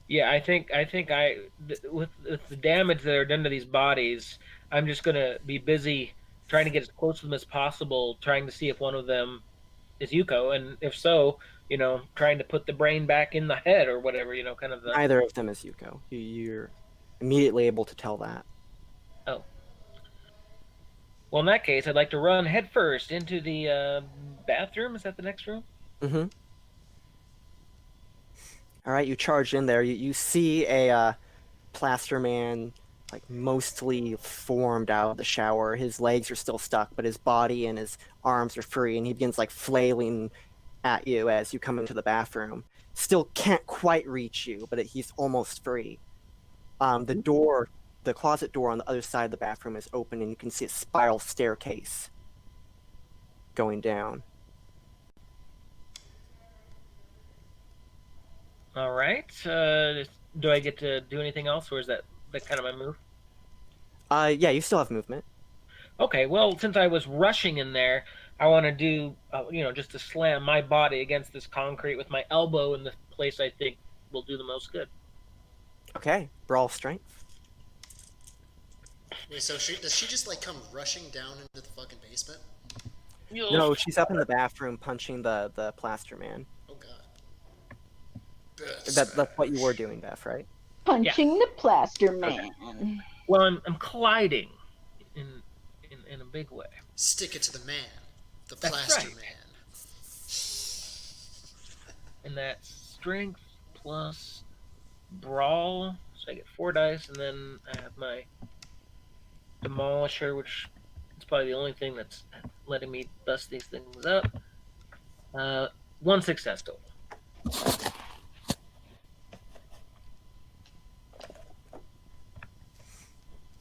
Yeah, I think with the damage that are done to these bodies, I'm just gonna be busy trying to get as close to them as possible, trying to see if one of them is Yuko, and if so, trying to put the brain back in the head or whatever, kind of the. Neither of them is Yuko. You're immediately able to tell that. Oh. Well, in that case, I'd like to run headfirst into the bathroom. Is that the next room? Mm-hmm. All right, you charge in there. You see a plaster man, like, mostly formed out of the shower. His legs are still stuck, but his body and his arms are free, and he begins, like, flailing at you as you come into the bathroom. Still can't quite reach you, but he's almost free. The closet door on the other side of the bathroom is open, and you can see a spiral staircase going down. All right. Do I get to do anything else, or is that kind of my move? Yeah, you still have movement. Okay. Well, since I was rushing in there, I want to do, just to slam my body against this concrete with my elbow in the place I think will do the most good. Okay, brawl strength. Wait, so does she just, like, come rushing down into the fucking basement? No, she's up in the bathroom punching the plaster man. Oh god. That's what you were doing, Beth, right? Punching the plaster man. Well, I'm colliding in a big way. Stick it to the man. The That's plaster right. man. And that's strength plus brawl. So I get 4 dice, and then I have my demolisher, which is probably the only thing that's letting me bust these things up. 1 success total.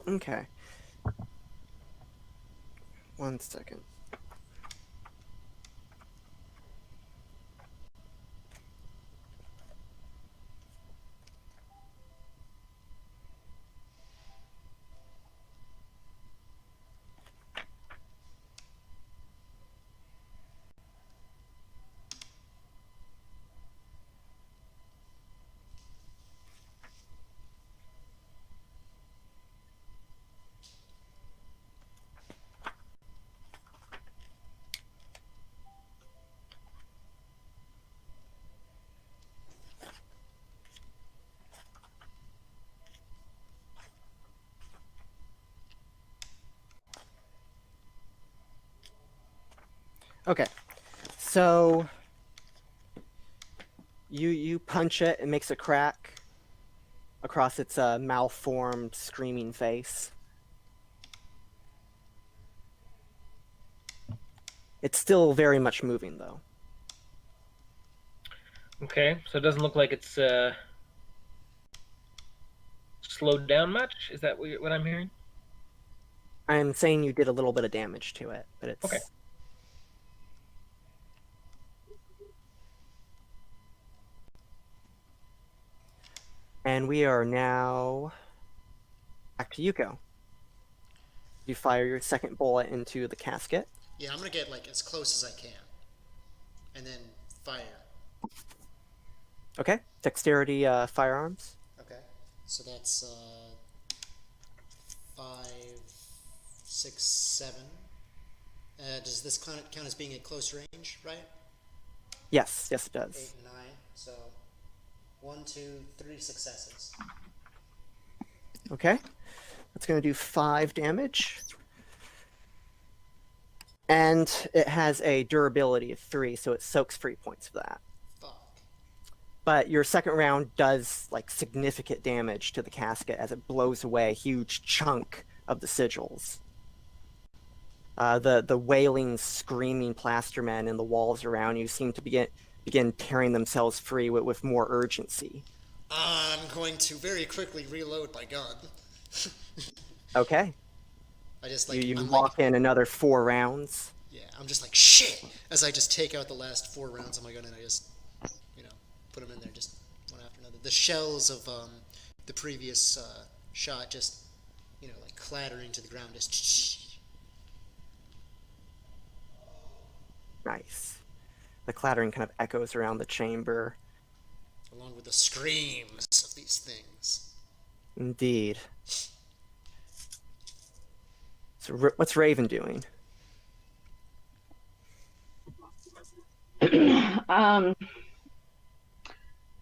Okay. 1 second. Okay. So you punch it, it makes a crack across its malformed, screaming face. It's still very much moving, though. Okay, so it doesn't look like it's slowed down much. Is that what I'm hearing? I'm saying you did a little bit of damage to it, but it's... Okay. And we are now back to Youko. You fire your second bullet into the casket. Yeah, I'm gonna get like as close as I can, and then fire. Okay. Dexterity firearms. Okay. So that's 5, 6, 7. Does this count as being at close range, right? Yes, it 8 does. and 9. So 1, 2, 3 successes. Okay. That's going to do 5 damage. And it has a durability of 3, so it soaks 3 points of that. Fuck. But your second round does like significant damage to the casket as it blows away a huge chunk of the sigils. The wailing, screaming plastermen in the walls around you seem to begin tearing themselves free with more urgency. I'm going to very quickly reload my gun. Okay. I just like You I'm lock like, in another 4 rounds. yeah, I'm just like shit as I just take out the last 4 rounds of my gun and I just, put them in there just one after another. The shells of the previous shot just, like clattering to the ground. Just Nice. The clattering kind of echoes around the chamber. along with the screams of these things. Indeed. So what's Raven doing?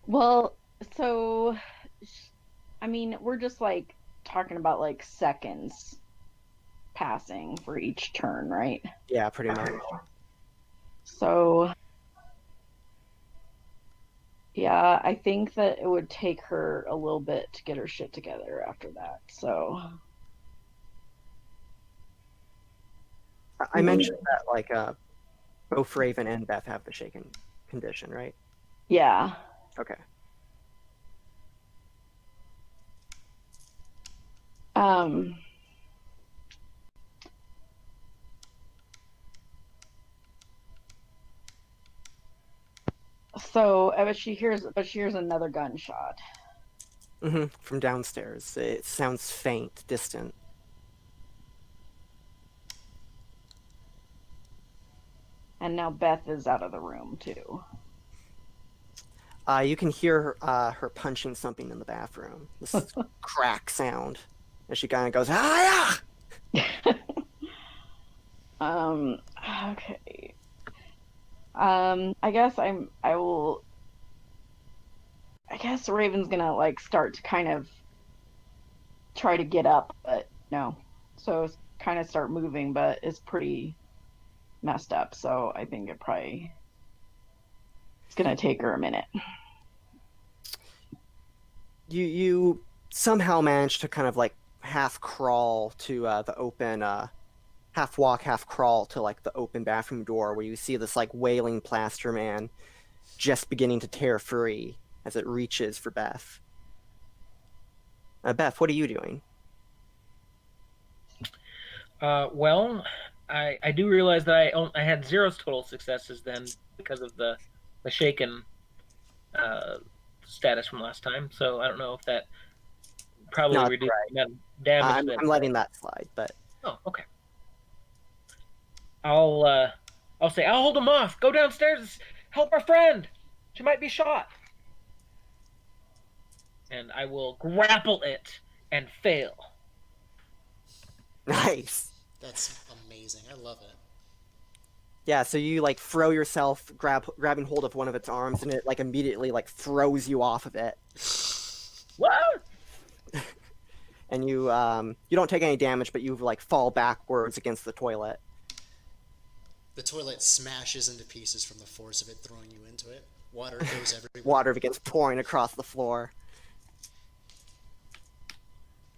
Well, so I mean, we're just like talking about like seconds passing for each turn, right? Yeah, pretty much. So yeah, I think that it would take her a little bit to get her shit together after that. So I mentioned that like both Raven and Beth have the shaken condition, right? yeah. Okay. Um So, but she hears another gunshot. From downstairs. It sounds faint, distant. And now Beth is out of the room too. You can hear her punching something in the bathroom. This crack sound as she kind of goes, ah, yeah! Okay. I guess Raven's gonna like start to kind of try to get up, but no. So kind of start moving, but it's pretty messed up. So I think it's gonna take her a minute. You somehow manage to kind of like half crawl to the open, half walk, half crawl to like the open bathroom door where you see this like wailing plaster man just beginning to tear free as it reaches for Beth. Beth, what are you doing? Well, I do realize that I had 0 total successes then because of the shaken status from last time. So I don't know if that probably No, reduced right. the amount of damage. I'm letting that slide, but Oh, okay. I'll say I'll hold him off. Go downstairs, help our friend. She might be shot. And I will grapple it and fail. nice. That's amazing. I love it. Yeah, so you like throw yourself, grabbing hold of one of its arms, and it like immediately like throws you off of it, What? and you don't take any damage, but you like fall backwards against the toilet. The toilet smashes into pieces from the force of it throwing you into it. Water goes everywhere. Water begins pouring across the floor.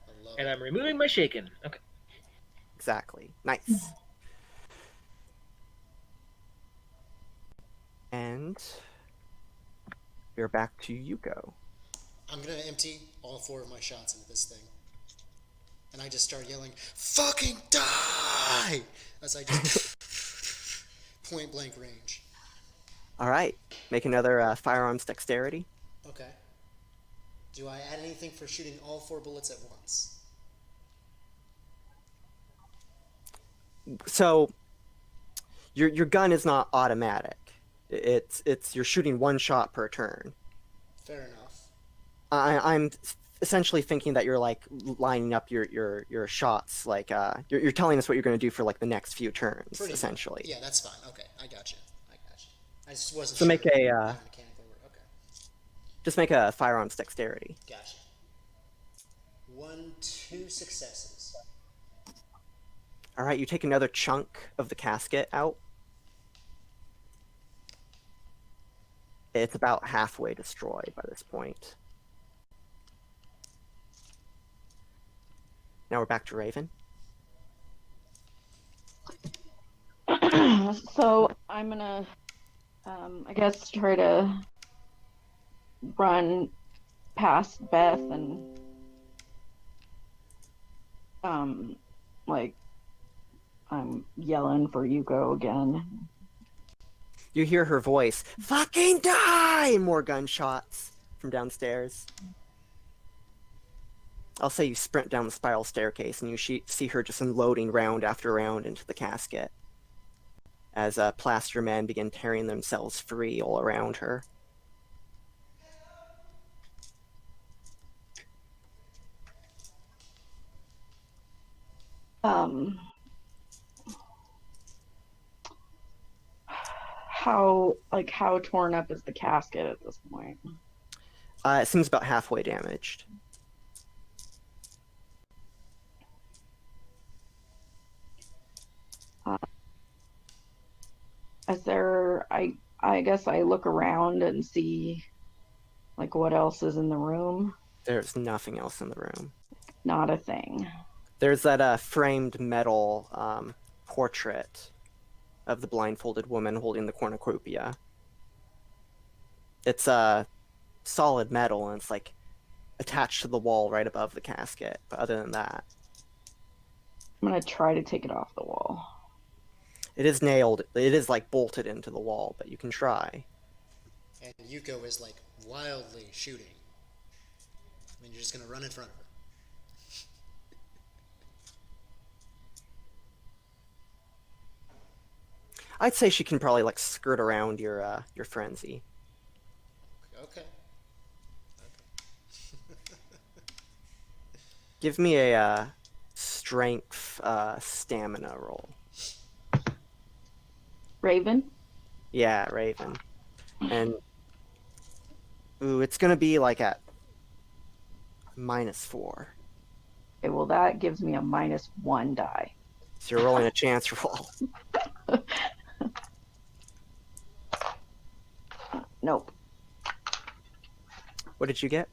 I love And it. I'm removing my shaken. Okay. Exactly. Nice. And we're back to Youko. I'm gonna empty all 4 of my shots into this thing. And I just start yelling, "Fucking die!" As I just point blank range. All right. Make another firearms dexterity. Okay. Do I add anything for shooting all 4 bullets at once? So your gun is not automatic. It's you're shooting 1 shot per turn. Fair enough. I'm essentially thinking that you're like lining up your shots, like you're telling us what you're going to do for like the next few turns, Pretty essentially. Much. Yeah, that's fine. Okay, I got you. I just wasn't So sure. make a how mechanical work. Okay, just make a firearms dexterity. gotcha. 1, 2 successes. All right, you take another chunk of the casket out. It's about halfway destroyed by this point. Now we're back to Raven. So I'm gonna, I guess, try to run past Beth and, like, I'm yelling for Youko again. You hear her voice, "Fucking die!" More gunshots from downstairs. I'll say you sprint down the spiral staircase and you see her just unloading round after round into the casket as plaster men begin tearing themselves free all around her. How torn up is the casket at this point? It seems about halfway damaged. Is there, I guess I look around and see, like, what else is in the room. There's nothing else in the room. Not a thing. There's that framed metal portrait of the blindfolded woman holding the cornucopia. It's solid metal and it's like attached to the wall right above the casket. But other than that, I'm gonna try to take it off the wall. it is nailed. It is like bolted into the wall, but you can try. And Youko is like wildly shooting. I mean, you're just gonna run in front of her. I'd say she can probably like skirt around your frenzy. Okay. Give me a strength stamina roll. Raven? Yeah, Raven. And ooh, it's gonna be like at -4. Okay, well, that gives me a -1 die. So you're rolling a chance roll. Nope. What did you get?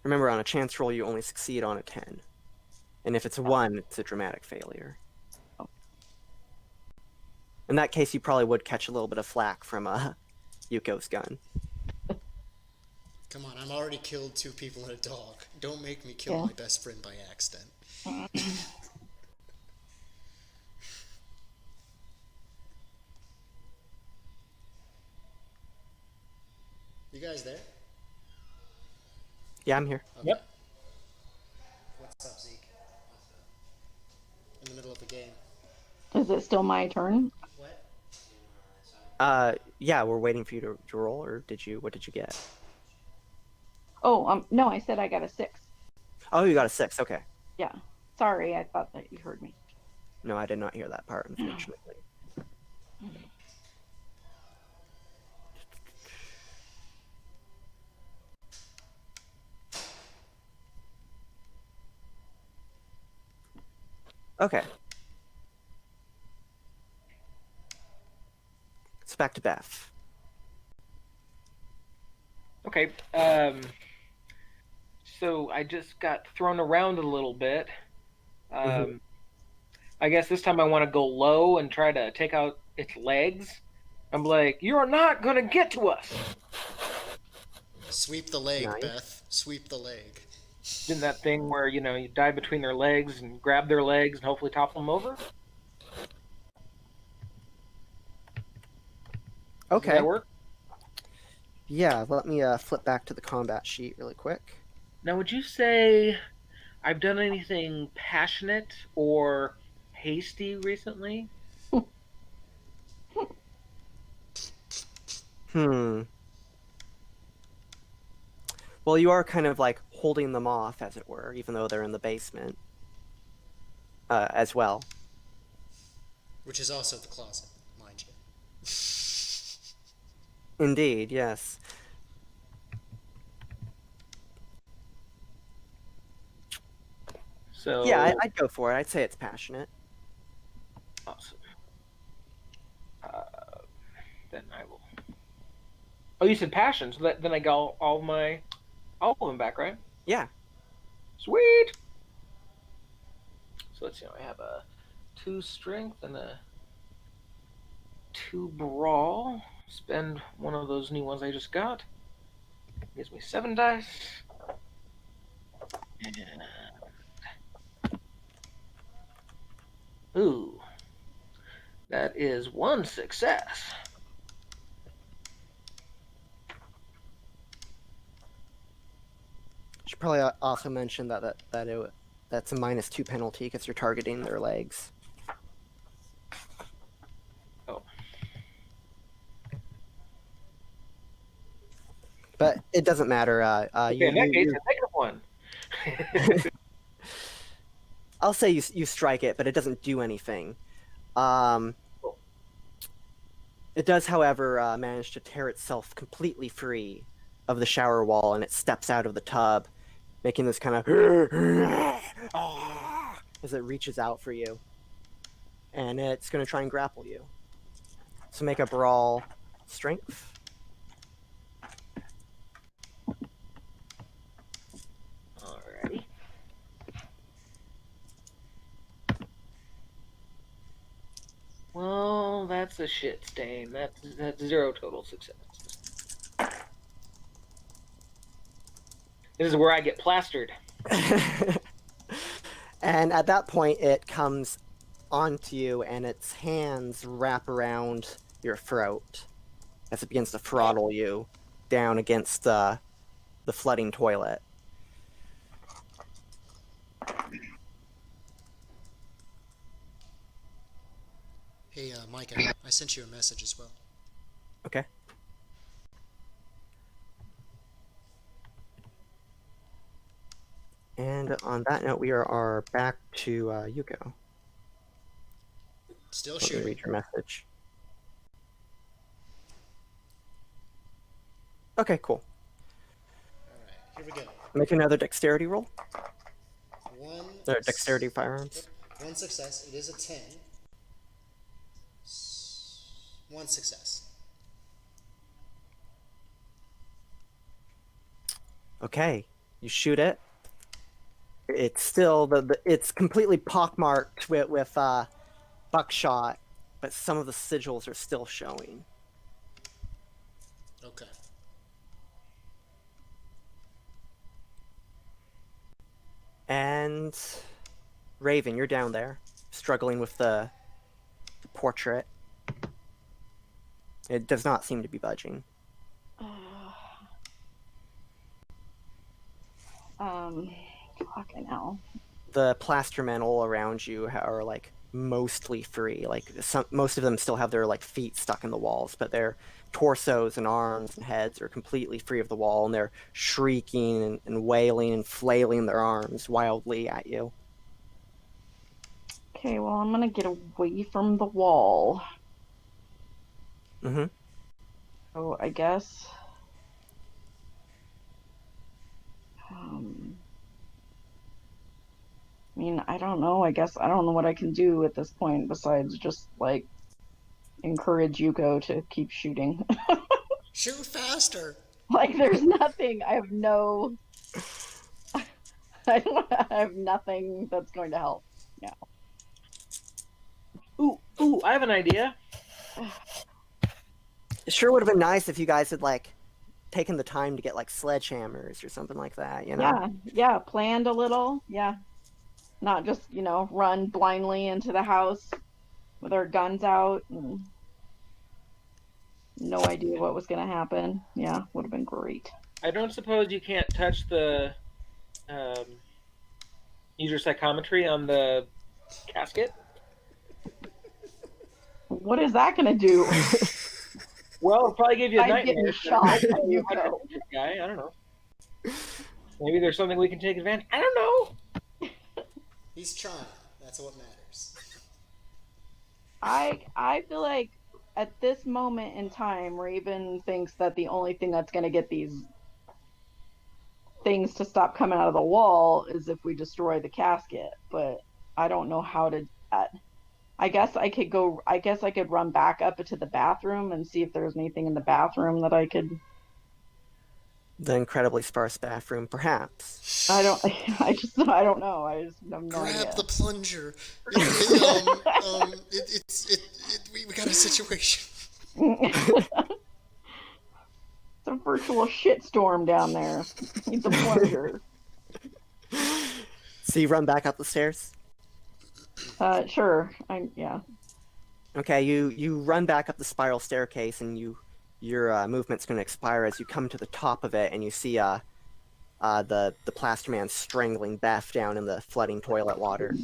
Remember, on a chance roll, you only succeed on a 10. And if it's a 1, it's a dramatic failure. In that case, you probably would catch a little bit of flack from Yuko's gun. Come on, I'm already killed 2 people and a dog. Don't make me kill Yeah. my best friend by accident. You guys there? Yeah, I'm here. Okay. Yep. What's up, Zeke? In the middle of the game. Is it still my turn? What? Yeah, we're waiting for you to roll, or what did you get? Oh, no, I said I got a 6. Oh, you got a 6, okay. Yeah. Sorry, I thought that you heard me. No, I did not hear that part, unfortunately. Okay. It's back to Beth. Okay. So I just got thrown around a little bit. Mhm. I guess this time I want to go low and try to take out its legs. I'm like, you're not gonna get to us. Sweep the leg, Nice. Beth. Sweep the leg. Did that thing where you dive between their legs and grab their legs and hopefully topple them over. Does Okay. that work? Yeah, let me flip back to the combat sheet really quick. Now, would you say I've done anything passionate or hasty recently? Hmm. Well, you are kind of like holding them off, as it were, even though they're in the basement, as well. Which is also the closet, mind you. Indeed, yes. So Yeah, I'd go for it. I'd say it's passionate. awesome. Then I will. Oh, you said passion, so then I got all of them back, right? Yeah. Sweet. So let's see. I have a 2 strength and a 2 brawl. Spend one of those new ones I just got. Gives me 7 dice. And... Ooh. That is 1 success. Should probably also mention that's a -2 penalty because you're targeting their legs. Oh. But it doesn't matter. Okay, in that case, I take one. I'll say you strike it, but it doesn't do anything. It does, however, manage to tear itself completely free of the shower wall, and it steps out of the tub, making this kind of as it reaches out for you. And it's going to try and grapple you. So make a brawl strength. Alrighty. Well, that's a shit stain. That's 0 total success. This is where I get plastered. And at that point, it comes onto you, and its hands wrap around your throat as it begins to throttle you down against the flooding toilet. Hey, Mike, I sent you a message as well. Okay. And on that note, we are back to Youko. Still Let me shooting. read your message. Okay, cool. Alright, here we go. Make another dexterity roll. Dexterity firearms. 1 success. It is a 10. 1 success. Okay, you shoot it. It's still it's completely pockmarked with buckshot, but some of the sigils are still showing. Okay. And Raven, you're down there, struggling with the portrait. It does not seem to be budging. Fucking hell. The plaster men all around you are like mostly free. Like most of them still have their like feet stuck in the walls, but their torsos and arms and heads are completely free of the wall, and they're shrieking and wailing and flailing their arms wildly at you. Okay, well, I'm gonna get away from the wall. Mm-hmm. So I guess. I mean, I don't know. I guess I don't know what I can do at this point besides just like encourage Yuko to keep shooting. Shoot faster. Like there's nothing. I have no. I have nothing that's going to help now. Ooh, I have an idea. It sure would have been nice if you guys had like taken the time to get like sledgehammers or something like that, you know? Yeah, planned a little. Yeah. Not just, run blindly into the house with our guns out and no idea what was going to happen. Yeah, would have been great. I don't suppose you can't touch the user psychometry on the casket? What is that going to do? Well, it'll probably give you a I'm nightmare. getting shot. I don't know. Maybe there's something we can take advantage. I don't know. He's trying. That's what matters. I feel like at this moment in time, Raven thinks that the only thing that's going to get these things to stop coming out of the wall is if we destroy the casket. But I don't know how to do that. I guess I could run back up into the bathroom and see if there's anything in the bathroom that I could. The incredibly sparse bathroom, perhaps. I don't know. I just have no idea. Grab the plunger. We got a situation. It's a virtual shitstorm down there. Needs a plunger. So you run back up the stairs? Sure. Yeah. Okay, you run back up the spiral staircase, and your movement's going to expire as you come to the top of it, and you see the plaster man strangling Beth down in the flooding toilet water.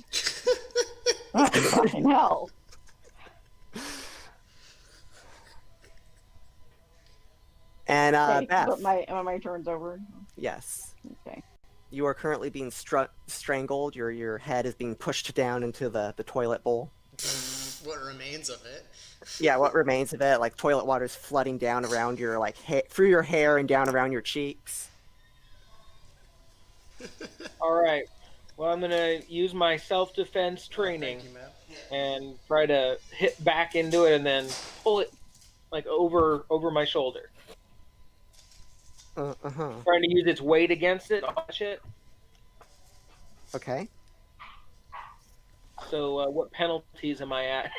Oh, fucking hell. And Okay, Beth, but my turn's over. yes, Okay. you are currently being strangled. Your head is being pushed down into the toilet bowl. What remains of it? Yeah, what remains of it? Like toilet water's flooding down around your through your hair and down around your cheeks. All right. Well, I'm gonna use my self-defense training Thank you, Matt. and try to hit back into it and then pull it like over my shoulder. Trying to use its weight against it. All that shit. Okay. So, what penalties am I at?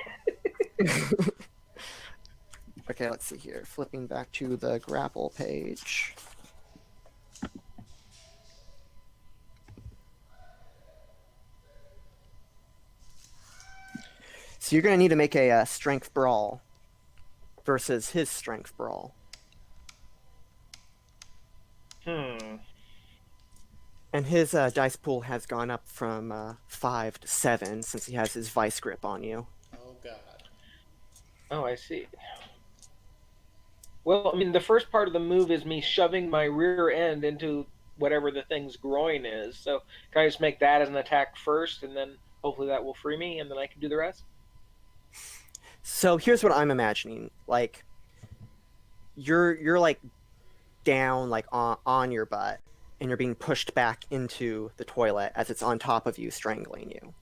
Okay, let's see here. Flipping back to the grapple page. So you're going to need to make a strength brawl versus his strength brawl. And his dice pool has gone up from 5 to 7 since he has his vice grip on you. Oh God. Oh, I see. Well, I mean, the first part of the move is me shoving my rear end into whatever the thing's groin is. So can I just make that as an attack first, and then hopefully that will free me, and then I can do the rest? So here's what I'm imagining. Like, you're like down, like on your butt, and you're being pushed back into the toilet as it's on top of you, strangling you.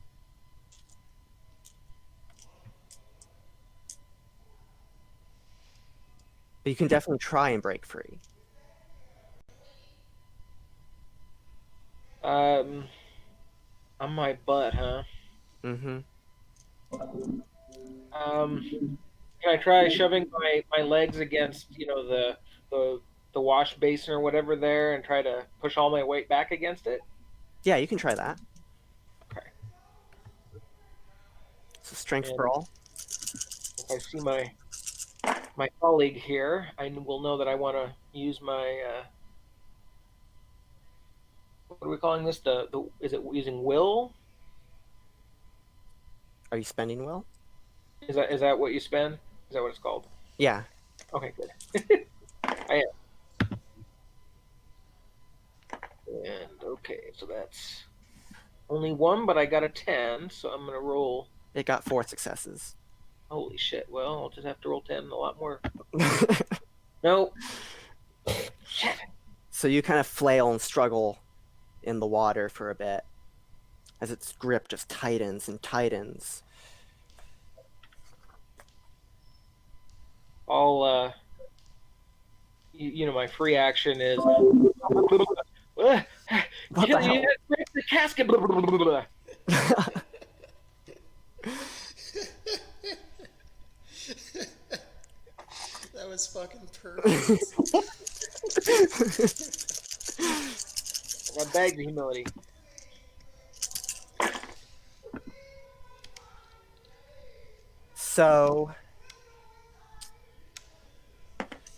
But you can definitely try and break free. On my butt, huh? Mm-hmm. Can I try shoving my legs against, the wash basin or whatever there and try to push all my weight back against it? Yeah, you can try that. Okay. So strength And brawl. if I see my colleague here, I will know that I want to use my what are we calling this? Is it using will? Are you spending will? Is that what you spend? Is that what it's called? Yeah. Okay, good. I am. And okay, so that's only one, but I got a 10, so I'm gonna roll. It got 4 successes. Holy shit! Well, I'll just have to roll 10 a lot more. Nope. Shit. So you kind of flail and struggle in the water for a bit. as its grip just tightens and tightens. I'll, my free action is. Kill the hell? you! Break the casket! That was fucking perfect. I beg the humility. So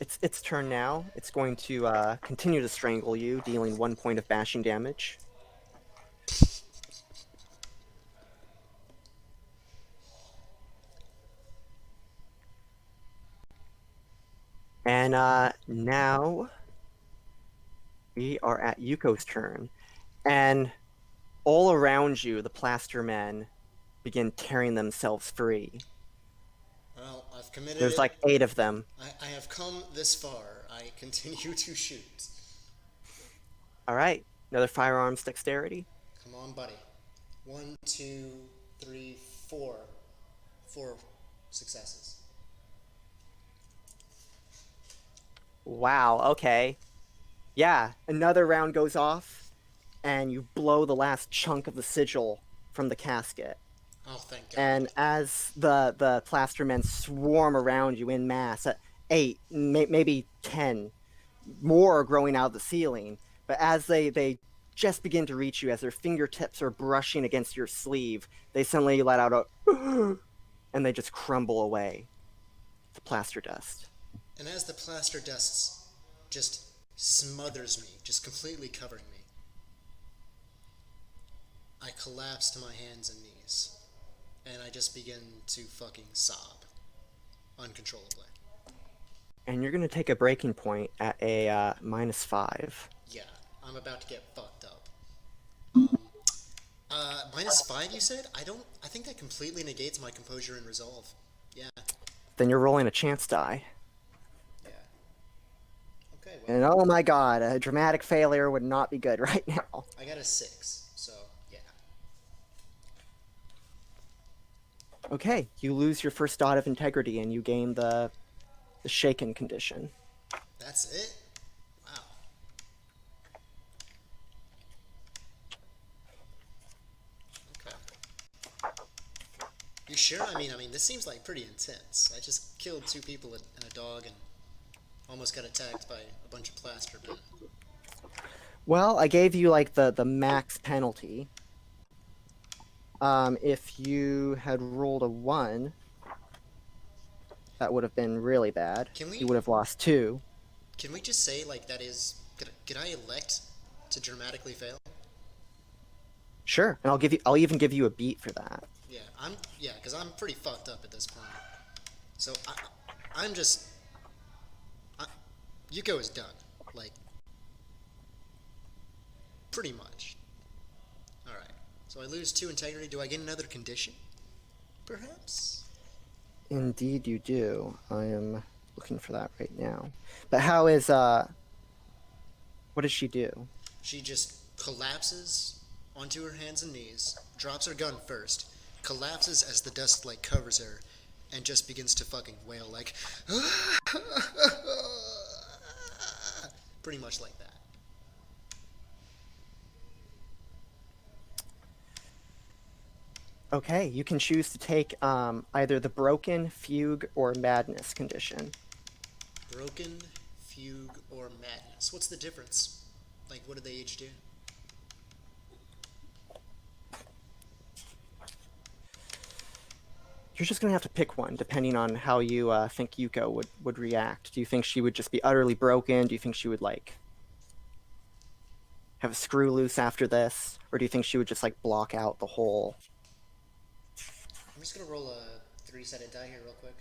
it's its turn now. It's going to continue to strangle you, dealing 1 point of bashing damage. And now we are at Yuko's turn. And all around you, the plaster men begin tearing themselves free. Well, I've committed. There's like 8 of them. I have come this far. I continue to shoot. All right, another firearms dexterity. Come on, buddy. 1, 2, 3, 4. 4 successes. Wow, okay. Yeah, another round goes off, and you blow the last chunk of the sigil from the casket. Oh, thank God. And as the plaster men swarm around you in mass, 8, maybe 10 more are growing out of the ceiling, but as they just begin to reach you, as their fingertips are brushing against your sleeve, they suddenly let out a and they just crumble away to plaster dust. And as the plaster dust just smothers me, just completely covering me, I collapse to my hands and knees, and I just begin to fucking sob uncontrollably. And you're going to take a breaking point at a -5. Yeah, I'm about to get fucked up. -5, you said? I think that completely negates my composure and resolve. Yeah. Then you're rolling a chance die. Yeah. Okay, well, And oh my god, a dramatic failure would not be good right now. I got a 6, so yeah. Okay, you lose your first dot of integrity and you gain the shaken condition. That's it? Wow. Okay. You sure? I mean, this seems like pretty intense. I just killed 2 people and a dog and almost got attacked by a bunch of plaster men. Well, I gave you like the max penalty. If you had rolled a 1, that would have been really bad. You would have lost 2. Can we just say, like, that is... Could I elect to dramatically fail? Sure, and I'll even give you a beat for that. Yeah, because I'm pretty fucked up at this point. So, I'm just... Youko is done. Like, pretty much. Alright. So I lose 2 integrity. Do I get another condition? Perhaps? Indeed you do. I am looking for that right now. But how is, what does she do? She just collapses onto her hands and knees, drops her gun first, collapses as the dust, like, covers her, and just begins to fucking wail, like... Pretty much like that. Okay, you can choose to take either the broken, fugue, or madness condition. Broken, fugue, or madness. What's the difference? Like, what do they each do? You're just going to have to pick one, depending on how you think Youko would react. Do you think she would just be utterly broken? Do you think she would, like, have a screw loose after this? Or do you think she would just, like, block out the whole... I'm just going to roll a 3-sided die here real quick.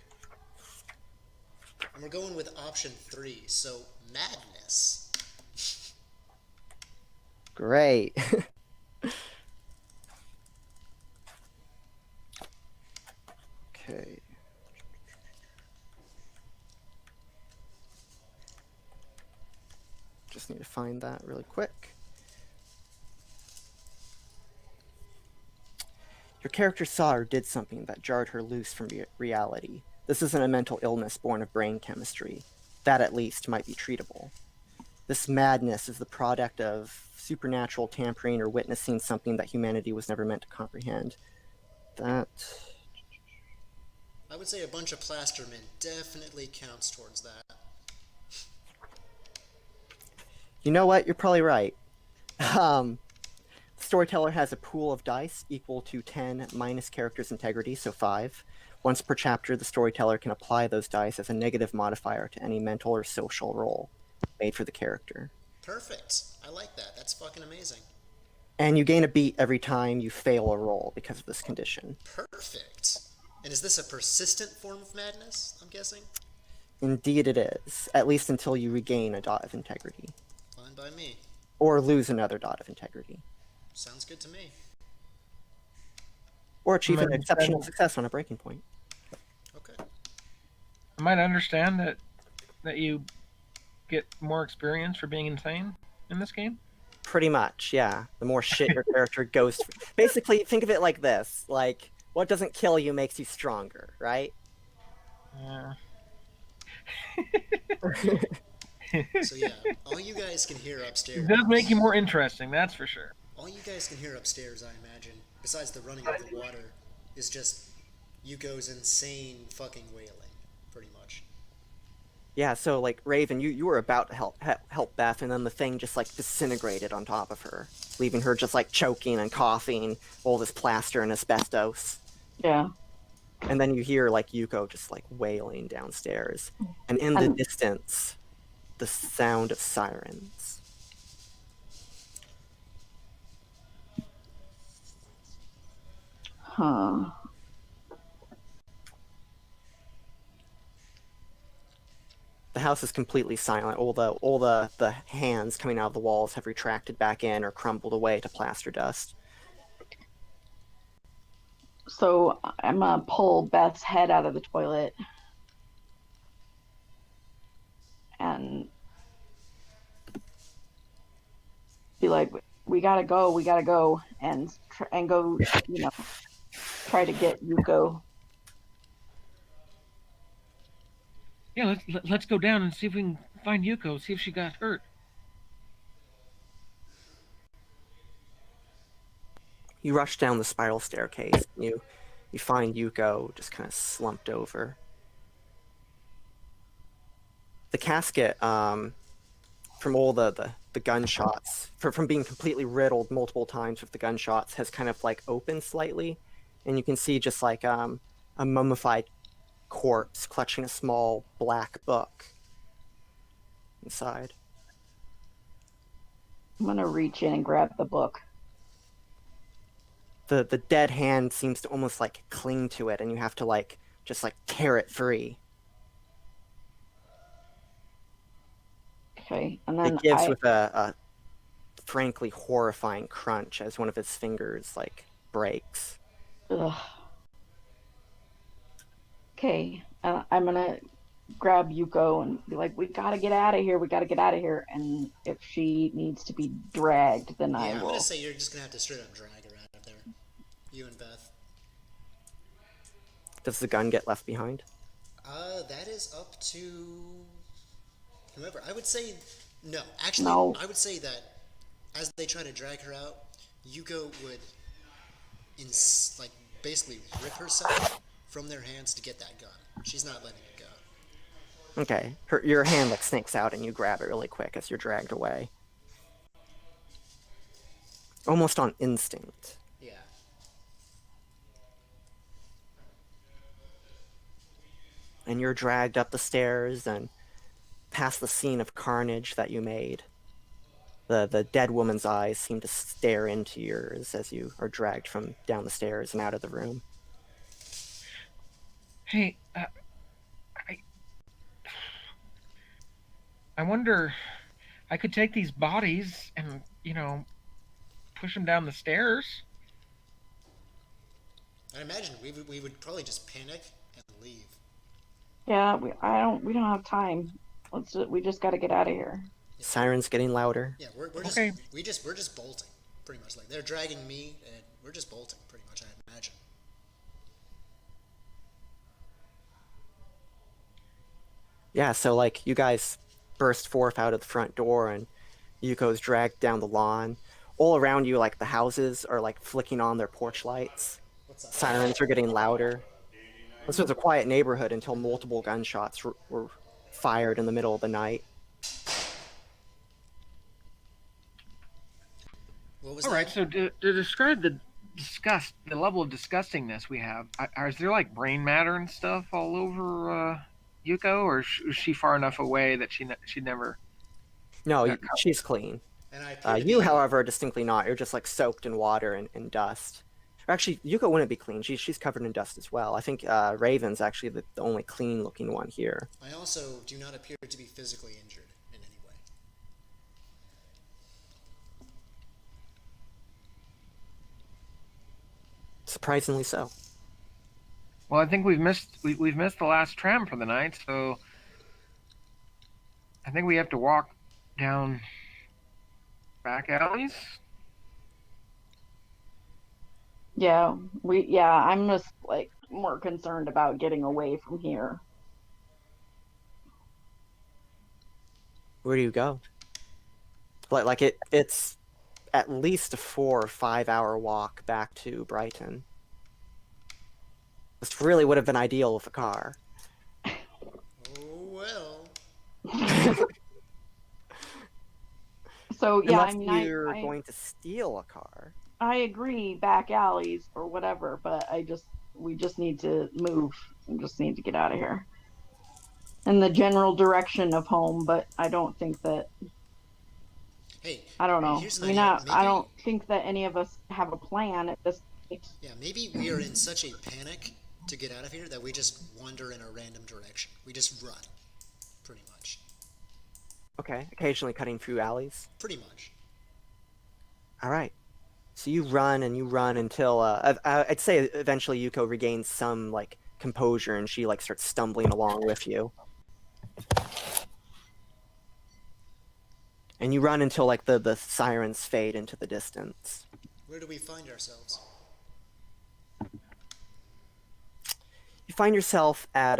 And we're going with option 3, so madness. Great. Okay. Just need to find that really quick. Your character saw or did something that jarred her loose from reality. This isn't a mental illness born of brain chemistry. That, at least, might be treatable. This madness is the product of supernatural tampering or witnessing something that humanity was never meant to comprehend. That... I would say a bunch of plastermen definitely counts towards that. You know what? You're probably right. The storyteller has a pool of dice equal to 10 minus character's integrity, so 5. Once per chapter, the storyteller can apply those dice as a negative modifier to any mental or social roll made for the character. Perfect. I like that. That's fucking amazing. And you gain a beat every time you fail a roll because of this condition. Perfect. And is this a persistent form of madness, I'm guessing? Indeed it is, at least until you regain a dot of integrity. Fine by me. Or lose another dot of integrity. Sounds good to me. Or achieve an exceptional success on a breaking point. Okay. I might understand that you get more experience for being insane in this game. Pretty much, yeah. The more shit your character goes through. Basically, think of it like this. Like, what doesn't kill you makes you stronger, right? Yeah. So yeah, all you guys can hear upstairs. It does make you more interesting, that's for sure. All you guys can hear upstairs, I imagine, besides the running of the water, is just Yuko's insane fucking wailing, pretty much. Yeah, so, like, Raven, you were about to help Beth, and then the thing just, like, disintegrated on top of her, leaving her just, like, choking and coughing, all this plaster and asbestos. Yeah. And then you hear, like, Youko just, like, wailing downstairs. And in the distance, the sound of sirens. Huh. The house is completely silent. All the hands coming out of the walls have retracted back in or crumbled away to plaster dust. So I'm gonna pull Beth's head out of the toilet and be like, "We gotta go," and go, try to get Youko. Yeah, let's go down and see if we can find Youko, see if she got hurt. You rush down the spiral staircase. You find Youko just kind of slumped over. The casket, from all the gunshots, from being completely riddled multiple times with the gunshots, has kind of like opened slightly, and you can see just like a mummified corpse clutching a small black book inside. I'm gonna reach in and grab the book. The dead hand seems to almost like cling to it, and you have to like just like tear it free. Okay, and then It gives with a frankly horrifying crunch as one of his fingers like breaks. Ugh. Okay, I'm gonna grab Youko and be like, "We gotta get out of here. We gotta get out of here." And if she needs to be dragged, then I I'm will. gonna say you're just gonna have to straight up drag her out of there. You and Beth. Does the gun get left behind? That is up to whoever. I would say no. Actually, No. I would say that as they try to drag her out, Youko would, like, basically rip herself from their hands to get that gun. She's not letting it go. Okay. Your hand like snakes out and you grab it really quick as you're dragged away. Almost on instinct. Yeah. And you're dragged up the stairs and past the scene of carnage that you made. The dead woman's eyes seem to stare into yours as you are dragged from down the stairs and out of the room. Hey, I wonder, I could take these bodies and, push them down the stairs. I imagine we would probably just panic and leave. Yeah, we don't have time. We just gotta get out of here. Sirens getting louder. Yeah, we're Okay. just bolting, pretty much. Like, they're dragging me, and we're just bolting, pretty much, I imagine. Yeah, so like you guys burst forth out of the front door and Yuko's dragged down the lawn. All around you, like the houses are like flicking on their porch lights. What's up? Sirens are getting louder. This was a quiet neighborhood until multiple gunshots were fired in the middle of the night. What was All that? right, so to describe the level of disgustingness we have, is there like brain matter and stuff all over Yuko, or is she far enough away that she never? No, Yeah, she's clean. And I appear to You, be, however, are distinctly not. You're just like soaked in water and dust. Or actually, Yuko wouldn't be clean. She's covered in dust as well. I think Raven's actually the only clean-looking one here. I also do not appear to be physically injured in any way. Surprisingly so. Well, I think we've missed the last tram for the night, so I think we have to walk down back alleys. Yeah, I'm just like more concerned about getting away from here. Where do you go? Like it's at least a 4 or 5 hour walk back to Brighton. This really would have been ideal with a car. Oh well. So yeah, Unless I mean, you're going to steal a car. I agree, back alleys or whatever, but we just need to move. We just need to get out of here. In the general direction of home, but I don't think that. Hey, I don't know. here's I an mean, idea. I don't think that any of us have a plan at this point. Yeah, maybe we are in such a panic to get out of here that we just wander in a random direction. We just run, pretty much. Okay, occasionally cutting through alleys. Pretty much. All right. So you run and you run until I'd say eventually Yuko regains some like composure and she like starts stumbling along with you. And you run until like the sirens fade into the distance. Where do we find ourselves? You find yourself at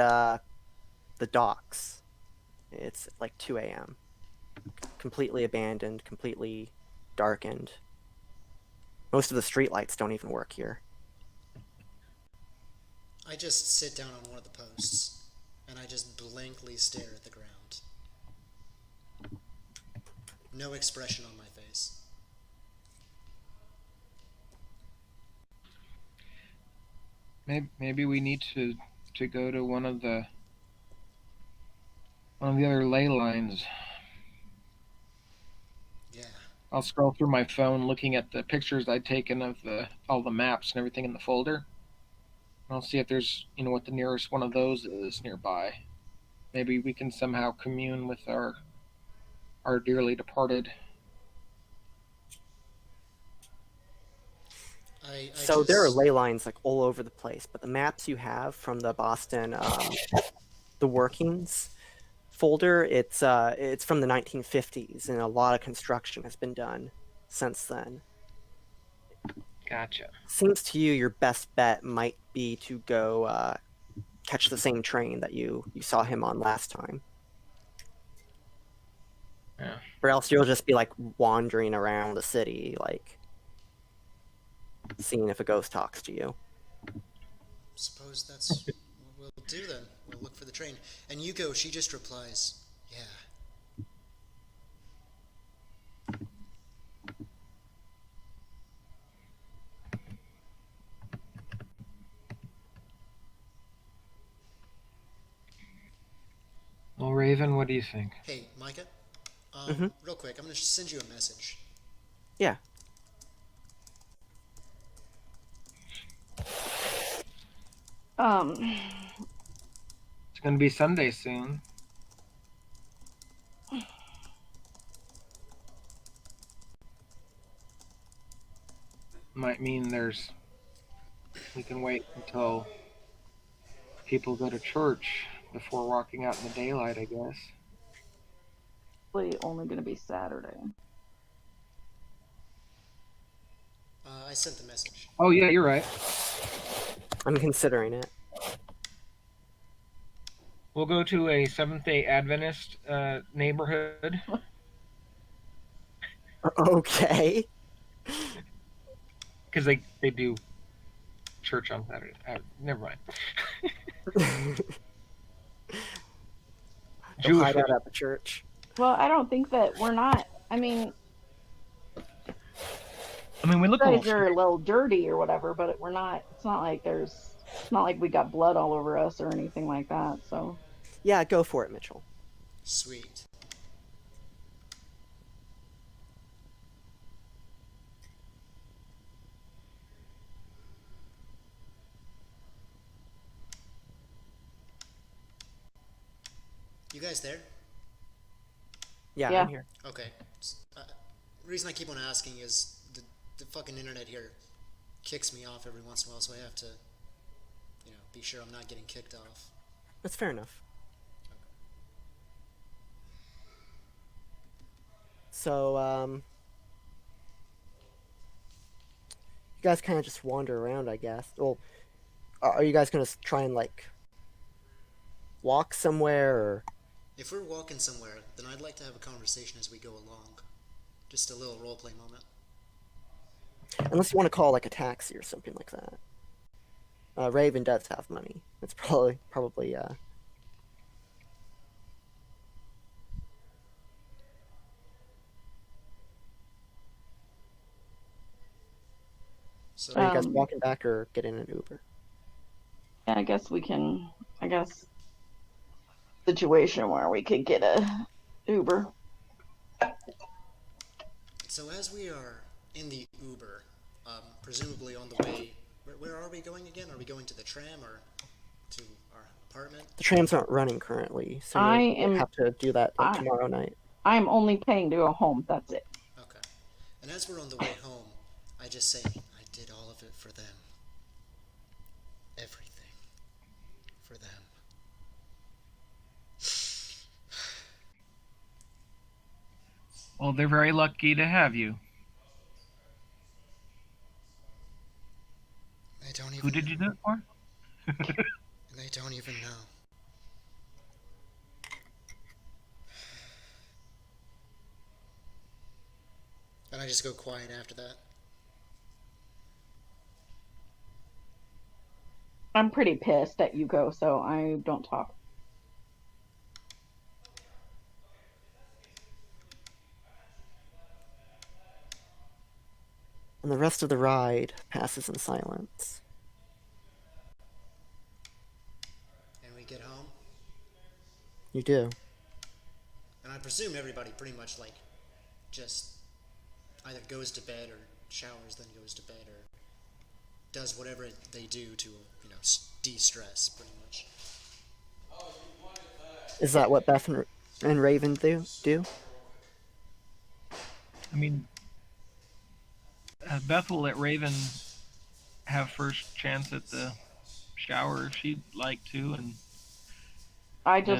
the docks. It's like 2 a.m. Completely abandoned, completely darkened. Most of the streetlights don't even work here. I just sit down on one of the posts, and I just blankly stare at the ground. No expression on my face. Maybe we need to go to one of the other ley lines. Yeah. I'll scroll through my phone looking at the pictures I'd taken of all the maps and everything in the folder. I'll see if there's what the nearest one of those is nearby. Maybe we can somehow commune with our dearly departed. So there are ley lines like all over the place, but the maps you have from the Boston, the workings folder, it's from the 1950s, and a lot of construction has been done since then. Gotcha. Seems to you your best bet might be to go catch the same train that you saw him on last time. Yeah. Or else you'll just be like wandering around the city, like seeing if a ghost talks to you. Suppose that's what we'll do then. We'll look for the train. And Youko, she just replies, yeah. Well, Raven, what do you think? Hey, Micah, Mhm. real quick, I'm going to send you a message. Yeah. It's going to be Sunday soon. Might mean we can wait until people go to church before walking out in the daylight, I guess. Probably only going to be Saturday. I sent the message. Oh yeah, you're right. I'm considering it. We'll go to a Seventh-day Adventist neighborhood. Okay. Because they do church on Saturday. Never mind. Go Jewish hide out religion. at the church. Well, I don't think that we're not. I mean, I mean, we look a you guys little. are a little dirty or whatever, but we're not. It's not like we got blood all over us or anything like that. So Yeah, go for it, Mitchell. Sweet. You guys there? Yeah, Yeah. I'm here. Okay. The reason I keep on asking is the fucking internet here kicks me off every once in a while, so I have to, be sure I'm not getting kicked off. That's fair enough. So, you guys kind of just wander around, I guess. Well, are you guys gonna try and like walk somewhere, or If we're walking somewhere, then I'd like to have a conversation as we go along. Just a little roleplay moment. unless you want to call like a taxi or something like that? Raven does have money. It's probably. So Are you guys Um, walking back or getting an Uber? yeah, I guess we can. I guess situation where we could get a Uber. So as we are in the Uber, presumably on the way, where are we going again? Are we going to the tram or to our apartment? The trams aren't running currently, so you'll have to do that like tomorrow night. I'm only paying to go home. That's it. Okay. And as we're on the way home, I just say, I did all of it for them. Everything. For them. Well, they're very lucky to have you. They don't even Who did you do it for? They don't even know. And I just go quiet after that. I'm pretty pissed at Youko, so I don't talk. And the rest of the ride passes in silence. And we get home. You do. And I presume everybody pretty much just either goes to bed or showers, then goes to bed, or does whatever they do to, de-stress, pretty much. Is that what Beth and Raven do? I mean, Beth will let Raven have first chance at the shower if she'd like to, and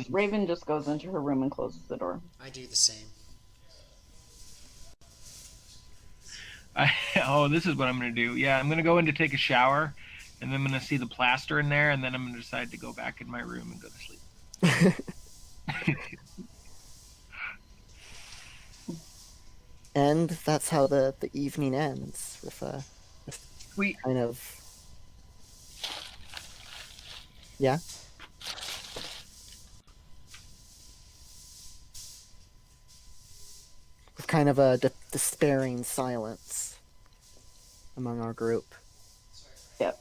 Raven just goes into her room and closes the door. I do the same. This is what I'm going to do. Yeah, I'm going to go in to take a shower, and then I'm going to see the plaster in there, and then I'm going to decide to go back in my room and go to sleep. And that's how the evening ends, with a Sweet. kind of... Yeah? With kind of a despairing silence among our group. Yep.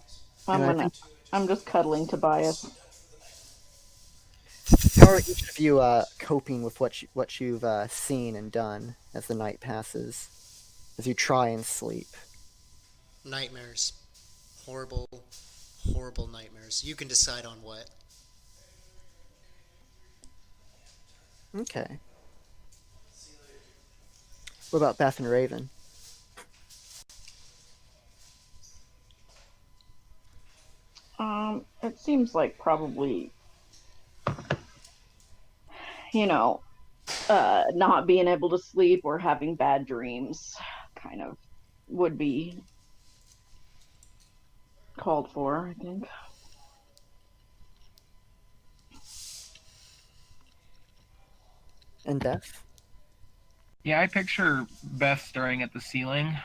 And I think- I'm just cuddling Tobias. How are each of you coping with what you've seen and done as the night passes, as you try and sleep? Nightmares. Horrible, horrible nightmares. You can decide on what. Okay. What about Beth and Raven? It seems like probably, not being able to sleep or having bad dreams kind of would be called for, I think. And Beth? Yeah, I picture Beth staring at the ceiling,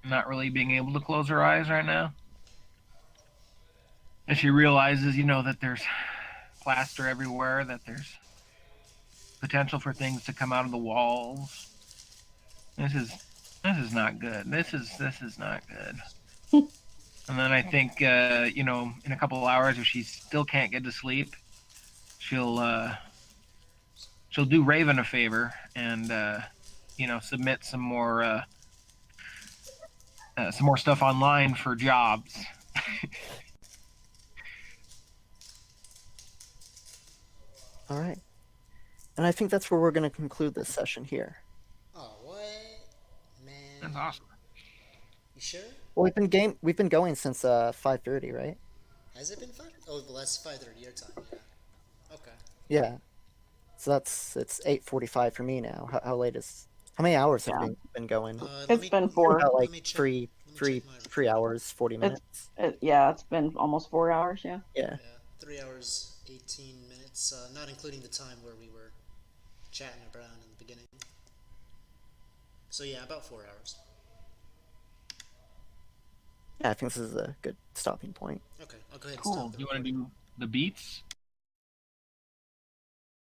not really being able to close her eyes right now. And she realizes, that there's plaster everywhere, that there's potential for things to come out of the walls. This is not good. This is not good. And then I think, in a couple of hours, if she still can't get to sleep, she'll do Raven a favor and submit some more stuff online for jobs. All right. And I think that's where we're going to conclude this session here. Oh, what? Man. That's awesome. You sure? Well, we've been going since 5:30, right? Has it been 5? Oh, well, that's 5:30 your time, yeah. Okay. Yeah. So it's 8:45 for me now. How late is? How many hours have Yeah. we been going? It's been 4. About like let me check- three let me check my 3 hours 40 minutes. Yeah, it's been almost 4 hours, yeah. Yeah. Yeah, 3 hours, 18 minutes, not including the time where we were chatting around in the beginning. So yeah, about 4 hours. Yeah, I think this is a good stopping point. Okay, I'll go ahead and Cool. stop the Do you want to recording. do the beats?